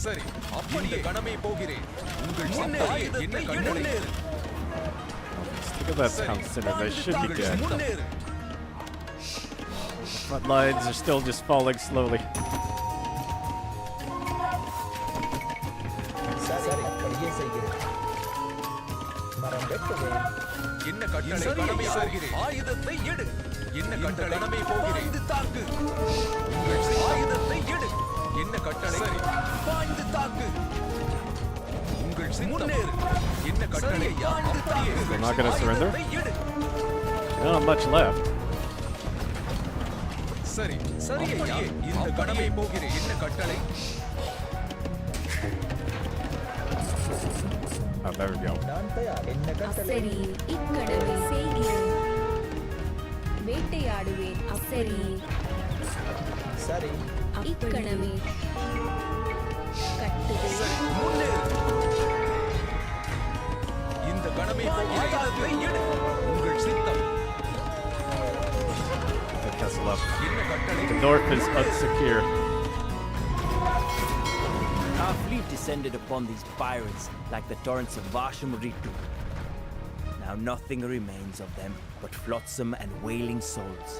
சரி அப்படியே கணமே போகிறேன். உங்கள் சித்தம். என்ன கட்டளை? Look at that town center. They should be good. The front lines are still just falling slowly. சரி அப்படியே செய்கிறேன். மரம் வெட்டுவேன். என்ன கட்டளை? கடமை போகிறேன். ஆயுதத்தை எடு. என்ன கட்டளை? கடமை போகிறேன். பாய்ந்து தாக்கு. உங்கள் ஆயுதத்தை எடு. என்ன கட்டளை? சரி பாய்ந்து தாக்கு. உங்கள் முன்னேறு. என்ன கட்டளை? பாய்ந்து தாக்கு. They're not going to surrender? Not much left. சரி சரி ஐயா. இந்த கடமை போகிறேன். என்ன கட்டளை? Oh, there we go. நான் தயார். என்ன கட்டளை? சரி இக்கடவை செய்கிறேன். வேட்டையாடுவேன். சரி சரி இக்கணமே கட்டுவேன். சரி முன்னேறு. இந்த கடமை போகிறேன். உங்கள் சித்தம். The castle up. என்ன கட்டளை? The north is unsecure. Our fleet descended upon these pirates like the torrents of Vashamritu. Now nothing remains of them but flotsam and wailing souls,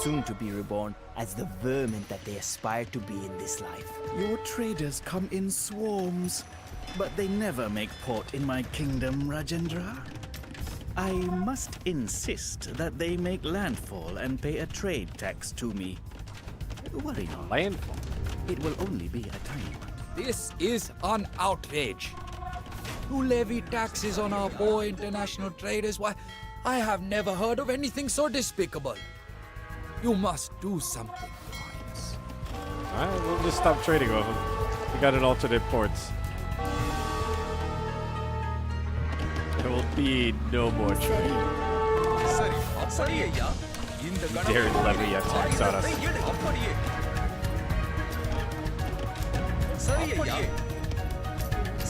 soon to be reborn as the vermin that they aspire to be in this life. Your traders come in swarms, but they never make port in my kingdom, Rajendra. I must insist that they make landfall and pay a trade tax to me. Worry not. Landfall? It will only be a tiny one. This is an outrage. You levy taxes on our poor international traders. Why, I have never heard of anything so despicable. You must do something, Highness. Alright, we'll just stop trading with them. We got an alternate ports. There will be no more trade. சரி அப்படியே ஐயா. இந்த Dare levy attacks on us. அப்படியே. சரி ஐயா.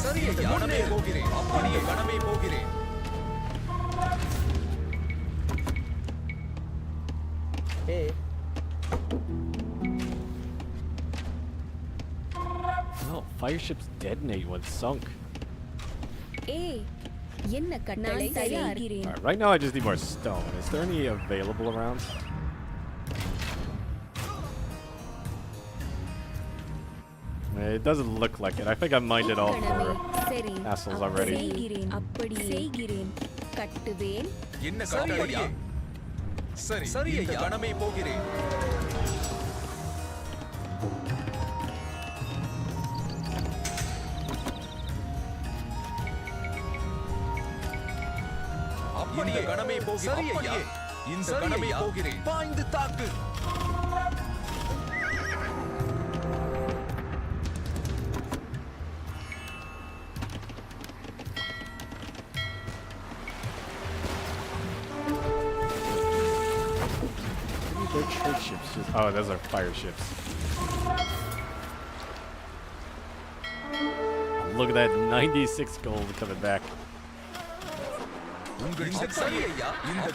சரி ஐயா. கடமை போகிறேன். அப்படியே கடமை போகிறேன். Hey. Oh, fire ships detonate when sunk. ஏய் என்ன கட்டளை? செய்கிறேன். Alright, right now I just need more stone. Is there any available around? It doesn't look like it. I think I mined it all for சரி castles already. செய்கிறேன். அப்படி செய்கிறேன். கட்டுவேன். என்ன கட்டளை? சரி சரி ஐயா. கடமை போகிறேன். அப்படியே கடமை போகிறேன். சரி ஐயா. இந்த கணமே போகிறேன் பாய்ந்து தாக்கு They're trade ships. Oh, those are fire ships. Look at that 96 gold coming back.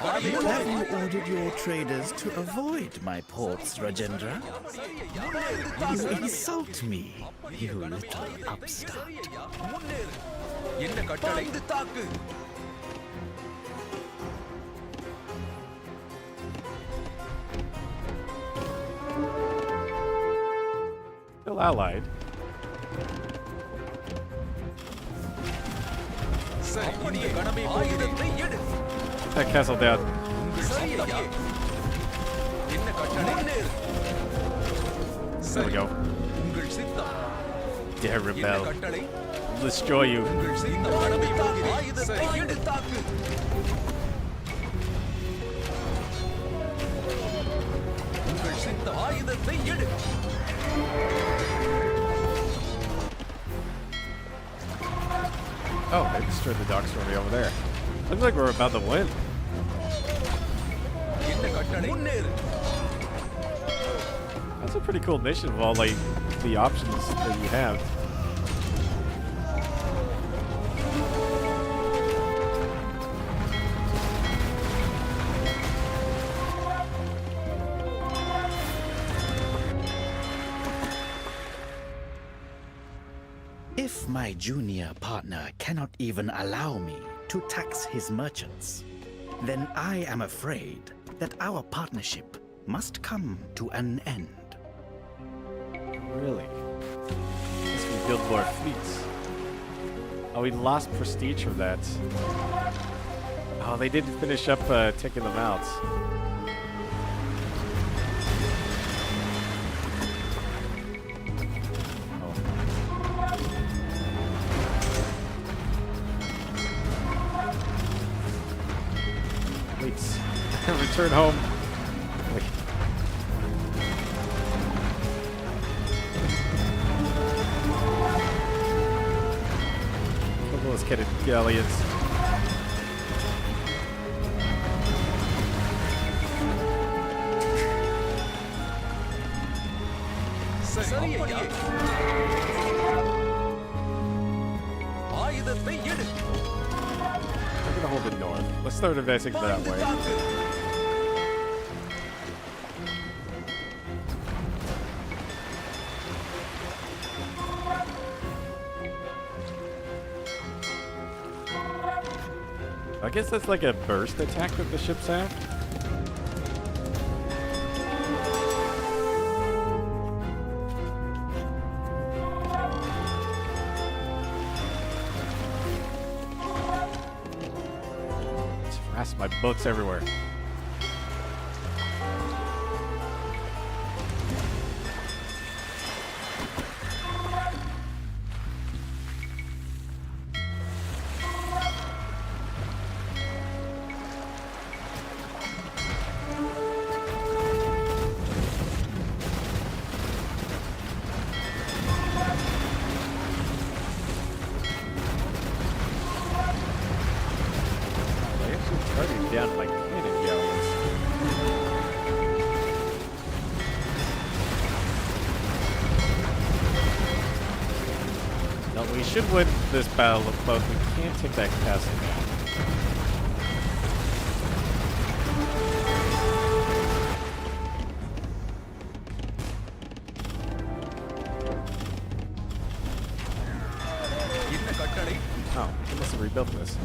Have you ordered your traders to avoid my ports, Rajendra? You insult me, you little upstart. என்ன கட்டளை தாக்கு Still allied. That castle down. There we go. Dare rebel. We'll destroy you. Oh, they destroyed the docks for me over there. Looks like we're about to win. That's a pretty cool mission with all like the options that you have. If my junior partner cannot even allow me to tax his merchants, then I am afraid that our partnership must come to an end. Really? Guess we build more fleets. Oh, we lost prestige from that. Oh, they did finish up taking them out. Return home. Kill those kitted galleons. We're gonna hold it north. Let's start advancing that way. I guess that's like a burst attack that the ships have. Let's harass my boats everywhere. Down like cannon galleons. No, we should win this battle, but we can't take that castle down. Oh, we must have rebuilt this.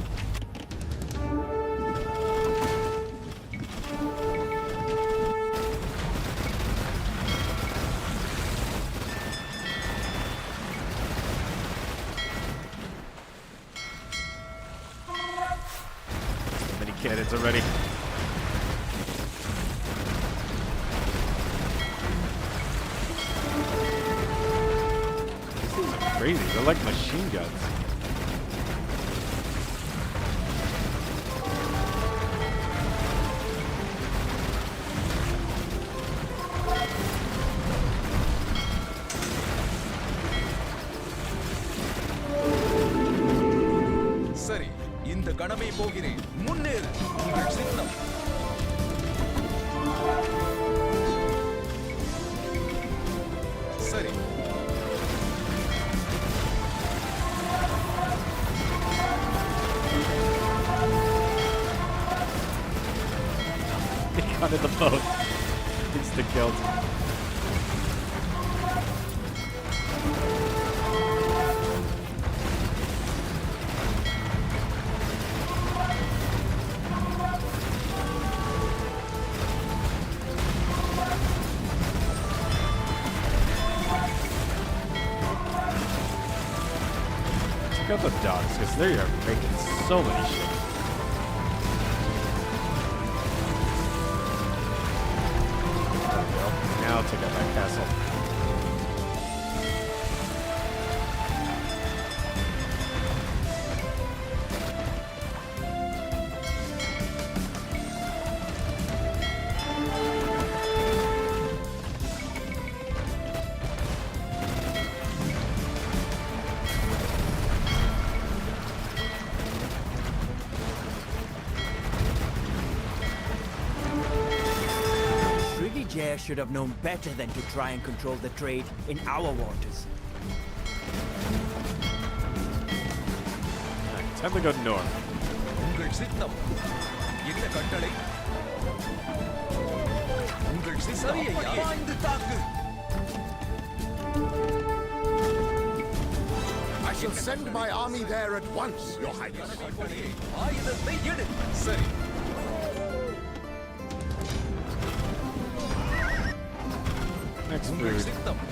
Cannons already. These things are crazy. They're like machine guns. இந்த கணமே போகிறேன் முன்னேறு உங்கள் சித்தம் சரி He got in the boat. Insta killed. Check out the dogs, because they are making so many shit. Now take out that castle. Jer should have known better than to try and control the trade in our waters. Alright, time to go north. உங்கள் சித்தம் என்ன கட்டளை உங்கள் சித்தம் பாய்ந்து தாக்கு I shall send my army there at once, Your Highness. ஆயுதத்தை எடு சரி Next உங்கள் food. சித்தம்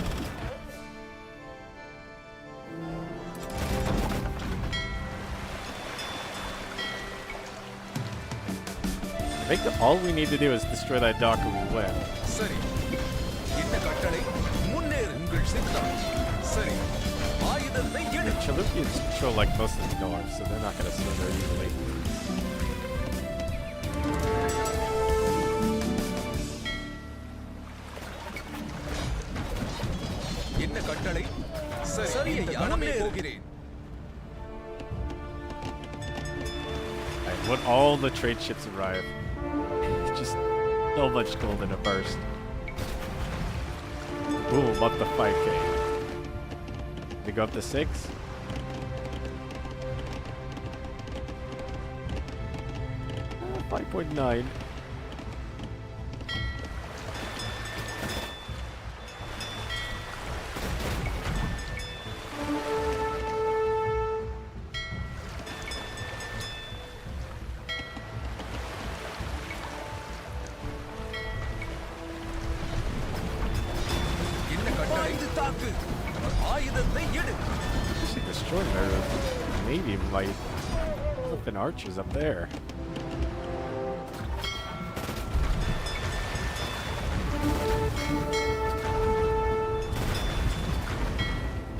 I think all we need to do is destroy that dock and we win. சரி என்ன கட்டளை முன்னேறு உங்கள் சித்தம் சரி ஆயுதத்தை எடு Chalukyans control like most of the north, so they're not going to surrender easily. என்ன கட்டளை சரி ஐயா கணமே போகிறேன் Alright, when all the trade ships arrive, just so much gold in a burst. Boom, up to 5k. We go up to 6. Uh, 5.9. என்ன கட்டளை தாக்கு ஆயுதத்தை எடு Actually destroying their navy by flipping archers up there.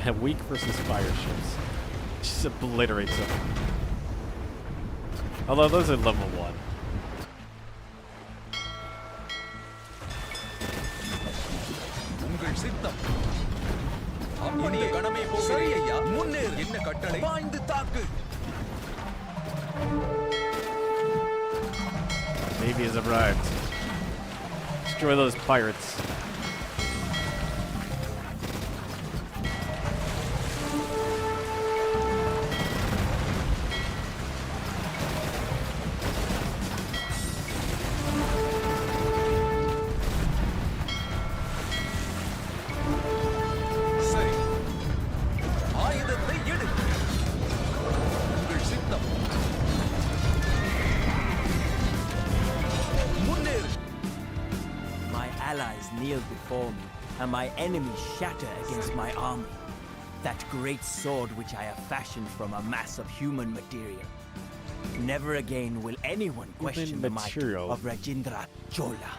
And weak versus fire ships. Just obliterates them. Although those are level 1. உங்கள் சித்தம் அப்படியே கணமே போகிறேன் ஐயா முன்னேறு என்ன கட்டளை பாய்ந்து தாக்கு Navy has arrived. Destroy those pirates. சரி ஆயுதத்தை எடு உங்கள் சித்தம் முன்னேறு My allies kneel before me, and my enemies shatter against my army. That great sword which I have fashioned from a mass of human material. Never again will anyone question the might material. of Rajendra Chola.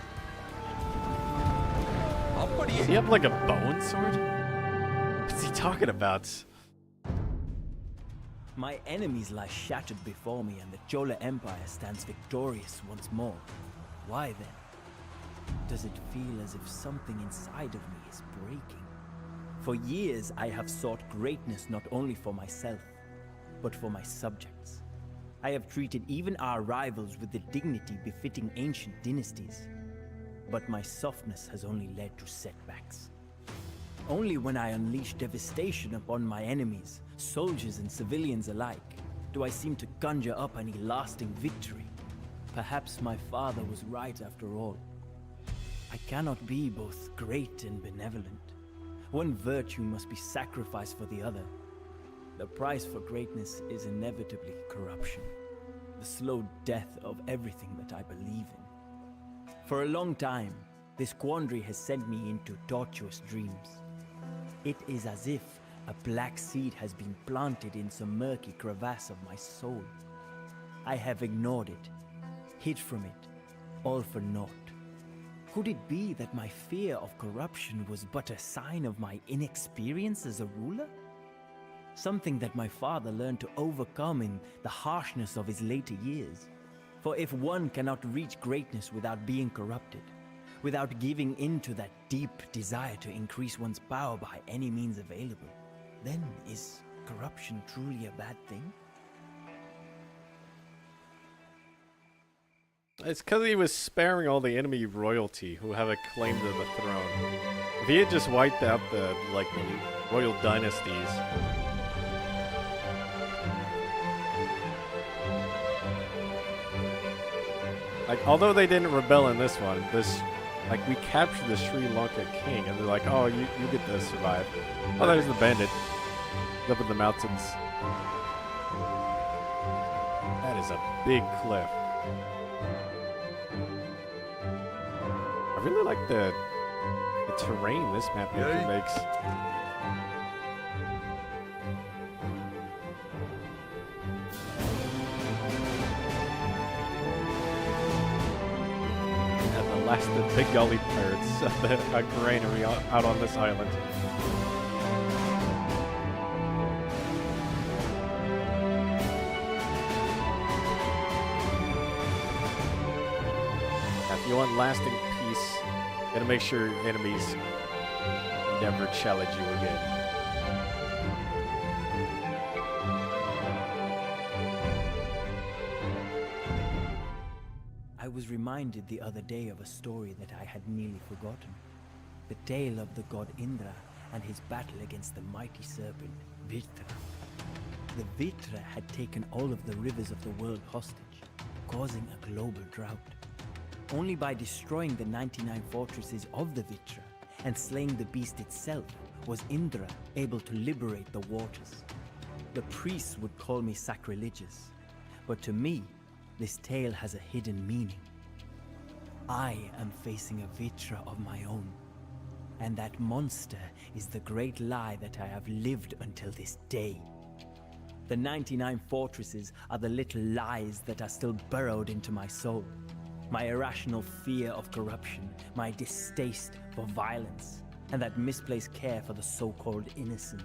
அப்படியே Does he have like a bone sword? What's he talking about? My enemies lie shattered before me, and the Chola Empire stands victorious once more. Why then? Does it feel as if something inside of me is breaking? For years I have sought greatness not only for myself, but for my subjects. I have treated even our rivals with the dignity befitting ancient dynasties. But my softness has only led to setbacks. Only when I unleash devastation upon my enemies, soldiers and civilians alike, do I seem to conjure up any lasting victory. Perhaps my father was right after all. I cannot be both great and benevolent. One virtue must be sacrificed for the other. The price for greatness is inevitably corruption, the slow death of everything that I believe in. For a long time, this quandary has sent me into tortuous dreams. It is as if a black seed has been planted in some murky crevasse of my soul. I have ignored it, hid from it, all for naught. Could it be that my fear of corruption was but a sign of my inexperience as a ruler? Something that my father learned to overcome in the harshness of his later years. For if one cannot reach greatness without being corrupted, without giving in to that deep desire to increase one's power by any means available, then is corruption truly a bad thing? It's because he was sparing all the enemy royalty who have a claim to the throne. If he had just wiped out the royal dynasties, like, although they didn't rebel in this one, we captured the Sri Lanka king, and they're like, oh, you get to survive. Oh, there's the bandit up in the mountains. That is a big cliff. I really like the terrain this map makes. At the last of the Bengali pirates of the granary out on this island. If you want lasting peace, you gotta make sure your enemies never challenge you again. I was reminded the other day of a story that I had nearly forgotten. The tale of the god Indra and his battle against the mighty serpent, Vritra. The Vritra had taken all of the rivers of the world hostage, causing a global drought. Only by destroying the 99 fortresses of the Vritra and slaying the beast itself was Indra able to liberate the waters. The priests would call me sacrilegious, but to me, this tale has a hidden meaning. I am facing a Vritra of my own, and that monster is the great lie that I have lived until this day. The 99 fortresses are the little lies that are still burrowed into my soul. My irrational fear of corruption, my distaste for violence, and that misplaced care for the so-called innocent.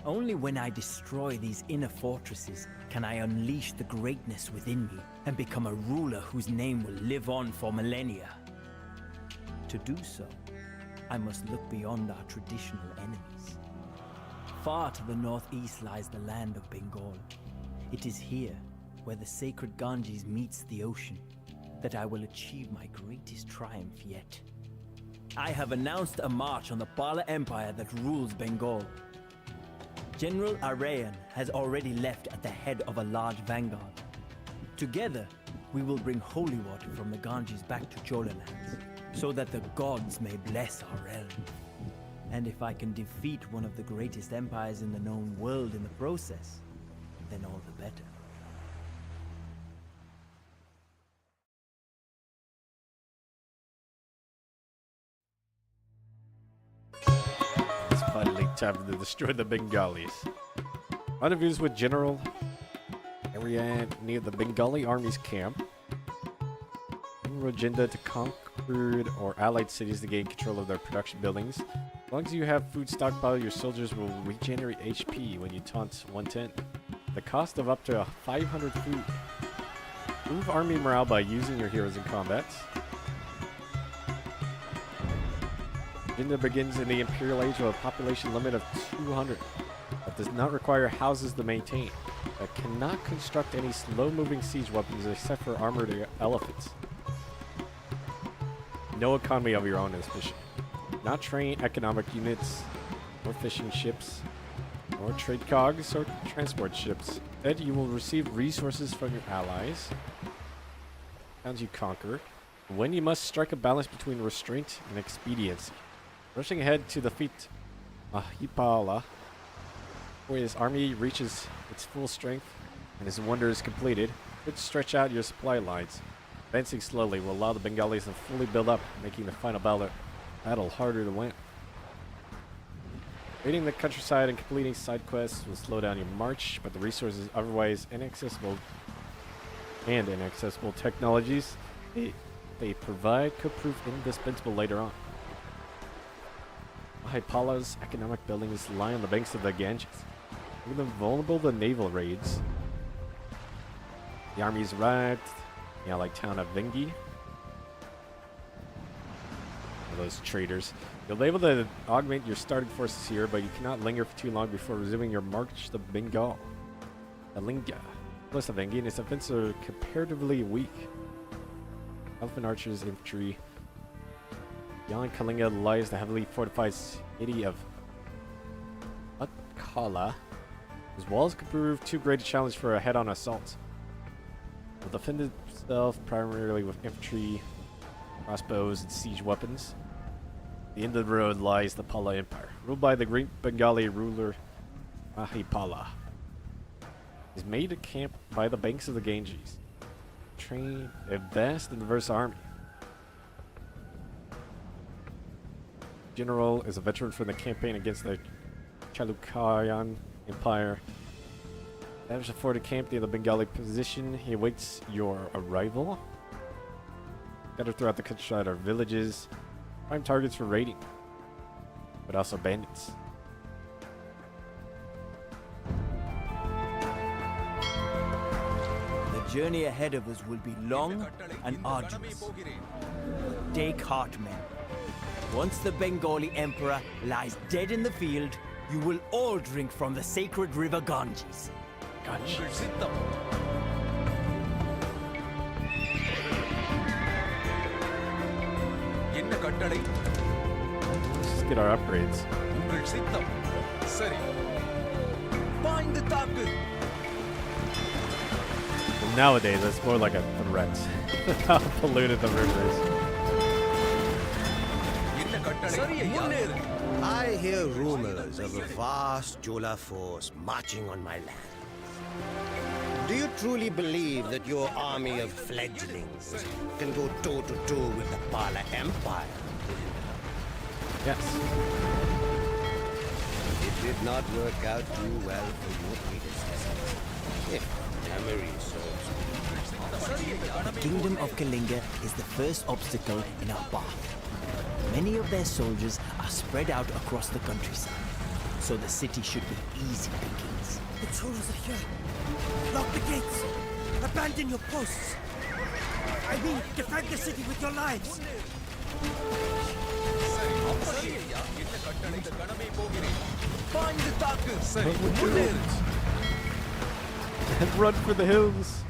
Only when I destroy these inner fortresses can I unleash the greatness within me and become a ruler whose name will live on for millennia. To do so, I must look beyond our traditional enemies. Far to the northeast lies the land of Bengal. It is here, where the sacred Ganges meets the ocean, that I will achieve my greatest triumph yet. I have announced a march on the Pala Empire that rules Bengal. General Arayan has already left at the head of a large vanguard. Together, we will bring holy water from the Ganges back to Chola lands, so that the gods may bless our realm. And if I can defeat one of the greatest empires in the known world in the process, then all the better. It's finally time to destroy the Bengalis. Rendezvous with General Arayan near the Bengali army's camp. Rajendra to conquered or allied cities to gain control of their production buildings. As long as you have food stockpile, your soldiers will regenerate HP when you taunt 110. The cost of up to 500 food. Move army morale by using your heroes in combat. India begins in the Imperial Age with a population limit of 200, but does not require houses to maintain. that cannot construct any slow-moving siege weapons except for armored elephants. No economy of your own is fishing. Not train economic units, or fishing ships, or trade cogs, or transport ships. Instead, you will receive resources from your allies, towns you conquer, when you must strike a balance between restraint and expediency. Rushing ahead to defeat Mahipala, where his army reaches its full strength and his wonder is completed, could stretch out your supply lines. Advancing slowly will allow the Bengalis to fully build up, making the final battle harder to win. Raiding the countryside and completing side quests will slow down your march, but the resources otherwise inaccessible technologies they provide could prove indispensable later on. Mahipala's economic buildings lie on the banks of the Ganges, making them vulnerable to naval raids. The armies arrived in the allied town of Vengi. Those traders. You'll be able to augment your starting forces here, but you cannot linger for too long before resuming your march to Bengal. Kalinga. Plus, the Vengi and its defense are comparatively weak. Elephant archers, infantry. Beyond Kalinga lies the heavily fortified city of Utkala, whose walls could prove too great a challenge for a head-on assault. It will defend itself primarily with infantry, crossbows, and siege weapons. At the end of the road lies the Pala Empire, ruled by the great Bengali ruler Mahipala. He's made a camp by the banks of the Ganges, trained a vast and diverse army. General is a veteran from the campaign against the Chalukyan Empire. Established a fortified camp near the Bengali position. He awaits your arrival. Scattered throughout the countryside are villages, prime targets for raiding, but also bandits. The journey ahead of us will be long and arduous. Take heart, men. Once the Bengali emperor lies dead in the field, you will all drink from the sacred river Ganges. Let's get our upgrades. Well, nowadays, it's more like a threat. How polluted the river is. I hear rumors of a vast Chola force marching on my land. Do you truly believe that your army of fledglings can go toe-to-toe with the Pala Empire? Yes. It did not work out too well for your predecessors. If memory serves me. The kingdom of Kalinga is the first obstacle in our path. Many of their soldiers are spread out across the countryside, so the city should be easy pickings. The Cholas are here. Lock the gates. Abandon your posts. I mean, defend the city with your lives. And run for the hills.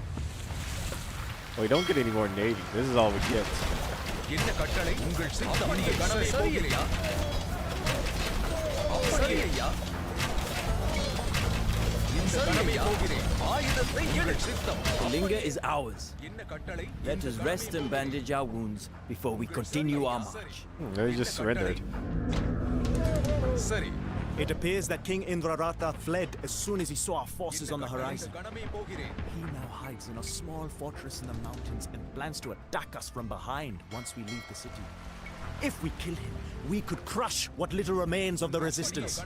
Well, we don't get any more navy. This is all we get. Kalinga is ours. Let us rest and bandage our wounds before we continue our march. They just surrendered. It appears that King Indrarata fled as soon as he saw our forces on the horizon. He now hides in a small fortress in the mountains and plans to attack us from behind once we leave the city. If we kill him, we could crush what little remains of the resistance.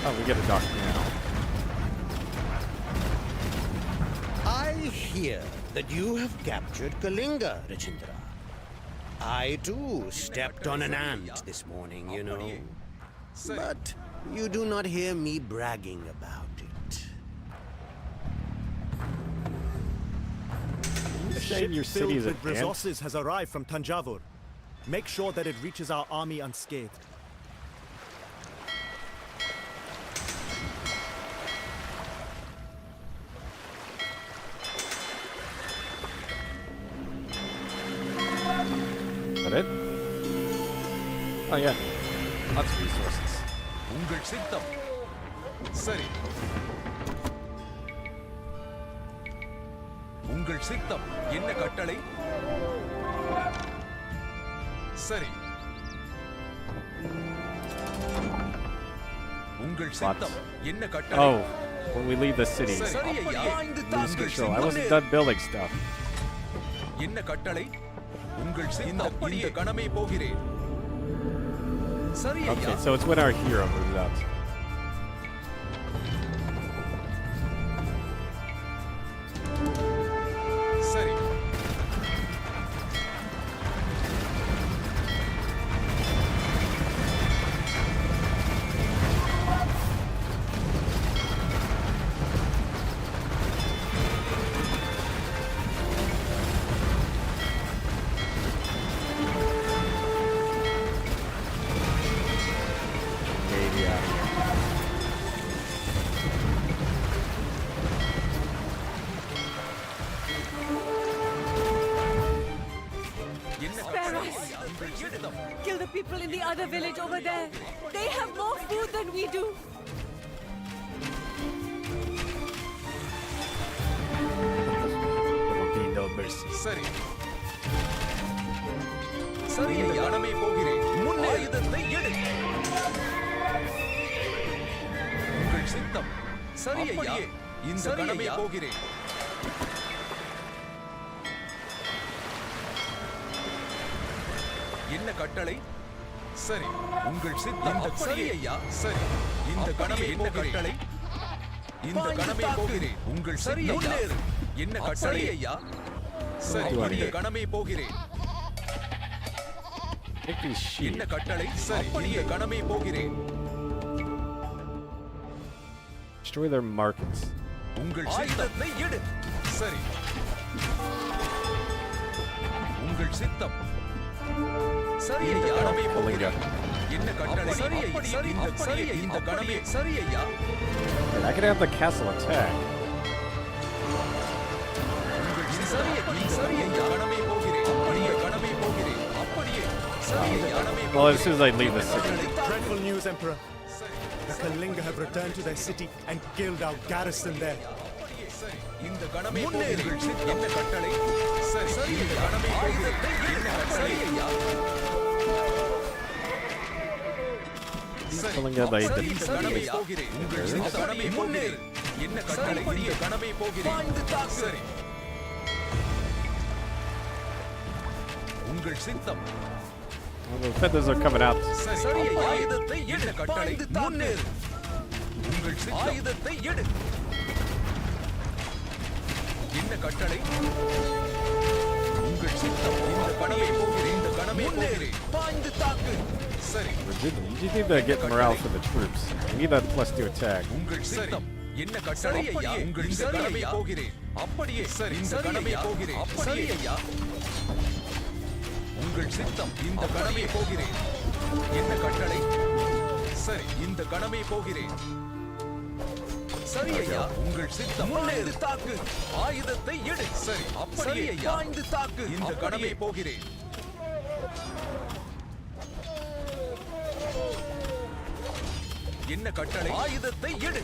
Oh, we get a doctor now. I hear that you have captured Kalinga, Rajendra. I too stepped on an ant this morning, you know. But you do not hear me bragging about it. A Saying ship your city filled is an with ant? resources has arrived from Tanjavur. Make sure that it reaches our army unscathed. Oh yeah, lots of resources. உங்கள் சித்தம் சரி உங்கள் சித்தம் என்ன கட்டளை சரி உங்கள் சித்தம் என்ன கட்டளை Oh, when we leave the city, lose control. I wasn't done building stuff. என்ன கட்டளை உங்கள் சித்தம் இந்த கணமே போகிறேன் சரி ஐயா Okay, so it's when our hero moves out. சரி Maybe out here. என்ன Spare கட்டளை us. உங்கள் சித்தம் Kill the people in the other village over there. They have more food than we do. There will be no mercy. சரி சரி ஐயா கணமே போகிறேன் முன்னே ஆயுதத்தை எடு உங்கள் சித்தம் சரி ஐயா இந்த கணமே போகிறேன் என்ன கட்டளை சரி உங்கள் சித்தம் சரி ஐயா சரி இந்த கணமே என்ன கட்டளை இந்த கணமே போகிறேன் உங்கள் சரி ஐயா என்ன கட்டளை ஐயா சரி இந்த கணமே போகிறேன் Take these sheep. என்ன கட்டளை சரி இந்த கணமே போகிறேன் Destroy their markets. உங்கள் ஆயுதத்தை எடு சரி உங்கள் சித்தம் சரி ஐயா கணமே போகிறேன் என்ன கட்டளை சரி இந்த சரி இந்த கணமே சரி ஐயா I can have the castle attack. உங்கள் சரி சரி ஐயா கணமே போகிறேன் அப்படியே கணமே போகிறேன் அப்படியே சரி ஐயா கணமே Well, as soon as I leave the city. Dreadful news, Emperor. The Kalinga have returned to their city and killed our garrison there. இந்த கணமே போகிறேன் என்ன கட்டளை சரி சரி இந்த கணமே ஆயுதத்தை என்ன கட்டளை ஐயா Killing them by சரி இந்த கணமே போகிறேன் உங்கள் இந்த கணமே போகிறேன் என்ன கட்டளை இந்த கணமே போகிறேன் சரி உங்கள் சித்தம் Well, the feathers are coming out. சரி ஆயுதத்தை எடு கட்டளை முன்னேறு உங்கள் சித்தம் ஆயுதத்தை எடு என்ன கட்டளை உங்கள் சித்தம் இந்த கணமே போகிறேன் இந்த கணமே போகிறேன் பாய்ந்து தாக்கு சரி You need to get morale for the troops. We need that +2 attack. உங்கள் சித்தம் என்ன கட்டளை ஐயா உங்கள் இந்த கணமே போகிறேன் அப்படியே சரி இந்த கணமே போகிறேன் சரி ஐயா உங்கள் சித்தம் இந்த கணமே போகிறேன் என்ன கட்டளை சரி இந்த கணமே போகிறேன் சரி ஐயா உங்கள் சித்தம் முன்னேறு தாக்கு ஆயுதத்தை எடு சரி அப்படியே ஐயா பாய்ந்து தாக்கு இந்த கணமே போகிறேன் என்ன கட்டளை ஆயுதத்தை எடு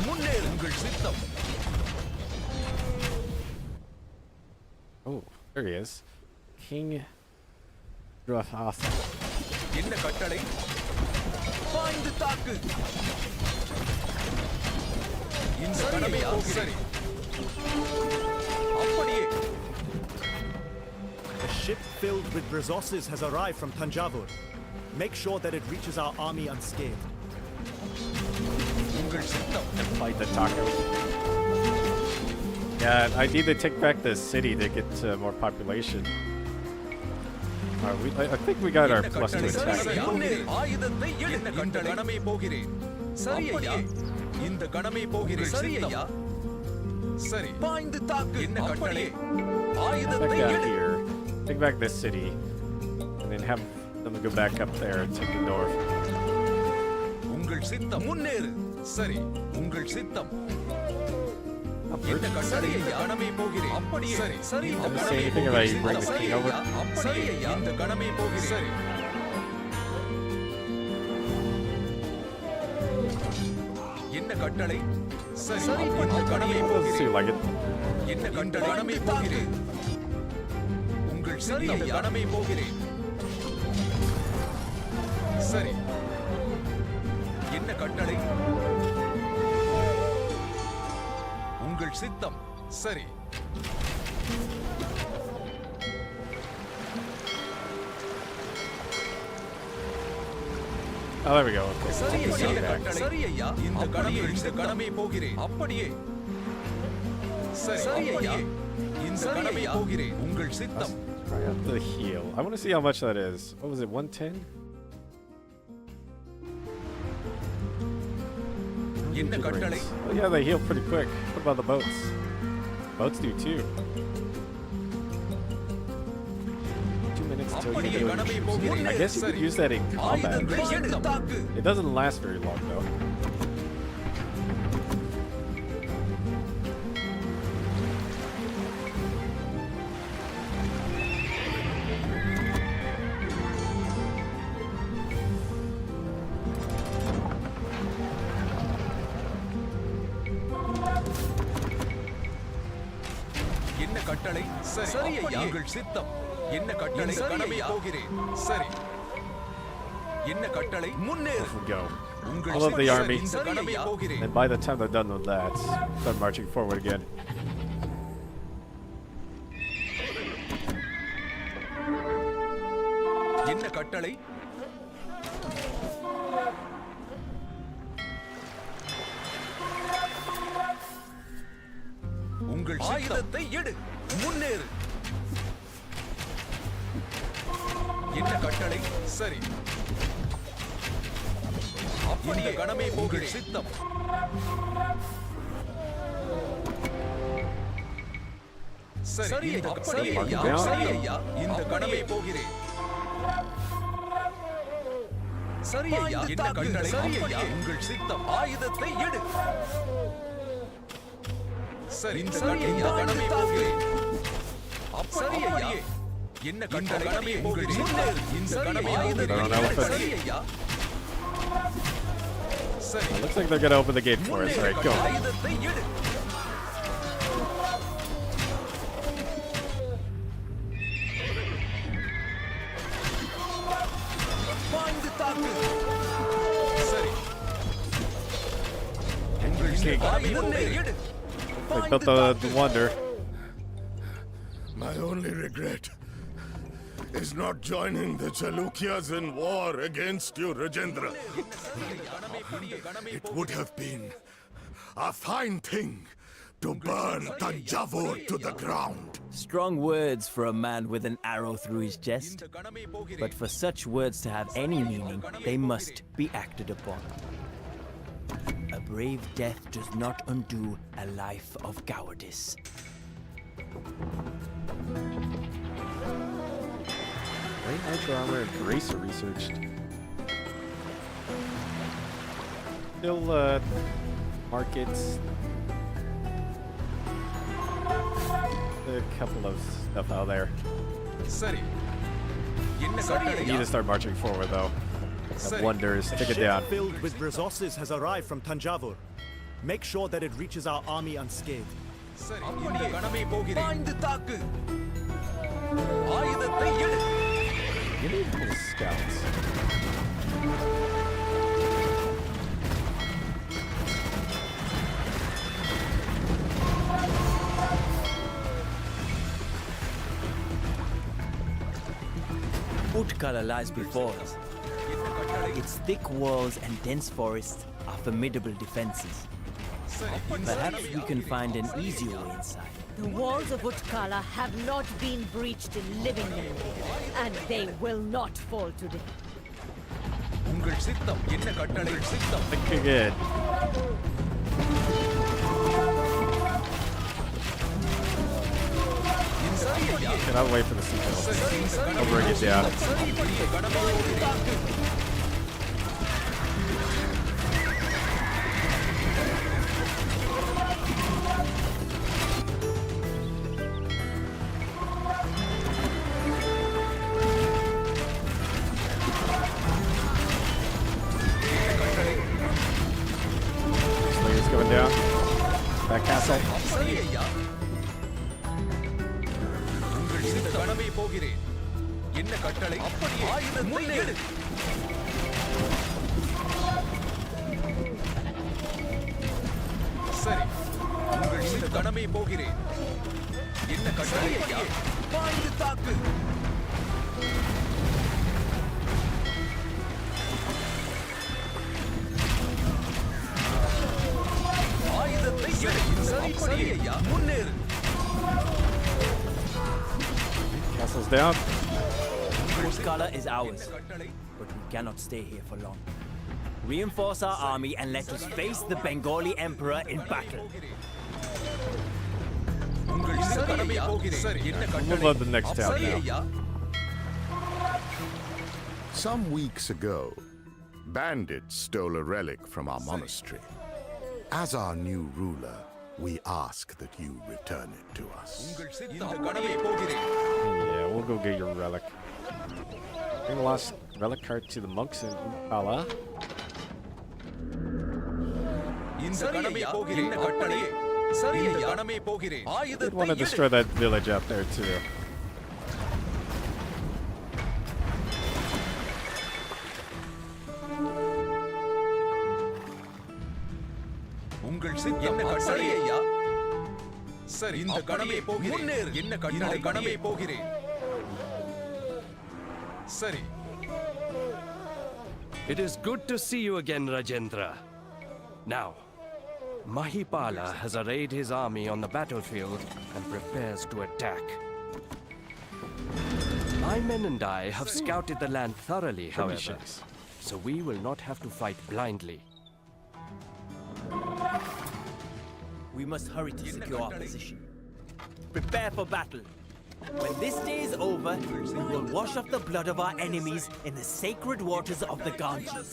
முன்னேறு உங்கள் சித்தம் Oh, there he is. King Druhatha. என்ன கட்டளை பாய்ந்து தாக்கு இந்த கணமே சரி அப்படியே A ship filled with resources has arrived from Tanjavur. Make sure that it reaches our army unscathed. உங்கள் சித்தம் And fight the tacos. Yeah, I need to take back the city to get more population. I think we got our +2 attack. ஆயுதத்தை எடு இந்த கணமே போகிறேன் சரி ஐயா இந்த கணமே போகிறேன் சரி ஐயா சரி பாய்ந்து தாக்கு என்ன கட்டளை Back ஆயுதத்தை down எடு here. Take back this city. And then have them go back up there and take the north. உங்கள் சித்தம் முன்னேறு சரி உங்கள் சித்தம் என்ன கட்டளை இந்த கணமே போகிறேன் அப்படியே சரி சரி இந்த Doesn't say கணமே anything about you bring the king over. சரி ஐயா இந்த கணமே போகிறேன் சரி என்ன கட்டளை சரி சரி இந்த கணமே Doesn't seem போகிறேன் like it. என்ன கட்டளை கணமே போகிறேன் உங்கள் சரி இந்த கணமே போகிறேன் சரி என்ன கட்டளை உங்கள் சித்தம் சரி Oh, there we go. Okay. சரி Take the ஐயா seat back. சரி ஐயா இந்த கணமே போகிறேன் அப்படியே சரி சரி ஐயா இந்த கணமே போகிறேன் உங்கள் சித்தம் Try out the heal. I want to see how much that is. What was it? 110? என்ன கட்டளை Oh, yeah, they heal pretty quick. What about the boats? Boats do too. 2 minutes till you அப்படியே get கணமே it. போகிறேன் I guess you could use that in combat. ஆயுதத்தை எடுத்து தாக்கு It doesn't last very long though. என்ன கட்டளை சரி சரி ஐயா உங்கள் சித்தம் என்ன கட்டளை கணமே போகிறேன் சரி என்ன கட்டளை முன்னேறு Off we go. உங்கள் I love the சித்தம். army. இந்த கணமே போகிறேன் And by the time they're done with that, start marching forward again. என்ன கட்டளை உங்கள் ஆயுதத்தை எடு முன்னேறு என்ன கட்டளை சரி அப்படியே கணமே போகிறேன் சித்தம் சரி சரி ஐயா சரி ஐயா இந்த கணமே போகிறேன் சரி ஐயா என்ன கட்டளை சரி ஐயா உங்கள் சித்தம் ஆயுதத்தை எடு சரி இந்த கணமே போகிறேன் சரி ஐயா என்ன கட்டளை கணமே போகிறேன் இந்த கணமே ஆயுதத்தை எடு சரி ஐயா சரி It looks like they're gonna open the gate for us. Alright, go. ஆயுதத்தை எடு பாய்ந்து தாக்கு சரி உங்கள் சித்தம் ஆயுதத்தை எடு They built the wonder. My only regret is not joining the Chalukyas in war against you, Rajendra. It would have been a fine thing to burn Tanjavur to the ground. Strong words for a man with an arrow through his chest. But for such words to have any meaning, they must be acted upon. A brave death does not undo a life of cowardice. Light archer armor and bracer researched. Still, markets. A couple of stuff out there. சரி என்ன We கட்டளை need to start marching forward though. That wonders. A Take it ship down. filled with resources has arrived from Tanjavur. Make sure that it reaches our army unscathed. சரி இந்த கணமே போகிறேன் பாய்ந்து தாக்கு ஆயுதத்தை எடு You need little scouts. Utkala lies before us. Its thick walls and dense forests are formidable defenses. Perhaps we can find an easier way inside. The walls of Utkala have not been breached in living memory, and they will not fall today. உங்கள் சித்தம் என்ன கட்டளை சித்தம் Think again. Cannot wait for the seatbelt. I'll bring it down. burn down that castle. சரி ஐயா. உங்கள் இந்த கணமே போகிறேன். என்ன கட்டளை? அப்படியே ஆயுதத்தை எடு. சரி. உங்கள் இந்த கணமே போகிறேன். என்ன கட்டளை ஐயா? பாய்ந்து தாக்கு. ஆயுதத்தை எடு. சரி ஐயா. முன்னேறு. Castle's down. Scala is ours, but we cannot stay here for long. Reinforce our army and let us face the Bengali Emperor in battle. உங்கள் இந்த கணமே போகிறேன். சரி. என்ன We'll கட்டளை? load the next town சரி now. ஐயா. Some weeks ago, bandits stole a relic from our monastery. As our new ruler, we ask that you return it to us. உங்கள் இந்த கணமே போகிறேன். Yeah, we'll go get your relic. Bring the lost relic card to the monks in Upala. இந்த கணமே போகிறேன். என்ன கட்டளை? சரி ஐயா. கணமே போகிறேன். Did ஆயுதத்தை want to எடு. destroy that village out there too. உங்கள் என்ன கட்டளை ஐயா? சரி. இந்த கணமே போகிறேன். முன்னேறு. என்ன கட்டளை? கணமே போகிறேன். சரி. It is good to see you again, Rajendra. Now, Mahipala has arrayed his army on the battlefield and prepares to attack. My men and I have scouted the land thoroughly, however, so we will not have to fight blindly. We must hurry to secure our position. Prepare for battle. When this day is over, we will wash off the blood of our enemies in the sacred waters of the Ganges.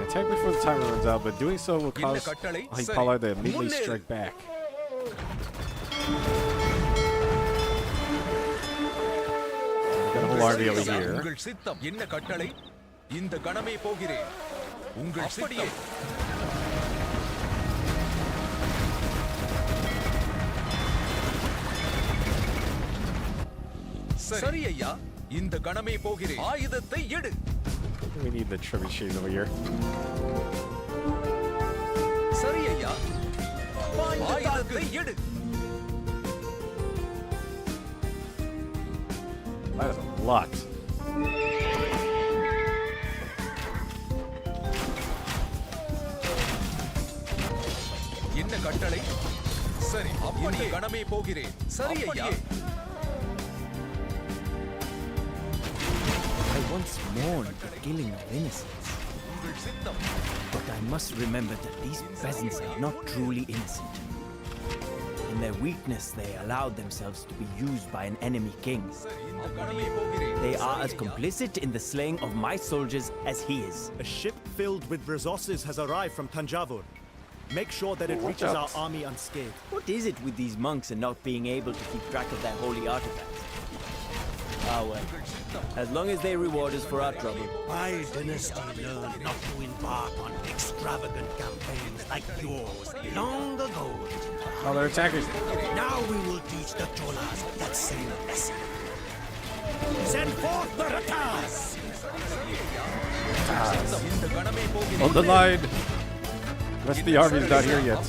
Attack before the timer runs out, but doing so will cause Mahipala to immediately strike back. Got a whole army over here. உங்கள் சித்தம் என்ன கட்டளை? இந்த கணமே போகிறேன். உங்கள் அப்படியே. சரி ஐயா. இந்த கணமே போகிறேன். ஆயுதத்தை எடு. We need the trebuchets over here. சரி ஐயா. ஆயுதத்தை எடு. That is a lot. என்ன கட்டளை? சரி. அப்படியே கணமே போகிறேன். சரி ஐயா. I once mourned the killing of innocents. But I must remember that these peasants are not truly innocent. In their weakness, they allowed themselves to be used by an enemy king. They are as complicit in the slaying of my soldiers as he is. A ship filled with resources has arrived from Tanjavur. Make sure that it reaches our army unscathed. What is it with these monks and not being able to keep track of their holy artifacts? Ah well, as long as they reward us for our trouble. My dynasty learned not to embark on extravagant campaigns like yours long ago. Oh, they're attackers. Now we will teach the Cholas that same lesson. Send forth the Ratas! On the line. The rest of the army's not here yet.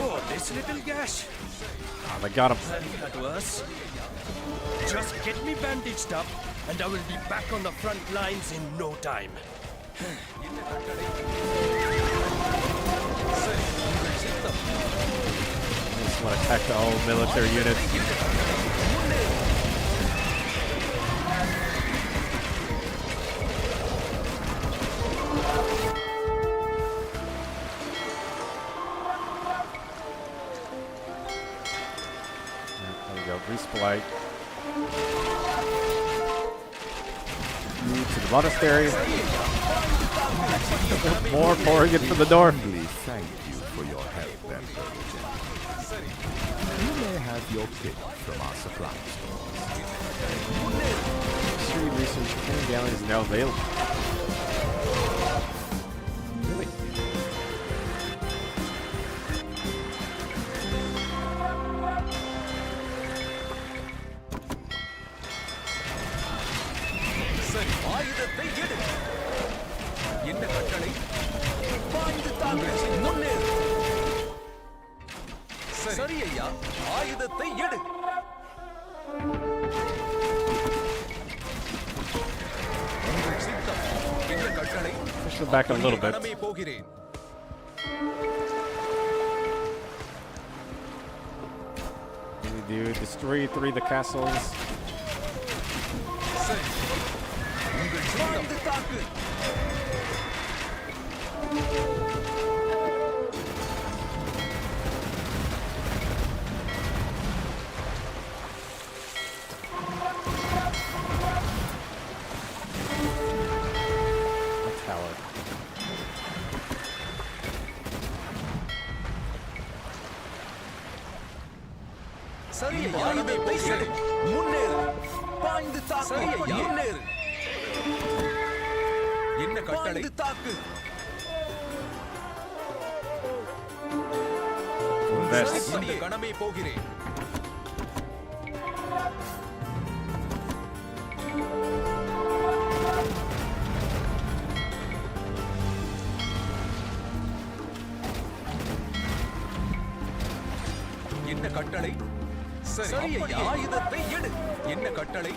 Oh, this little gash. Oh, they got him. That worse. Just get me bandaged up, and I will be back on the front lines in no time. Just want to attack the all military units. There we go. Resplight. Move to the monastery. More pouring it from the north. Thank you for your help, Emperor. You may have your pick from our supply stores. History research 10 galleons is now available. Really? சரி ஆயுதத்தை எடு என்ன கட்டளை பாய்ந்து தாக்கு முன்னேறு சரி ஐயா ஆயுதத்தை எடு உங்கள் சித்தம் என்ன கட்டளை Push them back a little bit. கடமை போகிறேன் What do we do? Destroy 3 of the castles. சரி உங்கள் பாய்ந்து தாக்கு Tower. சரி ஆயுதத்தை எடு முன்னேறு பாய்ந்து தாக்கு முன்னேறு என்ன கட்டளை தாக்கு இந்த கணமே போகிறேன் என்ன கட்டளை சரி ஆயுதத்தை எடு என்ன கட்டளை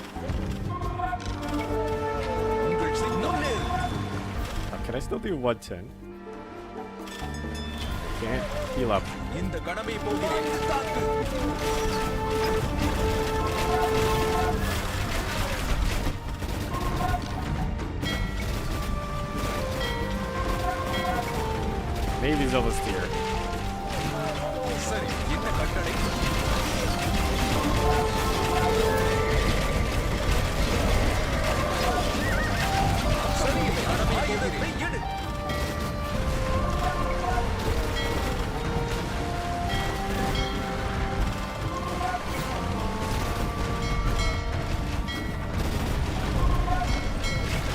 உங்கள் சின்னம் Can I still do 110? Can't heal up. இந்த கடமை போகிறேன் தாக்கு Navy's almost here. சரி என்ன கட்டளை சரி ஆயுதத்தை எடு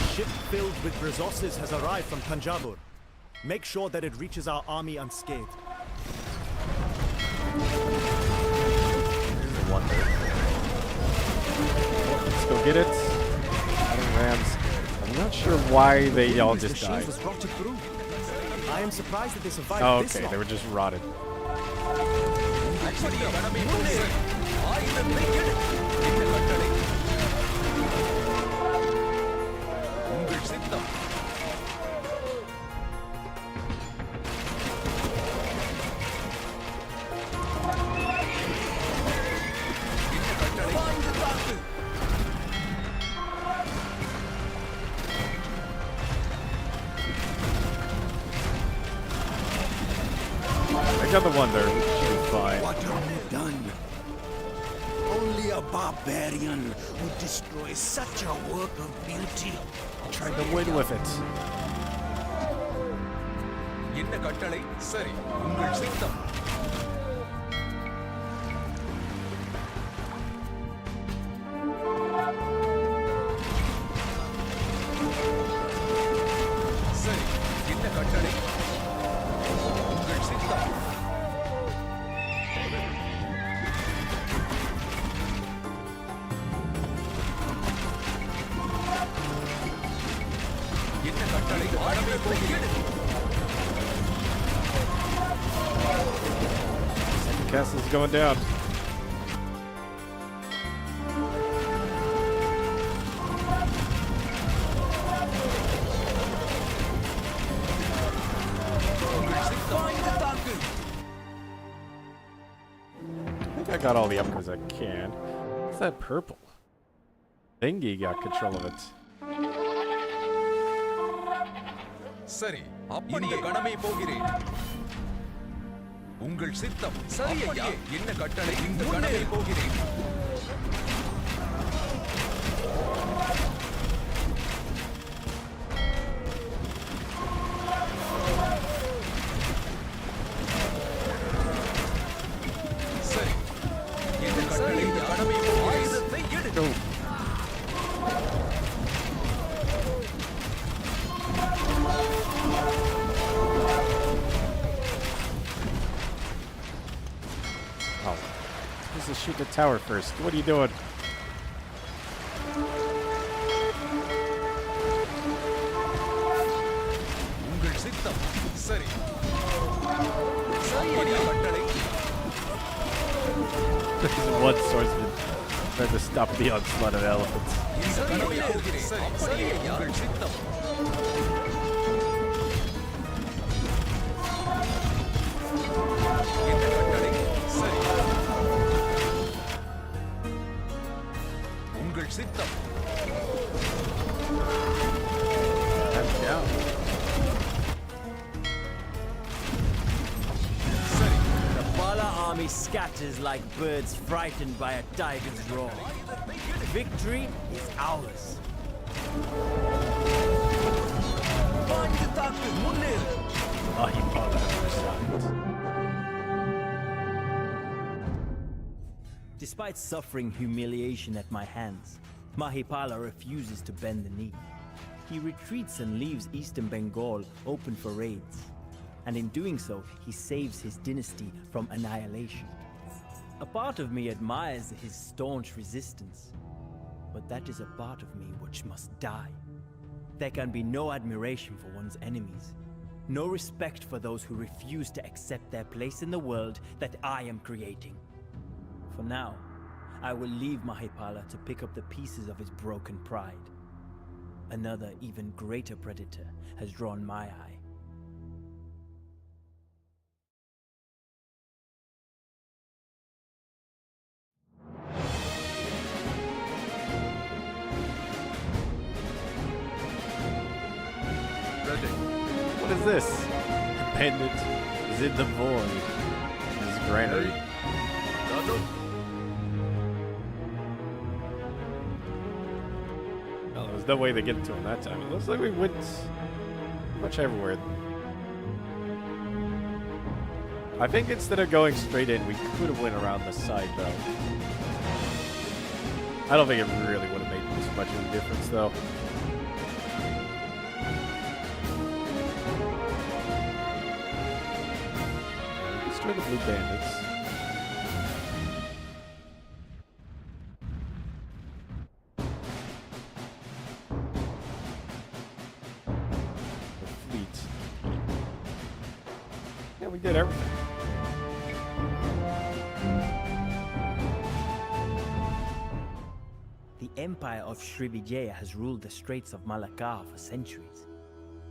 Ship filled with resources has arrived from Tanjavur. Make sure that it reaches our army unscathed. Wonder. Let's go get it. Iron Rams. I'm not sure why they all just died. Was rotted through. I am surprised that they survived Oh, this okay, long. they were just rotted. ஆயுதத்தை எடு என்ன கட்டளை உங்கள் சித்தம் என்ன கட்டளை பாய்ந்து தாக்கு I got the Wonder. Should be fine. What have you done? Only a barbarian would destroy such a work of beauty. Tried to win with it. என்ன கட்டளை சரி உங்கள் சித்தம் சரி என்ன கட்டளை உங்கள் சித்தம் என்ன கட்டளை ஆடவே போகிறேன் Second castle's going down. I think I got all the upgrades I can. What's that purple? Thingy got control of it. சரி அப்படியே கடமை போகிறேன் உங்கள் சித்தம் சரி ஐயா என்ன கட்டளை இந்த கடமை போகிறேன் shoot the tower first. What are you doing? உங்கள் சித்தம் சரி அப்படியே கட்டளை There's one swordsman trying to stop the onslaught of elephants. இந்த கடமை போகிறேன் சரி சரி உங்கள் சித்தம் இந்த கட்டளை சரி உங்கள் சித்தம் I'm down. The Bala army scatters like birds frightened by a tiger's roar. Victory is ours. Mahipala resides. Despite suffering humiliation at my hands, Mahipala refuses to bend the knee. He retreats and leaves eastern Bengal open for raids. And in doing so, he saves his dynasty from annihilation. A part of me admires his staunch resistance, but that is a part of me which must die. There can be no admiration for one's enemies, no respect for those who refuse to accept their place in the world that I am creating. For now, I will leave Mahipala to pick up the pieces of his broken pride. Another, even greater predator has drawn my eye. What is this? Bandit is in the void. His granary. Well, there was no way to get to him that time. It looks like we went pretty much everywhere. I think instead of going straight in, we could have went around the side, though. I don't think it really would have made this much of a difference, though. Destroy the blue bandits. The fleet. Yeah, we did everything. The Empire of Srivijaya has ruled the Straits of Malacca for centuries.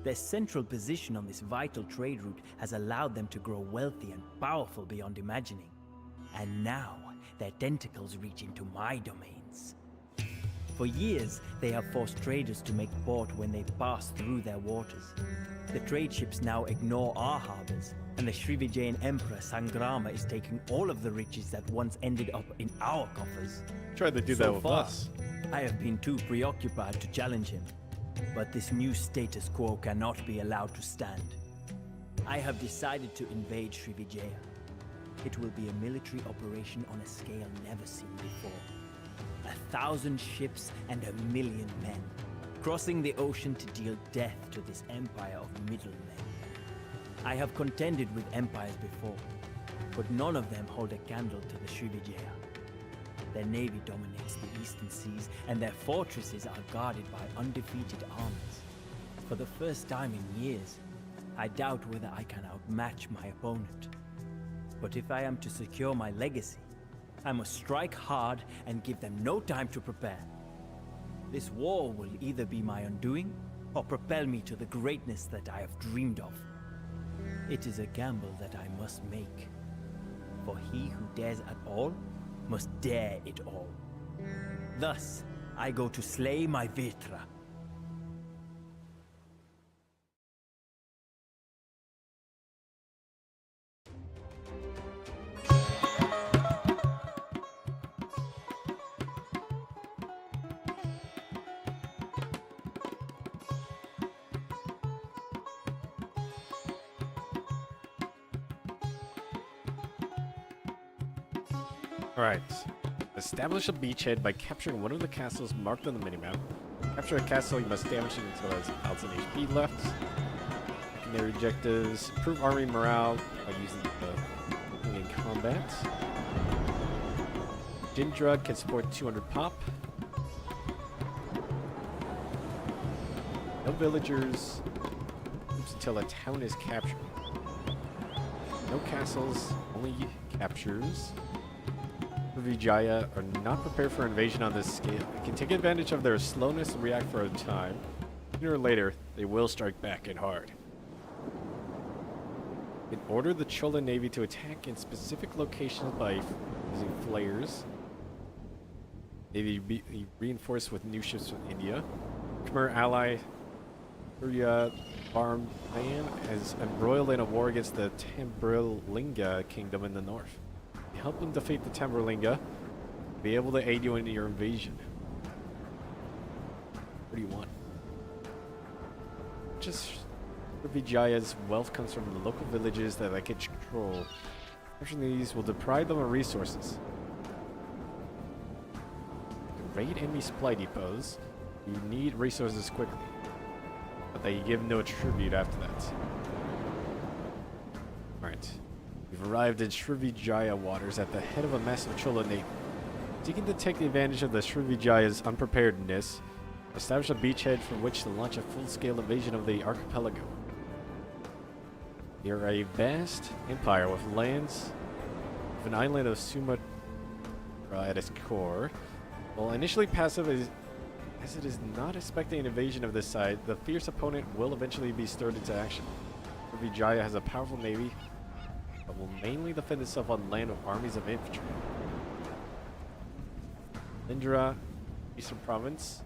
Their central position on this vital trade route has allowed them to grow wealthy and powerful beyond imagining. And now, their tentacles reach into my domains. For years, they have forced traders to make port when they pass through their waters. The trade ships now ignore our harbors, and the Srivijayan Emperor Sangrama is taking all of the riches that once ended up in our coffers. Tried to do that with far, us. I have been too preoccupied to challenge him. But this new status quo cannot be allowed to stand. I have decided to invade Srivijaya. It will be a military operation on a scale never seen before. 1,000 ships and 1,000,000 men, crossing the ocean to deal death to this empire of middlemen. I have contended with empires before, but none of them hold a candle to the Srivijaya. Their navy dominates the eastern seas, and their fortresses are guarded by undefeated armies. For the first time in years, I doubt whether I can outmatch my opponent. But if I am to secure my legacy, I must strike hard and give them no time to prepare. This war will either be my undoing, or propel me to the greatness that I have dreamed of. It is a gamble that I must make. For he who dares at all must dare it all. Thus, I go to slay my Vetra. Alright. Establish a beachhead by capturing one of the castles marked on the minimap. Capture a castle, you must damage it until it has 1,000 HP left. Secondary objectives. Improve army morale by using the in combat. Jindra can support 200 pop. No villagers until a town is captured. No castles, only captures. Vijaya are not prepared for invasion on this scale. They can take advantage of their slowness and react for a time. Sooner or later, they will strike back and hard. It ordered the Chola Navy to attack in specific locations by using flares. Navy be reinforced with new ships from India. Khmer ally Surya Barman is embroiled in a war against the Tambrilinga kingdom in the north. You help them defeat the Tambrilinga, be able to aid you in your invasion. What do you want? Just Vijaya's wealth comes from the local villages that they can control. Capturing these will deprive them of resources. To raid enemy supply depots, you need resources quickly, but they give no tribute after that. Alright. We've arrived in Srivijaya waters at the head of a massive Chola navy. Seeking to take advantage of the Srivijaya's unpreparedness, establish a beachhead from which to launch a full-scale invasion of the archipelago. They are a vast empire with lands, with an island of Sumatra at its core. While initially passive, as it is not expecting an invasion of this side, the fierce opponent will eventually be stirred into action. Srivijaya has a powerful navy, but will mainly defend itself on land with armies of infantry. Indra, Eastern Province.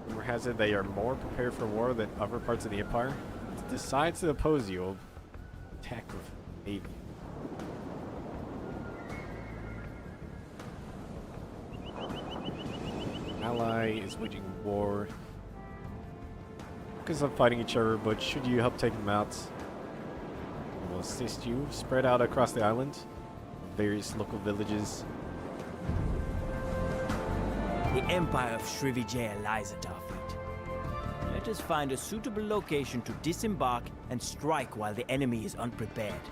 Rumor has it they are more prepared for war than other parts of the empire. It decides to oppose you, attack with navy. Ally is waging war. Because of fighting each other, but should you help take them out, we'll assist you. Spread out across the island, various local villages. The empire of Srivijaya lies at our feet. Let us find a suitable location to disembark and strike while the enemy is unprepared.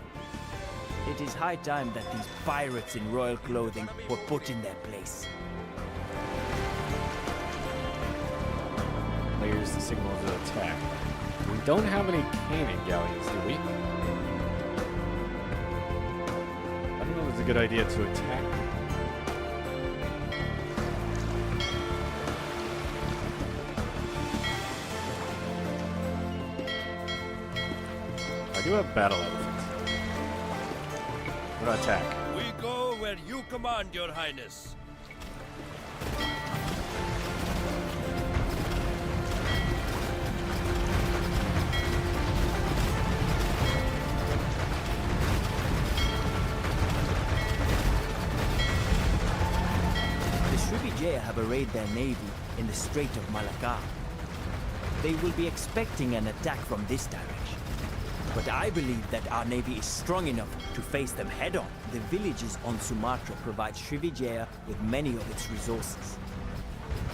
It is high time that these pirates in royal clothing were put in their place. Here's the signal to attack. We don't have any cannon galleons, do we? I don't know if it's a good idea to attack. I do have battle elephants. What attack? We go where you command, Your Highness. Srivijaya have arrayed their navy in the Strait of Malacca. They will be expecting an attack from this direction. But I believe that our navy is strong enough to face them head-on. The villages on Sumatra provide Srivijaya with many of its resources.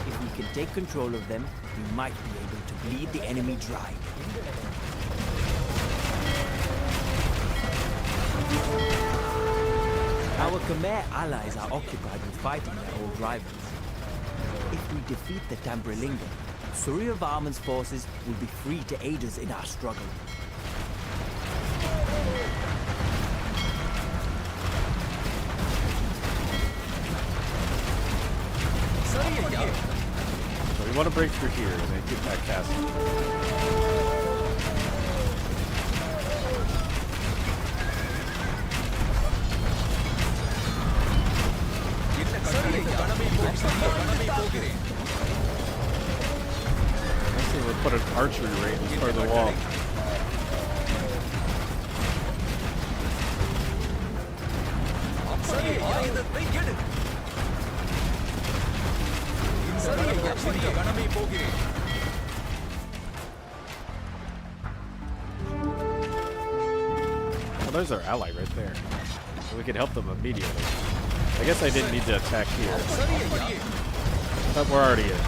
If we can take control of them, we might be able to bleed the enemy dry. Our Khmer allies are occupied with fighting their old rivals. If we defeat the Tambrilinga, Surya Varman's forces will be free to aid us in our struggle. So we want to break through here and then get that castle. Actually, we'll put an archery range as part of the wall. Well, there's our ally right there. So we could help them immediately. I guess I didn't need to attack here. But we're already in.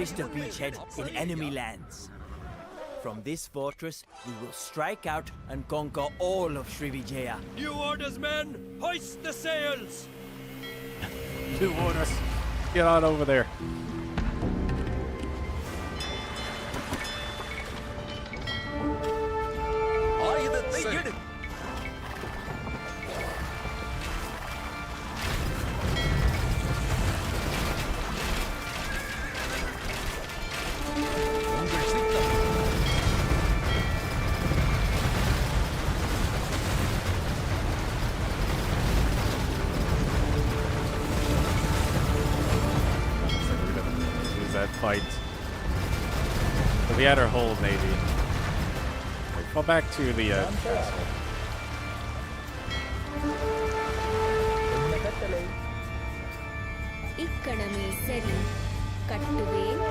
established a beachhead in enemy lands. From this fortress, we will strike out and conquer all of Srivijaya. New orders, men! Hoist the sails! New orders. Get on over there. ஆயுதத்தை எடு. உங்கள் சித்தம். Lose that fight. So we had our whole navy. Go back to the castle. என்ன கட்டளை? இக்கணமே சரி கட்டுவேன்.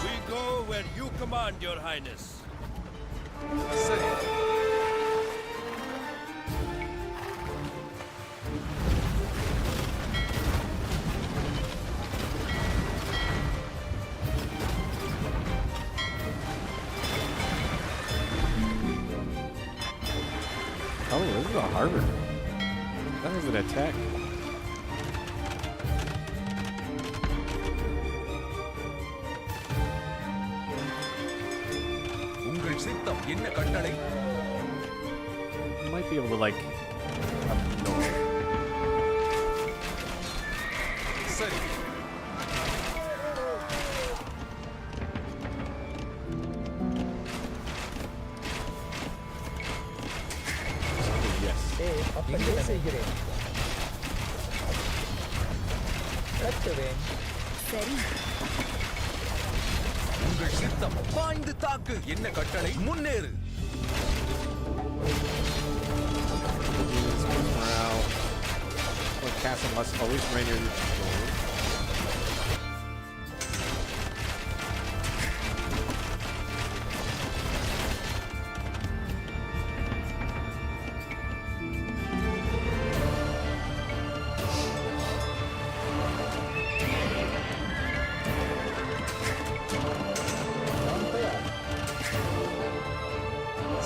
We go where you command, Your Highness. சரி. Oh, this is a harbor. That was an attack. உங்கள் சித்தம் என்ன கட்டளை? You might be able to like up north. சரி. Yes. அப்படியே செய்கிறேன். கட்டுவேன். சரி. உங்கள் சித்தம் பாய்ந்து தாக்கு என்ன கட்டளை? முன்னேறு. Morale. The castle must always remain your control.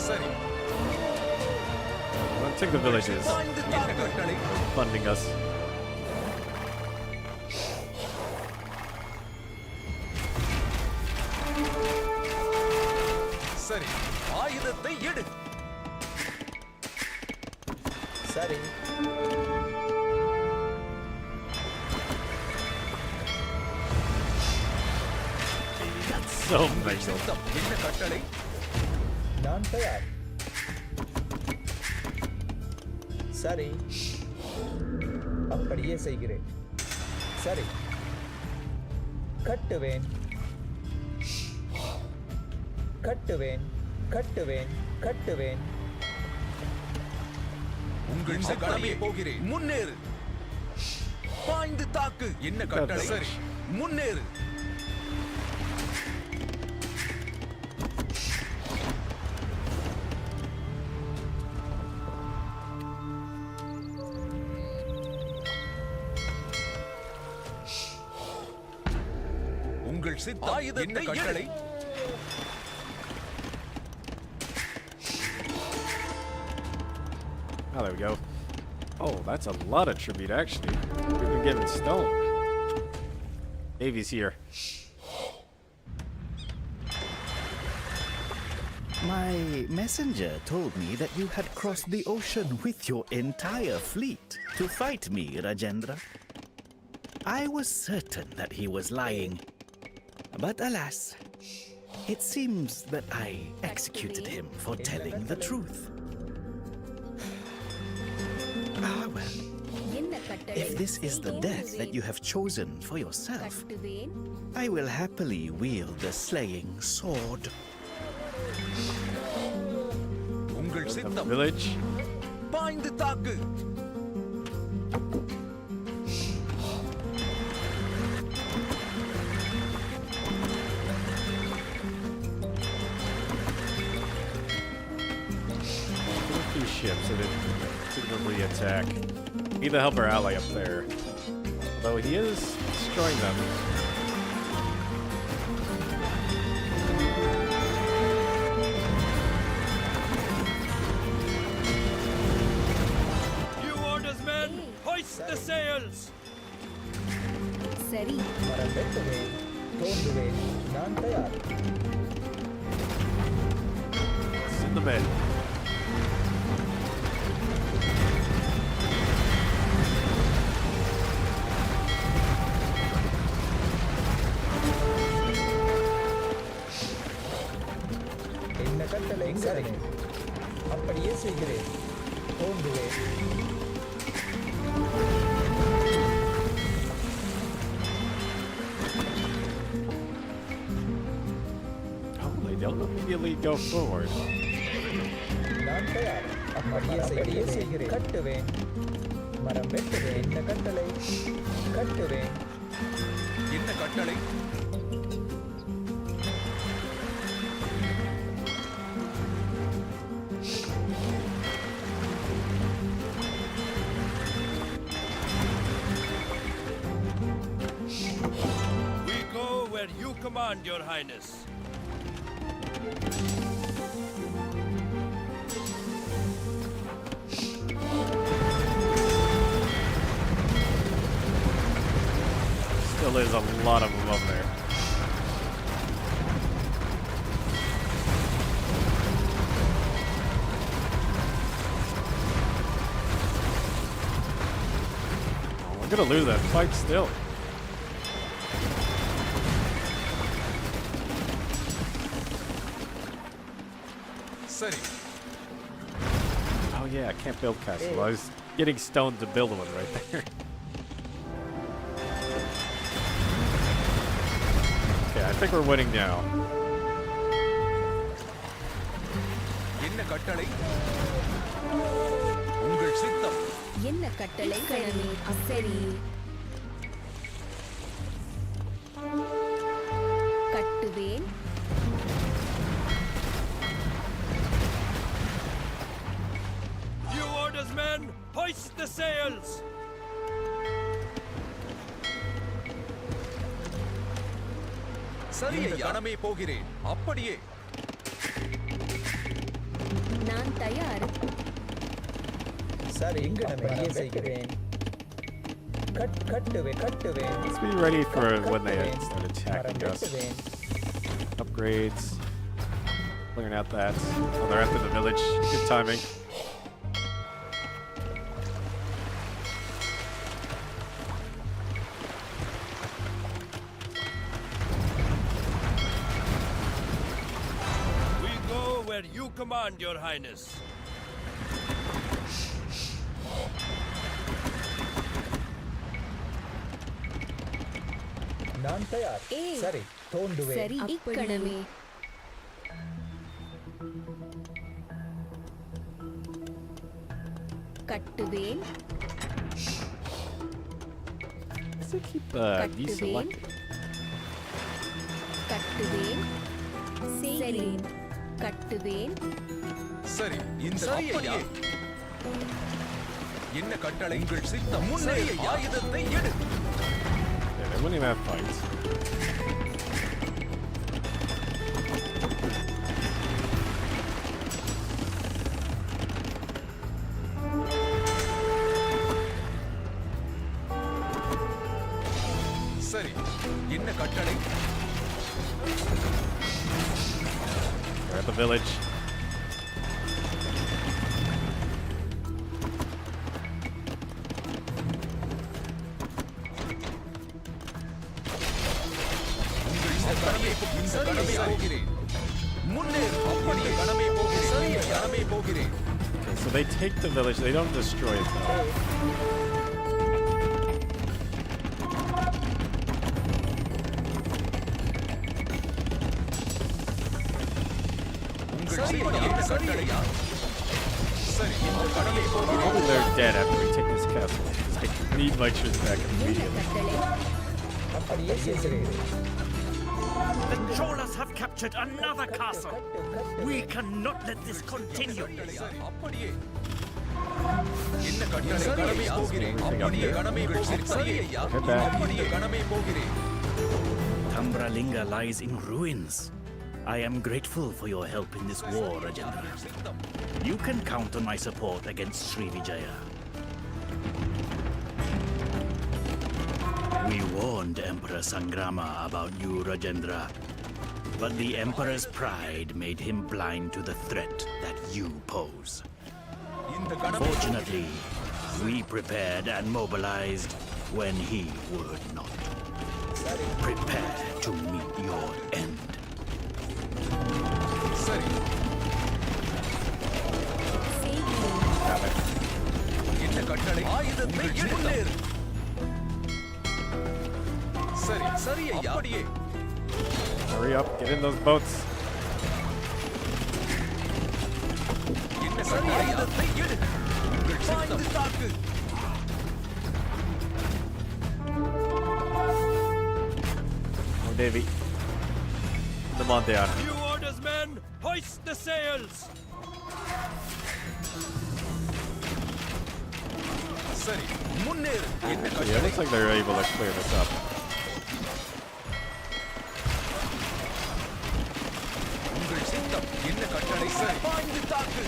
சரி. Well, take the villages. என்ன கட்டளை? They're funding us. சரி. ஆயுதத்தை எடு. சரி. That's so உங்கள் nice. சித்தம் என்ன கட்டளை? நான் தயார். சரி. அப்படியே செய்கிறேன். சரி. கட்டுவேன். கட்டுவேன். கட்டுவேன். கட்டுவேன். உங்கள் சித்தமே போகிறேன். முன்னேறு. பாய்ந்து தாக்கு என்ன கட்டளை? சரி. முன்னேறு. உங்கள் சித்தம் என்ன கட்டளை? Oh, there we go. Oh, that's a lot of tribute, actually. We've been given stone. Davy's here. My messenger told me that you had crossed the ocean with your entire fleet to fight me, Rajendra. I was certain that he was lying. But alas, it seems that I executed him for telling the truth. Ah, well. If this is the death that you have chosen for yourself, I will happily wield the slaying sword. உங்கள் சித்தம் Village. பாய்ந்து தாக்கு. A few ships, so that cavalry attack. Either help our ally up there. Though he is destroying them. You orders, men! Hoist the sails! சரி மரம் வெட்டுவேன் தோண்டுவேன் நான் தயார் Send them in. என்ன கட்டளை சரி அப்படியே செய்கிறேன் தோண்டுவேன் Oh, they don't immediately go forward. நான் தயார் அப்படியே செய்கிறேன் கட்டுவேன் மரம் வெட்டுவேன் என்ன கட்டளை கட்டுவேன் என்ன கட்டளை We go where you command, Your Highness. Still is a lot of them up there. Oh, we're gonna lose that fight still. சரி Oh yeah, I can't build castle. I was getting stoned to build one right there. Okay, I think we're winning now. என்ன கட்டளை உங்கள் சித்தம் என்ன கட்டளை கடமை சரி கட்டுவேன் You orders, men! Hoist the sails! சரி ஐயா கணமே போகிறேன் அப்படியே நான் தயார் சரி இங்கு அப்படியே செய்கிறேன் கட்டுவேன் Let's be ready for when they start attacking us. Upgrades. Clearing out that. Oh, they're after the village. Good timing. We go where you command, Your Highness. நான் தயார் சரி தோண்டுவேன் சரி இக்கணமே கட்டுவேன் Does it keep deselected? கட்டுவேன் செய்கிறேன் கட்டுவேன் சரி இந்த அப்படியே என்ன கட்டளை உங்கள் சித்தம் முன்னே ஆயுதத்தை எடு Yeah, they wouldn't even have fights. சரி என்ன கட்டளை They're at the village. கடமை போகிறேன் முன்னே அப்படியே கடமை போகிறேன் சரி கடமை போகிறேன் Okay, so they take the village. They don't destroy it though. சரி என்ன கட்டளையா சரி இந்த கடமை போகிறேன் Hopefully they're dead after we take this castle. 'Cause I need my troops back immediately. அப்படியே செய்கிறேன் The Cholas have captured another castle. We cannot let this continue. அப்படியே என்ன கட்டளை கடமை போகிறேன் அப்படியே கடமை போகிறேன் சரி ஐயா அப்படியே கடமை போகிறேன் Tambralinga lies in ruins. I am grateful for your help in this war, Rajendra. You can count on my support against Srivijaya. We warned Emperor Sangrama about you, Rajendra. But the Emperor's pride made him blind to the threat that you pose. Fortunately, we prepared and mobilized when he would not. Prepare to meet your end. சரி என்ன கட்டளை ஆயுதத்தை முன்னேறு சரி சரி ஐயா அப்படியே Hurry up, get in those boats. என்ன சரி ஆயுதத்தை எடு பாய்ந்து தாக்கு Oh, Davy. Come on down. New orders, men! Hoist the sails! சரி முன்னேறு என்ன Yeah, it கட்டளை looks like they're able to clear this up. உங்கள் சித்தம் என்ன கட்டளை சரி பாய்ந்து தாக்கு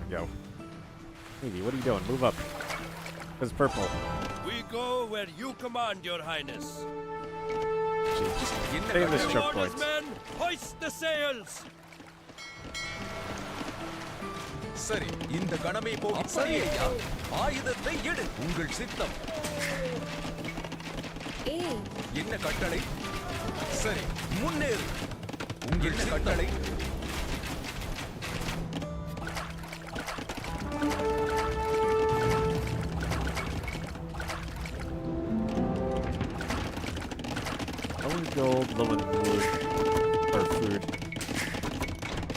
Go. Davy, what are you doing? Move up. It's purple. We go where you command, your highness. Jeez, just stay in this New choke orders, point. men! Hoist the sails! சரி இந்த கணமே போகி சரி ஐயா ஆயுதத்தை எடு உங்கள் சித்தம் என்ன கட்டளை சரி முன்னேறு உங்கள் கட்டளை Only gold, low in wood, or food.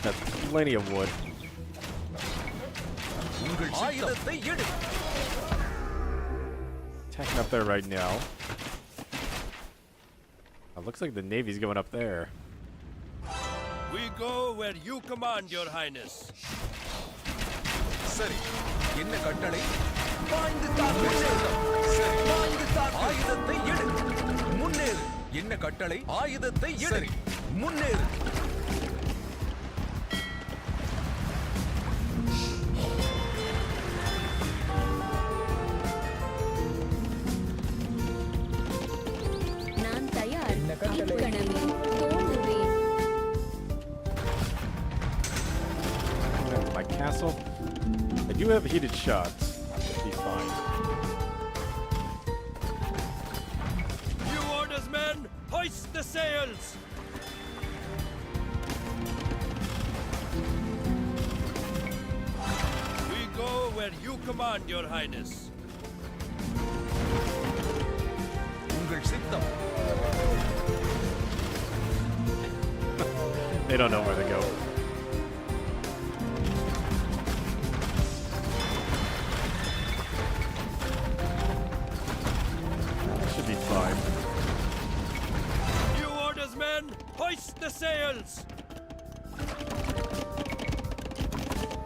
Got plenty of wood. உங்கள் ஆயுதத்தை எடு Attacking up there right now. Oh, looks like the Navy's going up there. We go where you command, your highness. சரி என்ன கட்டளை பாய்ந்து தாக்கு சரி பாய்ந்து தாக்கு ஆயுதத்தை எடு முன்னேறு என்ன கட்டளை ஆயுதத்தை எடு முன்னேறு நான் தயார் இக்கணமே தோன்றுவேன் Back to my castle. I do have heated shots. Be fine. New orders, men! Hoist the sails! We go where you command, your highness. உங்கள் சித்தம் They don't know where to go. Should be fine. New orders, men! Hoist the sails!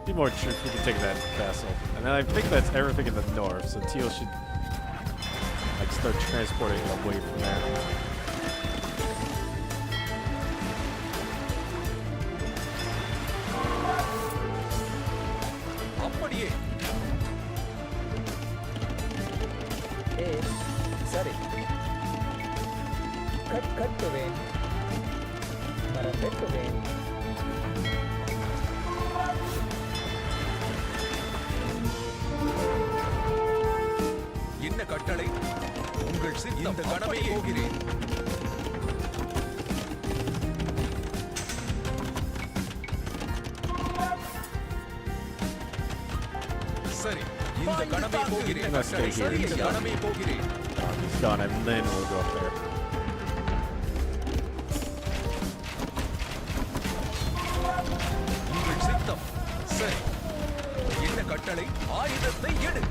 Need more troops. We can take that castle. And then I think that's everything in the north. So Teal should like start transporting it away from there. அப்படியே சரி கட்டுவேன் மரம் வெட்டுவேன் என்ன கட்டளை உங்கள் சித்தம் இந்த கணமே போகிறேன் சரி இந்த கணமே போகிறேன் Let's stay here. சரி இந்த கணமே போகிறேன் He's gone, and then we'll go up there. உங்கள் சித்தம் சரி. என்ன கட்டளை? ஆயுதத்தை எடு.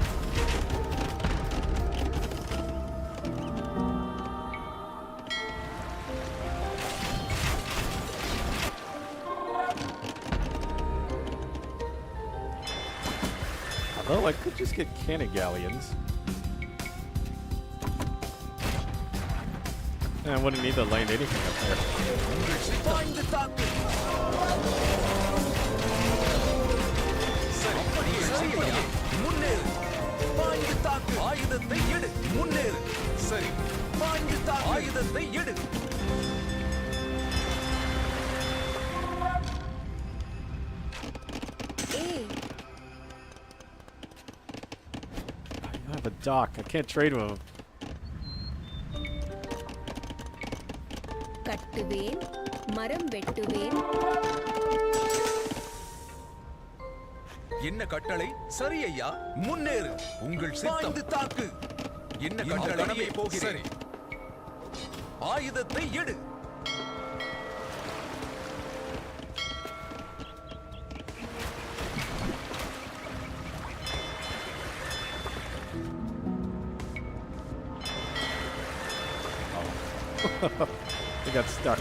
Although I could just get cannon galleons. And I wouldn't need to land anything up there. Find the தாக்கு. சரி. சரியா. முன்னேறு. Find the தாக்கு. ஆயுதத்தை எடு. முன்னேறு. சரி. Find the தாக்கு. ஆயுதத்தை எடு. I have a dock. I can't trade with him. கட்டுவேன், மரம் வெட்டுவேன். என்ன கட்டளை? சரி ஐயா. முன்னேறு. உங்கள் சித்தம். தாக்கு. என்ன கட்டளை? போகிறேன். ஆயுதத்தை எடு. We got stuck.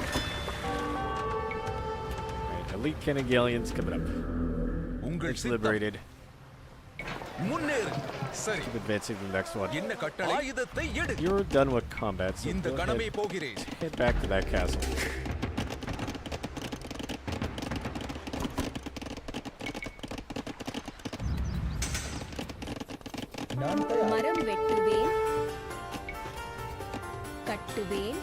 Right, elite cannon galleons coming up. It's liberated. முன்னேறு. சரி. Keep advancing to the next one. என்ன கட்டளை? ஆயுதத்தை எடு. You're done with combat, so இந்த go கணமே ahead. போகிறேன். Head back to that castle. மரம் வெட்டுவேன், கட்டுவேன்.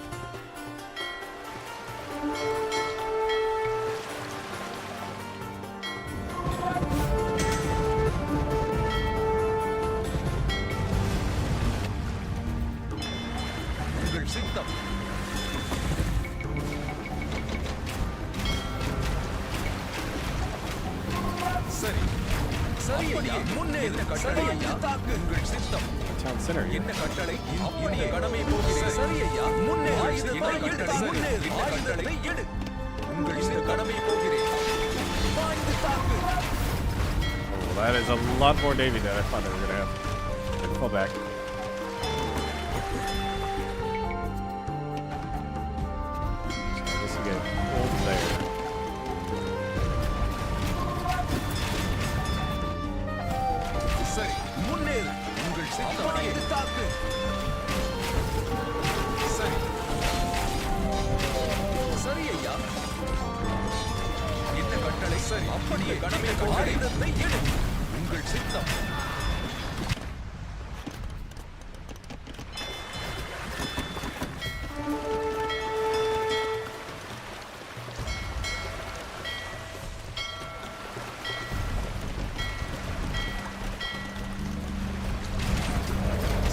உங்கள் சித்தம். சரி. சரி ஐயா. முன்னேறு. கட்டளை ஐயா. தாக்கு. உங்கள் சித்தம். Town center here. என்ன கட்டளை? அப்படியே கடமை போகிறேன். சரி ஐயா. முன்னேறு. ஆயுதத்தை எடு. முன்னேறு. ஆயுதத்தை எடு. உங்கள் இந்த கடமை போகிறேன். பாய்ந்து தாக்கு. Oh, that is a lot more navy than I thought they were gonna have. Let's fall back. So I guess you get hold there. சரி. முன்னேறு. உங்கள் சித்தம். பாய்ந்து தாக்கு. சரி. சரி ஐயா. என்ன கட்டளை? சரி. அப்படியே கடமை ஆயுதத்தை எடு. உங்கள் சித்தம்.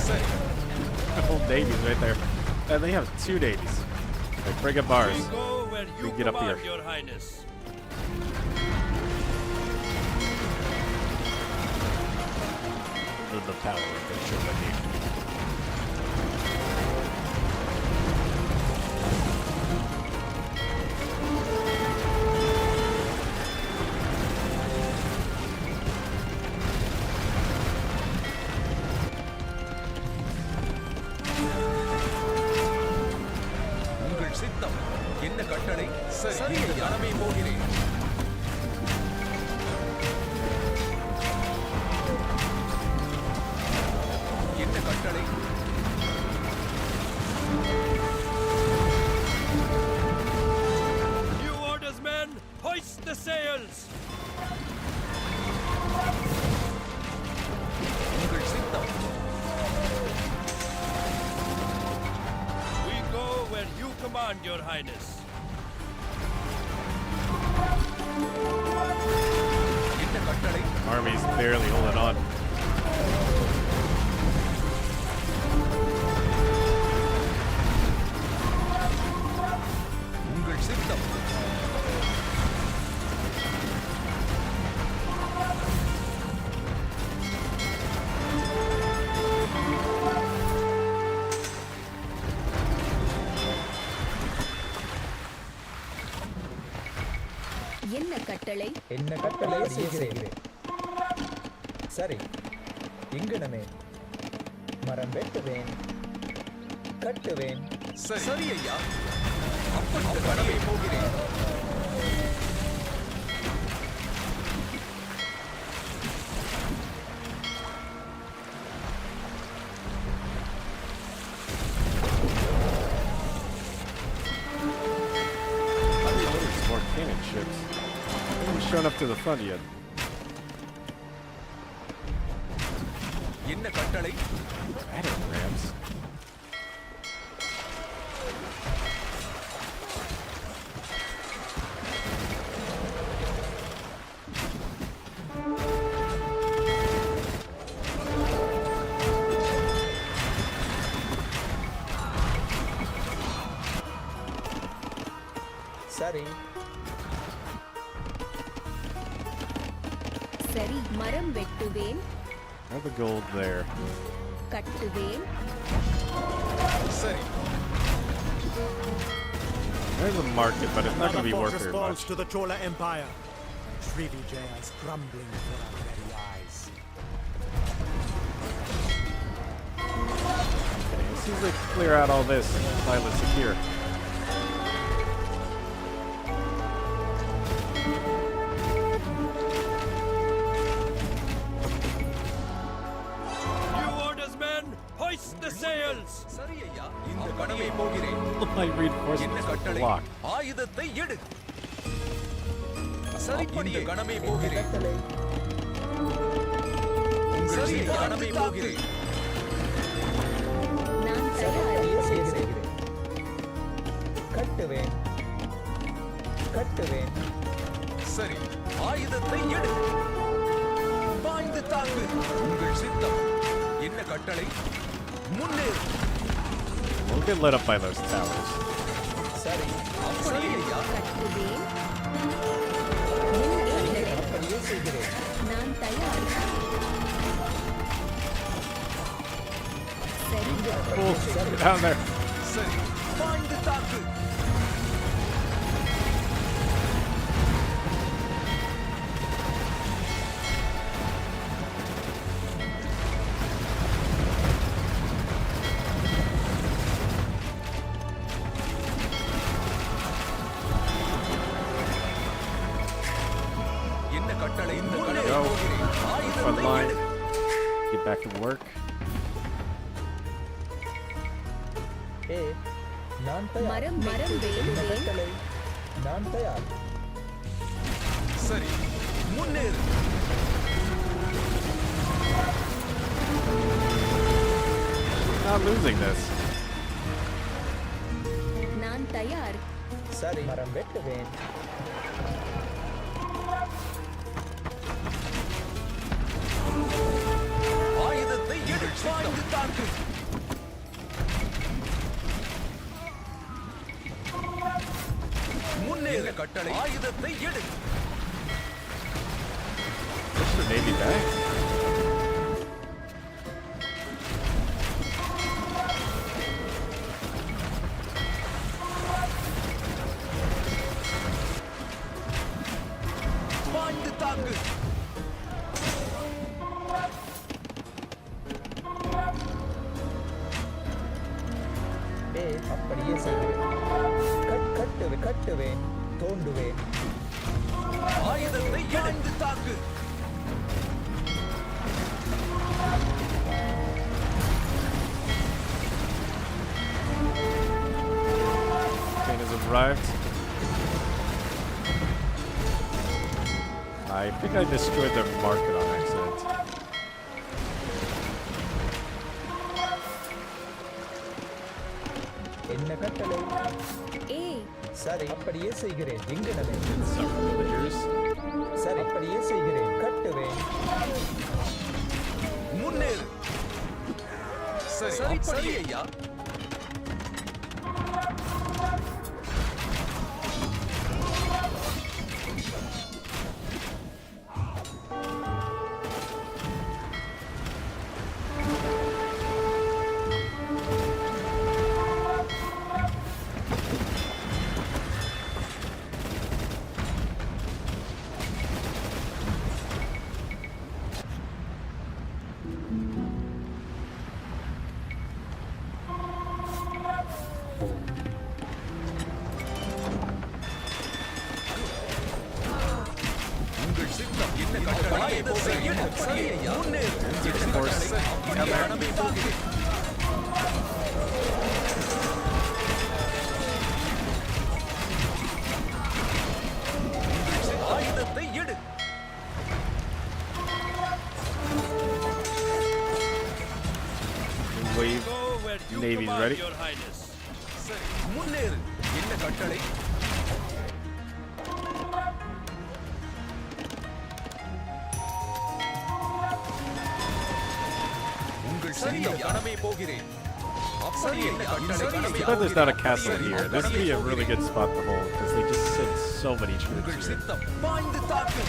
சரி. The whole navy's right there. And they have two navies. Like frigate bars. We get up here. Your Highness. The power of the Chola navy. உங்கள் சித்தம். என்ன கட்டளை? சரி. கடமை போகிறேன். என்ன கட்டளை? New orders, men! Hoist the sails! உங்கள் சித்தம். We go where you command, Your Highness. என்ன கட்டளை? Army's barely holding on. உங்கள் சித்தம். என்ன கட்டளை? என்ன கட்டளை செய்கிறேன். சரி, இங்கனமே மரம் வெட்டுவேன், கட்டுவேன். சரி ஐயா, அப்படி கடமை போகிறேன். More cannon ships. They haven't shown up to the front yet. என்ன கட்டளை? Battering rams. சரி, சரி, மரம் வெட்டுவேன், Have the gold there. கட்டுவேன். சரி. There's a market, but it's not going to be worth fortress very falls much. to the Chola Empire. Srivijaya is crumbling before our very eyes. Okay, as soon as they clear out all this, Island secure. New orders, men! Hoist the sails! சரி ஐயா, இந்த கடமை போகிறேன். My என்ன reinforcements are கட்டளை? blocked. ஆயுதத்தை எடு. சரிப்படியே கடமை போகிறேன். சரி ஐயா, கடமை போகிறேன். நான் தயார். செய்கிறேன். கட்டுவேன், கட்டுவேன். சரி, ஆயுதத்தை எடு. பாய்ந்து தாக்கு. உங்கள் சித்தம். என்ன கட்டளை? முன்னேறு. We'll get lit up by those towers. சரி, அப்படியே ஐயா. கட்டுவேன். அப்படியே செய்கிறேன். நான் தயார். சரி, Cool. Get down there. சரி, பாய்ந்து தாக்கு. என்ன கட்டளை? இந்த கடமை Go. போகிறேன். Front ஆயுதத்தை line. எடு. Get back to work. நான் தயார். மரம் வெட்டுவேன். என்ன கட்டளை? நான் தயார். சரி, முன்னேறு. Not losing this. நான் தயார். சரி, மரம் வெட்டுவேன். ஆயுதத்தை எடு. பாய்ந்து தாக்கு. முன்னேறு. கட்டளை. ஆயுதத்தை எடு. Push the Navy back. பாய்ந்து தாக்கு. அப்படியே செய்கிறேன். கட்டுவேன், தோண்டுவேன். ஆயுதத்தை எடு. தாக்கு. Train has arrived. I think I destroyed their market on accident. என்ன கட்டளை? சரி, அப்படியே செய்கிறேன். எங்கனவே? Some villagers. சரி, அப்படியே செய்கிறேன். கட்டுவேன். முன்னேறு. சரி, சரி ஐயா. ஆயுதத்தை எடு. சரி ஐயா. முன்னேறு. இந்த கணமே போகிறேன். ஆயுதத்தை எடு. Wave. Navy's ready. சரி, முன்னேறு. என்ன கட்டளை? உங்கள் சரிய கணமே போகிறேன். அப்படியே என்ன கட்டளை? Too bad there's not a castle here. This would be a really good spot to hold because they just sent so many troops உங்கள் here. சித்தம் பாய்ந்து தாக்கு.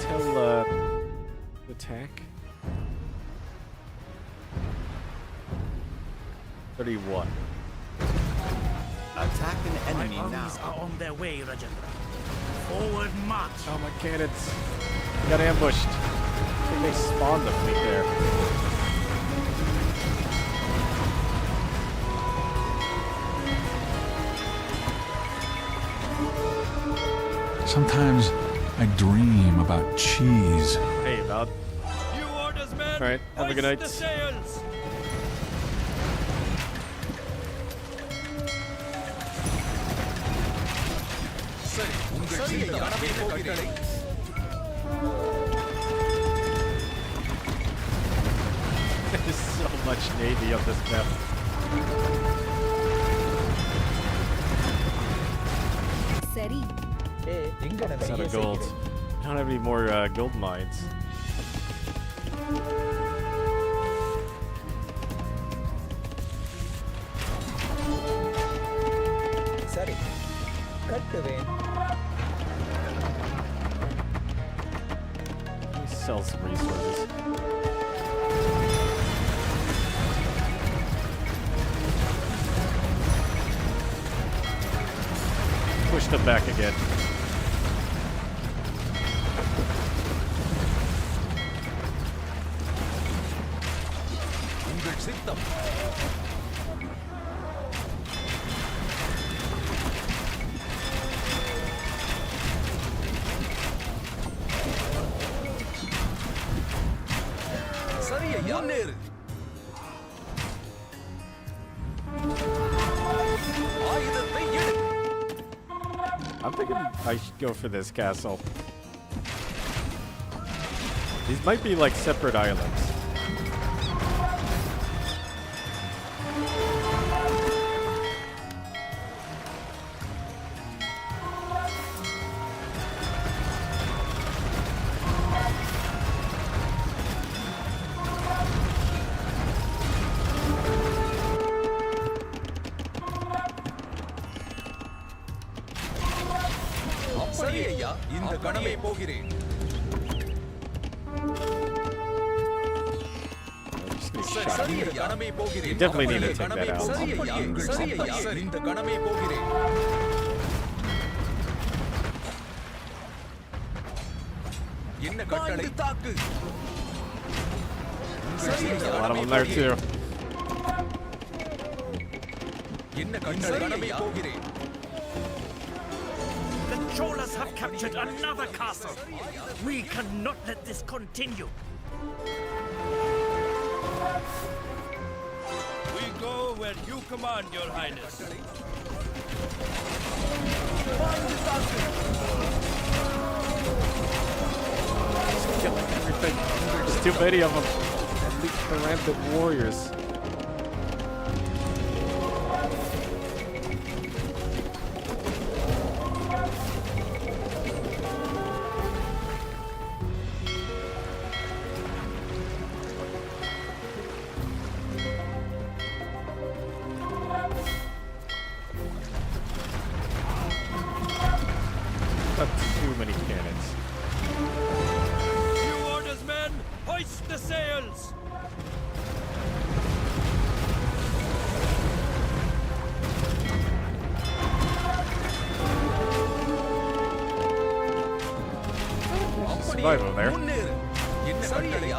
Tell attack. 31. Attack an enemy My now. armies are on their way, Rajendra. Forward march. Oh, my cannons. We got ambushed. I think they spawned the fleet there. Sometimes I dream about cheese. Hey, about. Alright, have a good night. சரி, உங்கள் சித்தம் கணமே போகிறேன். There's so much navy on this map. சரி எங்க It's out நிறைய of gold. செய்கிறேன். I don't have any more gold mines. சரி கட்டுவேன். Let me sell some resources. Push them back again. உங்கள் சித்தம் சரி ஐயா. முன்னேறு. ஆயுதத்தை எடு. I'm thinking I should go for this castle. These might be like separate islands. சரி ஐயா. இந்த கணமே போகிறேன். சரி ஐயா. கணமே போகிறேன். You definitely need to take கணமே that out. சரி ஐயா. சரி ஐயா. இந்த கணமே போகிறேன். என்ன கட்டளை? தாக்கு. சரி ஐயா. A lot of them there too. என்ன கட்டளை? கணமே போகிறேன். The Cholas have captured another castle. We cannot let this continue. We go where you command, Your Highness. Killing everything. There's too many of them. The rampant warriors. Got too many cannons. New orders, men! Hoist the sails! survive over there. சரி ஐயா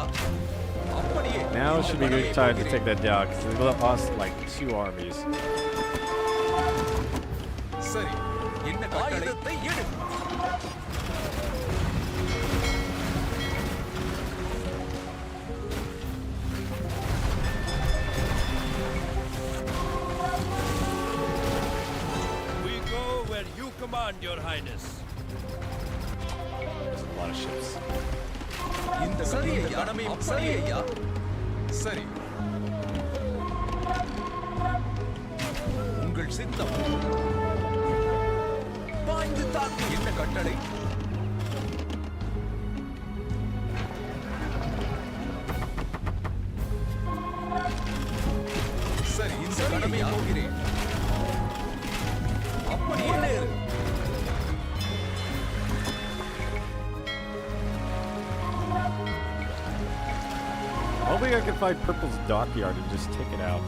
அப்படியே Now should be a good time to take that down because we lost like 2 armies. சரி என்ன ஆயுதத்தை எடு We go where you command, Your Highness. There's a lot of ships. இந்த சரி ஐயா சரி ஐயா சரி உங்கள் சித்தம் பாய்ந்து தாக்கு என்ன கட்டளை சரி இந்த கடமை போகிறேன் அப்படியே Nehru Hoping I can find Purple's dockyard and just take it out.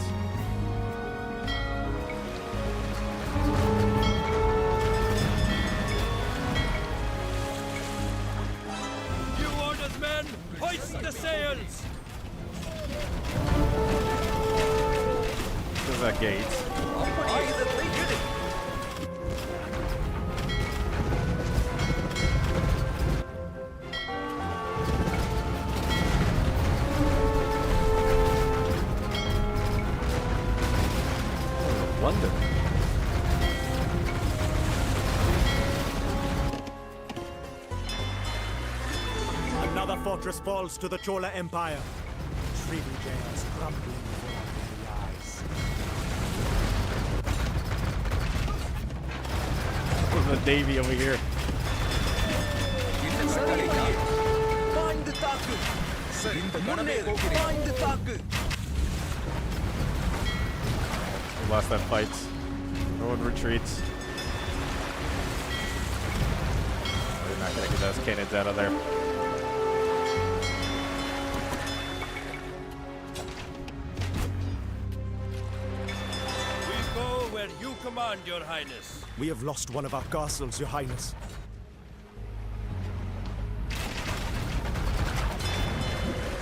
You orders, men! Hoist the sails! There's that gate. ஆயுதத்தை எடு London. Another fortress falls to the Chola Empire. Srivijaya is crumbling before our very eyes. There's a navy over here. என்ன சரி ஐயா பாய்ந்து தாக்கு சரி இந்த கடமை போகிறேன் பாய்ந்து தாக்கு We lost that fight. No one retreats. We're not gonna get those cannons out of there. We go where you command, Your Highness. We have lost one of our castles, Your Highness.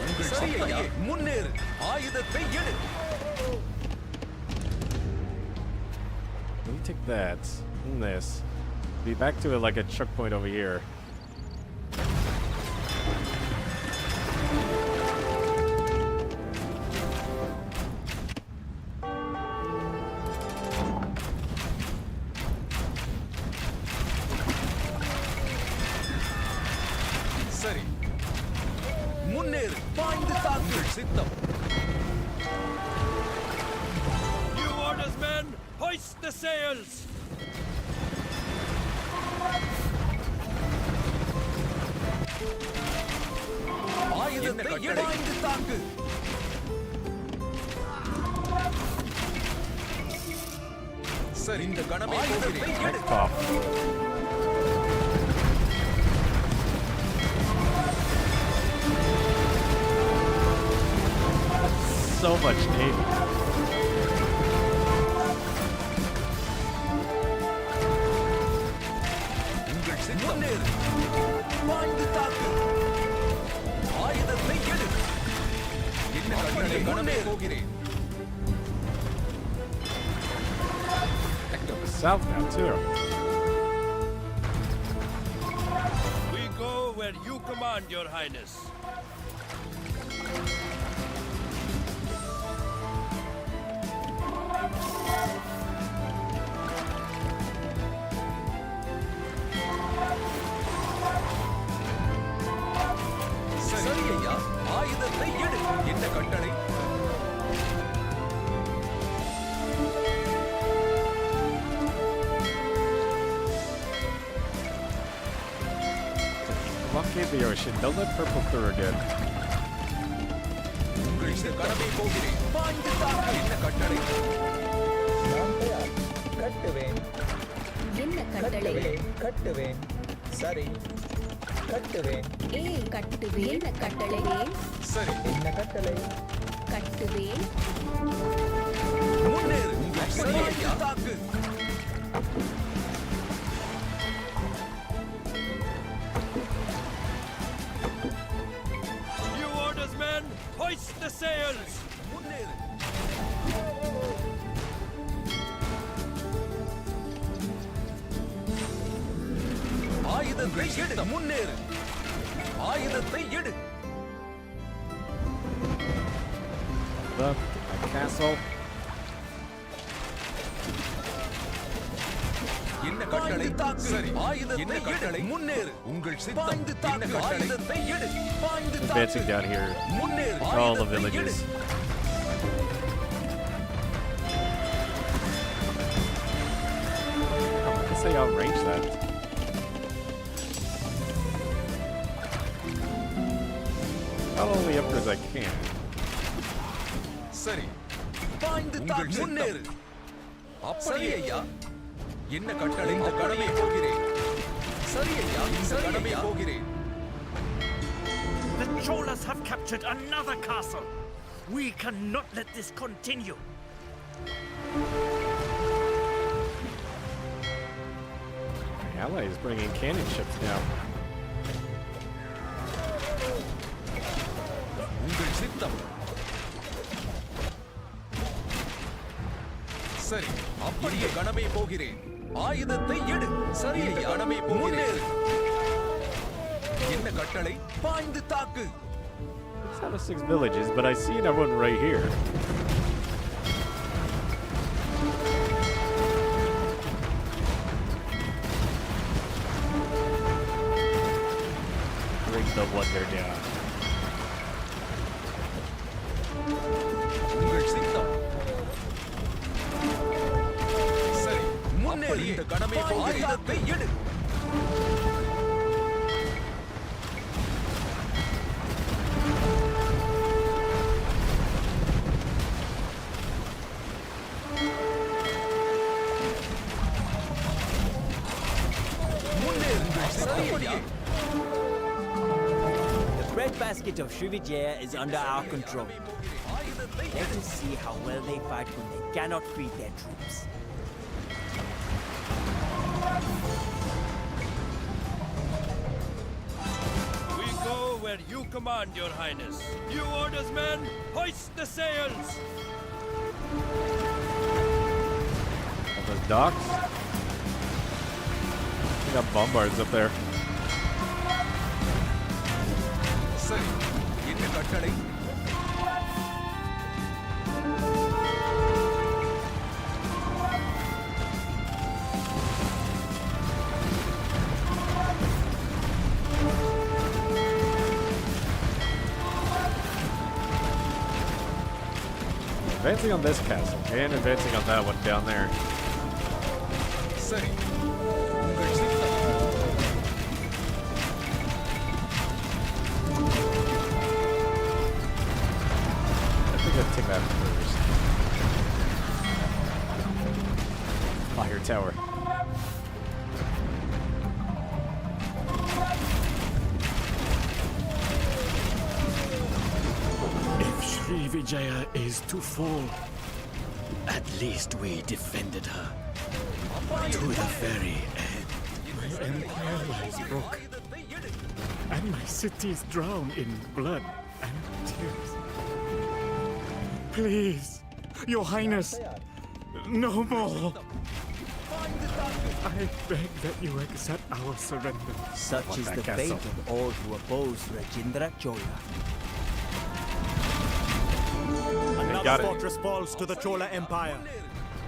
உங்கள் சரி ஐயா முன்னேறு ஆயுதத்தை எடு Let me take that and this. Be back to it like a choke point over here. சரி முன்னேறு பாய்ந்து தாக்கு சித்தம் You orders, men! Hoist the sails! ஆயுதத்தை எடு பாய்ந்து தாக்கு சரி இந்த கடமை ஆயுதத்தை எடு Next off. So much navy. உங்கள் சித்தம் முன்னேறு பாய்ந்து தாக்கு ஆயுதத்தை எடு என்ன கட்டளை கடமை போகிறேன் Heck up the south now too. We go where you command, Your Highness. சரி ஐயா ஆயுதத்தை எடு என்ன கட்டளை Blockade the ocean. Don't let Purple through again. உங்கள் இந்த கடமை போகிறேன் பாய்ந்து தாக்கு என்ன கட்டளை நான் தயார் கட்டுவேன் என்ன கட்டளை கட்டுவேன் சரி கட்டுவேன் கட்டுவேன் என்ன கட்டளை சரி என்ன கட்டளை கட்டுவேன் முன்னேறு உங்கள் சரி ஐயா தாக்கு ஆயுதத்தை எடு முன்னேறு ஆயுதத்தை எடு Up my castle. என்ன கட்டளை சரி ஆயுதத்தை எடு முன்னேறு உங்கள் சித்தம் என்ன ஆயுதத்தை எடு பாய்ந்து Advancing down here. முன்னேறு All the villages. Oh, I can say I'll range that. Follow the up as I can. சரி பாய்ந்து தாக்கு முன்னேறு சரி ஐயா என்ன கட்டளை இந்த கடமை போகிறேன் சரி ஐயா இந்த கடமை போகிறேன் The Cholas have captured another castle. We cannot let this continue. My ally is bringing cannon ships now. உங்கள் சித்தம் சரி அப்படியே கணமே போகிறேன் ஆயுதத்தை எடு சரி ஐயா கணமே முன்னேறு என்ன கட்டளை பாய்ந்து தாக்கு 6 out of 6 villages, but I see another one right here. Bring the wonder down. உங்கள் சித்தம் சரி முன்னேறு இந்த கடமை ஆயுதத்தை எடு The breadbasket of Srivijaya is under our control. Let us see how well they fight when they cannot feed their troops. We go where you command, Your Highness. New orders, men! Hoist the sails! All those docks. We got bombards up there. சரி என்ன கட்டளை Advancing on this castle and advancing on that one down there. சரி உங்கள் சித்தம் I think I'll take that first. Fire tower. If Srivijaya is to fall, at least we defended her. To the very end. My empire lies broken, and my cities drown in blood and tears. Please, Your Highness, no more. I beg that you accept our surrender. Such is the fate of all who oppose Rajendra Chola. Another fortress falls to the Chola Empire.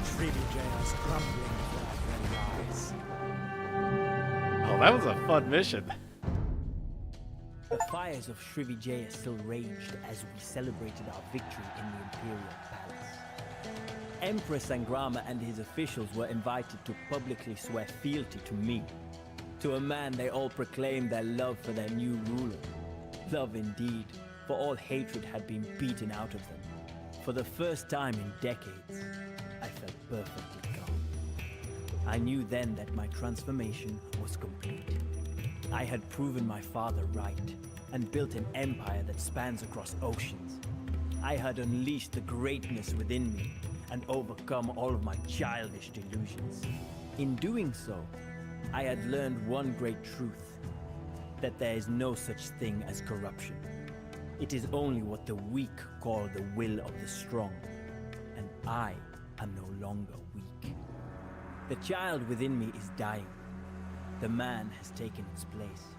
Srivijaya's crumbling flag lies. Oh, that was a fun mission. The fires of Srivijaya still raged as we celebrated our victory in the Imperial Palace. Emperor Sangrama and his officials were invited to publicly swear fealty to me. To a man, they all proclaimed their love for their new ruler. Love indeed, for all hatred had been beaten out of them. For the first time in decades, I felt perfectly calm. I knew then that my transformation was complete. I had proven my father right, and built an empire that spans across oceans. I had unleashed the greatness within me, and overcome all of my childish delusions. In doing so, I had learned one great truth, that there is no such thing as corruption. It is only what the weak call the will of the strong, and I am no longer weak. The child within me is dying, The man has taken its place.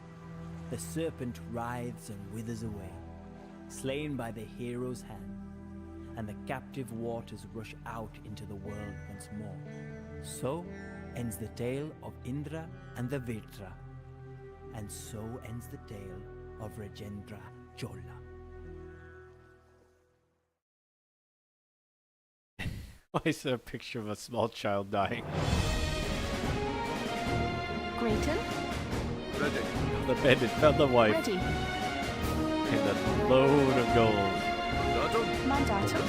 The serpent writhes and withers away, slain by the hero's hand, and the captive waters rush out into the world once more. So ends the tale of Indra and the Virtra, and so ends the tale of Rajendra Chola. Why is there a picture of a small child dying? Grayton? Ready. The bandit found the wife Ready. and a load of gold. Mandatum?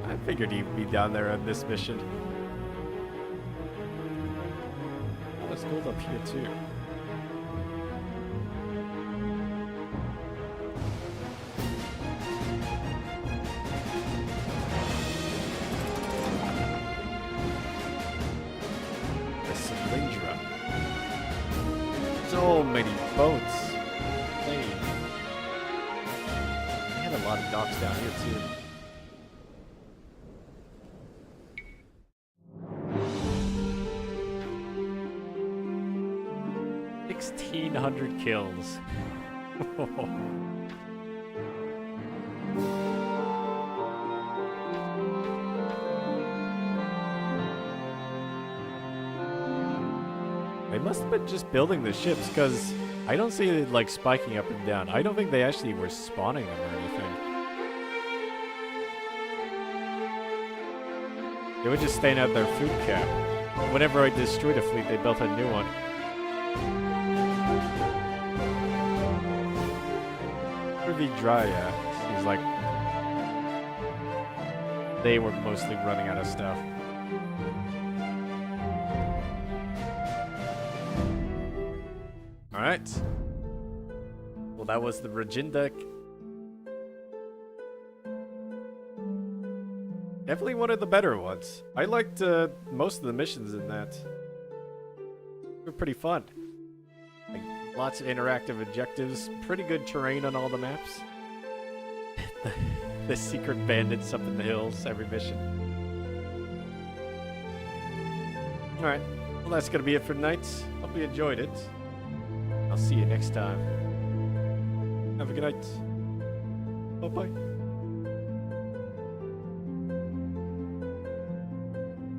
I figured he'd be down there on this mission. Oh, there's gold up here too. So many boats. They had a lot of docks down here too. $1,600 kills. They must have been just building the ships, because I don't see it like spiking up and down. I don't think they actually were spawning them or anything. They were just staying at their food cap. Whenever I destroyed a fleet, they built a new one. Pretty dry, yeah. Seems like they were mostly running out of stuff. Alright. Well, that was the Rajendra. Definitely one of the better ones. I liked most of the missions in that. They were pretty fun. Like, lots of interactive objectives. Pretty good terrain on all the maps. the secret bandits up in the hills every mission. Alright. Well, that's going to be it for tonight. Hope you enjoyed it. I'll see you next time. Have a good night. Bye-bye.